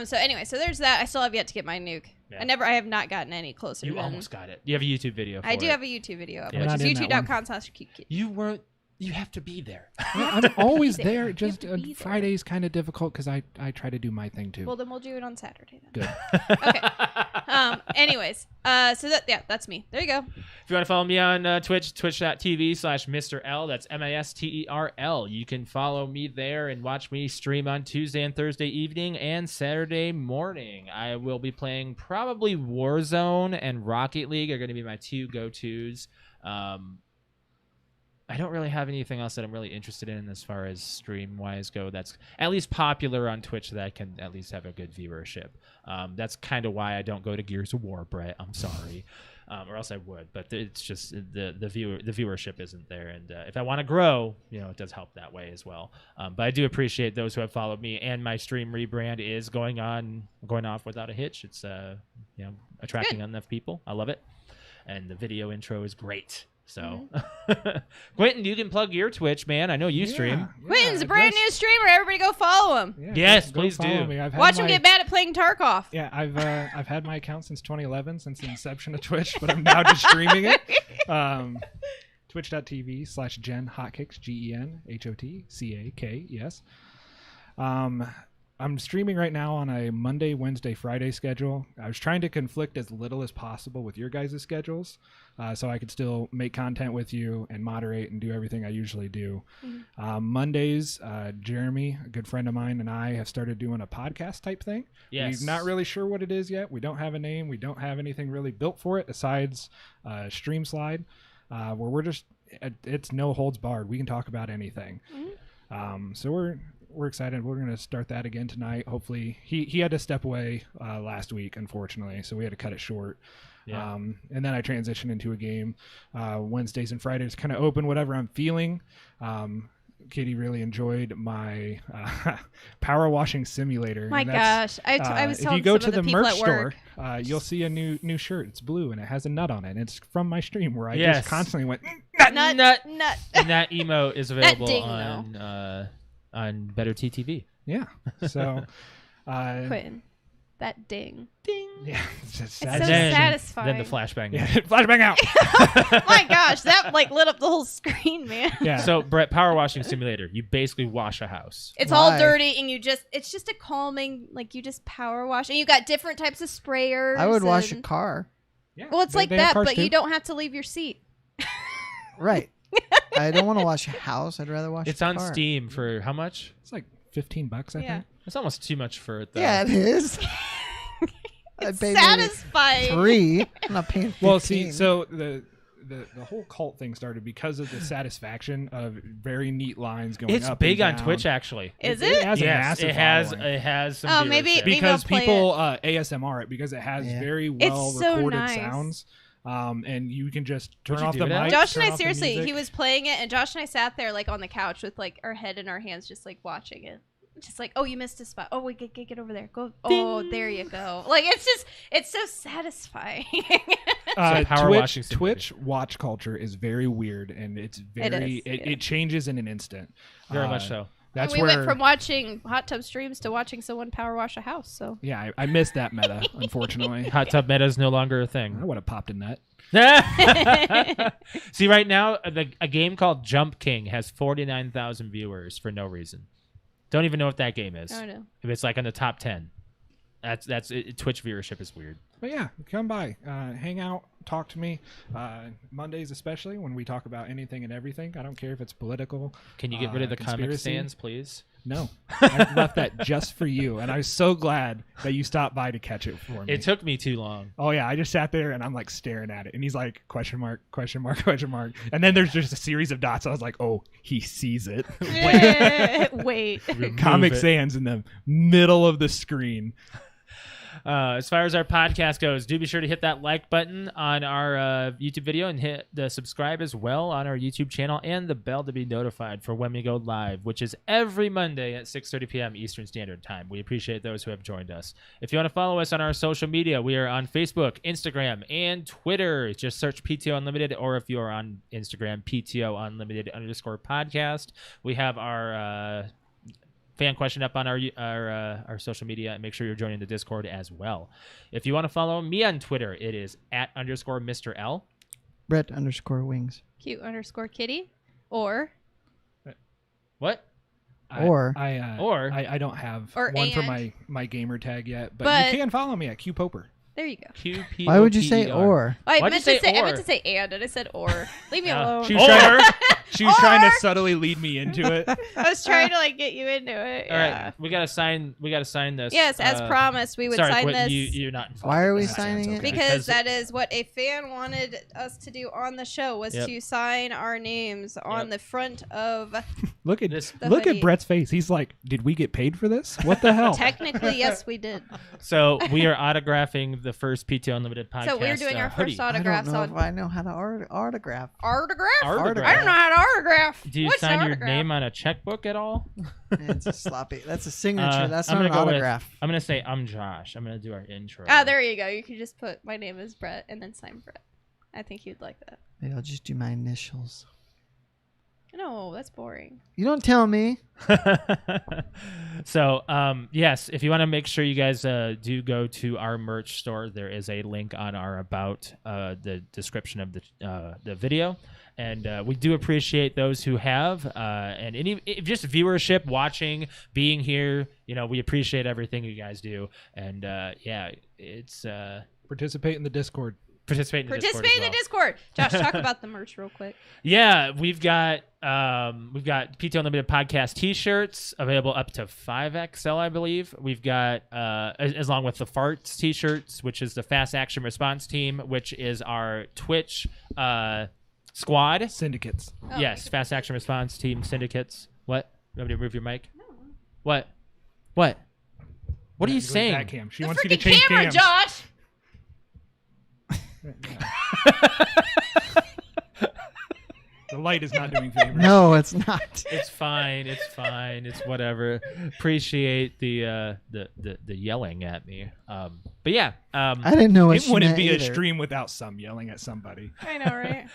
So anyway, so there's that. I still have yet to get my nuke. Yeah. I have not gotten any closer. You than, almost got it. You have a YouTube video for I do it. have a YouTube video up, Yeah. which Not is in that one. youtube.com/cute. You have to be there. I'm always There. there. You Just have to be there. Friday's kind of difficult because I try to do my thing too. Well, then we'll do it on Saturday then. Good. Okay. Anyways, so that's me. There you go. If you want to follow me on Twitch, twitch.tv/Mr. L. That's MASTERL. You can follow me there and watch me stream on Tuesday and Thursday evening and Saturday morning. I will be playing probably Warzone and Rocket League are going to be my two go-tos. I don't really have anything else that I'm really interested in as far as stream-wise go that's at least popular on Twitch that I can at least have a good viewership. That's kind of why I don't go to Gears of War, Brett. I'm sorry. Or else I would. But it's just the viewership isn't there. And if I want to grow, it does help that way as well. But I do appreciate those who have followed me. And my stream rebrand is going off without a hitch. It's attracting enough people. I love it. And the video intro is great. So, Quentin, you can plug your Twitch, man. I know you stream. Quentin's a brand new streamer. Everybody go follow him. Yeah, Yes, go please follow do. me. I've had Watch him my- get mad at playing Tarkov. Yeah, I've had my account since 2011, since the inception of Twitch, but I'm now just streaming it. Twitch.tv/Gen Hotcakes, GenHotCak, yes. I'm streaming right now on a Monday, Wednesday, Friday schedule. I was trying to conflict as little as possible with your guys' schedules, so I could still make content with you and moderate and do everything I usually do. Mondays, Jeremy, a good friend of mine, and I have started doing a podcast type thing. Yes. We're not really sure what it is yet. We don't have a name. We don't have anything really built for it besides Stream Slide, where we're just, it's no holds barred. We can talk about anything. So we're excited. We're going to start that again tonight. Hopefully, he had to step away last week, unfortunately, so we had to cut it short. Yeah. And then I transitioned into a game Wednesdays and Fridays, kind of open whatever I'm feeling. Katie really enjoyed my power washing simulator. My and that's, gosh, I was if telling you go some to of the people merch at store, work. you'll see a new shirt. It's blue and it has a nut on it. And it's from my stream where I Yes. just constantly went Nut. And that emote is available ding, on Better TTV. yeah. So Quentin, that ding. Ding. yeah, it's just It's And so then- satisfying. Then the flashbang. yeah, flashbang out. My gosh, that lit up the whole screen, man. Yeah. So, Brett, power washing simulator. You basically wash a house. It's all Why? dirty, and it's just a calming, you just power wash, and you got different types of sprayers. I would wash a and- car. Yeah, Well, it's like they have that, cars but too. you don't have to leave your seat. Right. I don't want to wash a house. I'd rather wash. It's a on car. Steam for how much? It's like $15, I Yeah. think. It's almost too much for it, though. Yeah, it is. I'd pay maybe Satisfying. 3. I'm not paying 15. Well, see, so the whole cult thing started because of the satisfaction of very neat lines going It's up big and on down. Twitch, actually. Is It it? has a Yes, massive it has. following. It has some. Oh, maybe- viewership. maybe Because I'll play people ASMR it because it has Yeah. very It's well so recorded nice. sounds. And you can just turn Would you off do the that? mic. Josh turn and I, off the seriously, music. he was playing it, and Josh and I sat there like on the couch with like our head in our hands, just like watching it. Just like, oh, you missed a spot. Oh, wait, get over there. Go. Oh, there you go. Like it's so satisfying. like power washing Twitch watch culture is very weird, and it's very it changes in an instant. Very much so. That's we where went from watching hot tub streams to watching someone power wash a house. So yeah, I missed that meta. Unfortunately, Hot tub meta is no longer a I thing. would have popped in that. See, right now, a game called Jump King has 49,000 viewers for no reason. Don't even know what that game is. I don't know. If it's like in the top 10. That's it, Twitch viewership is weird. But yeah, come by, hang out, talk to me. Mondays especially when we talk about anything and everything. I don't care if it's political. Can you get rid of the comic conspiracy. stands, please? No, I left that just for you, and I was so glad that you stopped by to catch it for me. It took me too long. Oh yeah, I just sat there and I'm like staring at it, and he's like question mark, and then there's just a series of dots. I was like, oh, he sees it. Wait. Comic it. Sans in the middle of the screen. As far as our podcast goes, do be sure to hit that like button on our YouTube video and hit the subscribe as well on our YouTube channel and the bell to be notified for when we go live, which is every Monday at 6:30 p.m. Eastern Standard Time. We appreciate those who have joined us. If you want to follow us on our social media, we are on Facebook, Instagram, and Twitter. Just search PTO Unlimited, or if you are on Instagram, PTO_Unlimited_podcast. We have our fan question up on our social media, and make sure you're joining the Discord as well. If you want to follow me on Twitter, it is @_Mr. L. Brett_wings. Cute_kitty. Or What? I don't have Or one for and. my gamer tag yet, but But- you can follow me at QPoper. there you go. QPOPER. Why would you say or? I Why'd meant you to say say I or? meant to say and I said or. Leave me alone. She was trying Or. She was trying to subtly lead me into it. I was trying to like get you into it. All Yeah. right, we gotta sign this. Yes, as promised, we would sorry, sign Quentin, this you're not involved. Why are we in that. signing it? because that is what a fan wanted us to do on the show was Yep. to sign our names on the front of. Look at This- The look hoodie. at Brett's face. He's like, "Did we get paid for this? What the hell?" Technically, yes, we did. So we are autographing the first PTO Unlimited podcast. So we're doing our hoodie. first I don't autographs know on if I know how to autograph. autograph. Autograph. I don't know how to autograph. Do you What's sign an your autograph? name on a checkbook at all? It's a sloppy. That's a signature. That's I'm not an gonna go with- autograph. I'm gonna say I'm Josh. I'm gonna do our intro. Ah, there you go. You could just put my name is Brett and then sign Brett. I think you'd like that. Maybe I'll just do my initials. No, that's boring. You don't tell me. So, yes, if you want to make sure you guys do go to our merch store, there is a link on our about the description of the video, and we do appreciate those who have and any just viewership, watching, being here. You know, we appreciate everything you guys do, and yeah, it's Participate in the Discord. participate in the Discord. Participate as in the well. Discord. Josh, talk about the merch real quick. Yeah, we've got PTO Unlimited podcast T-shirts available up to 5XL, I believe. We've got as along with the farts T-shirts, which is the Fast Action Response Team, which is our Twitch squad. Syndicates. Oh, Yes, Fast Action Response Team syndicates. What? You want me to move your mic? What? What? What are you Go to saying? that cam. She The wants you to freaking change camera, cams. Josh. The light is not doing favors. No, it's not. It's fine. It's fine. It's whatever. Appreciate the yelling at me. But yeah. I didn't know what It she wouldn't meant be a either. stream without some yelling at somebody. I know, right?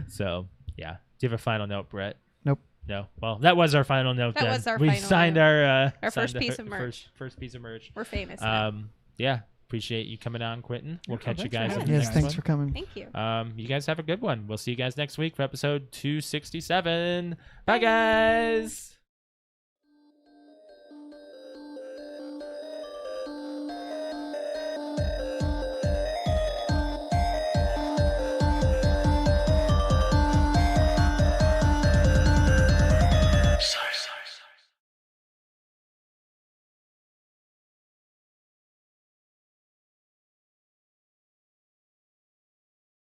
So yeah. Do you have a final note, Brett? Nope. No. Well, that was our final note. That then. was our we final signed note. our Our first signed the piece of merch. First piece of merch. We're famous now. Yeah. Appreciate you coming on, Quentin. We'll Yeah, catch you thanks for guys. having in the me. Yes, next thanks one. for coming. Thank you. You guys have a good one. We'll see you guys next week for episode 267. Bye, guys.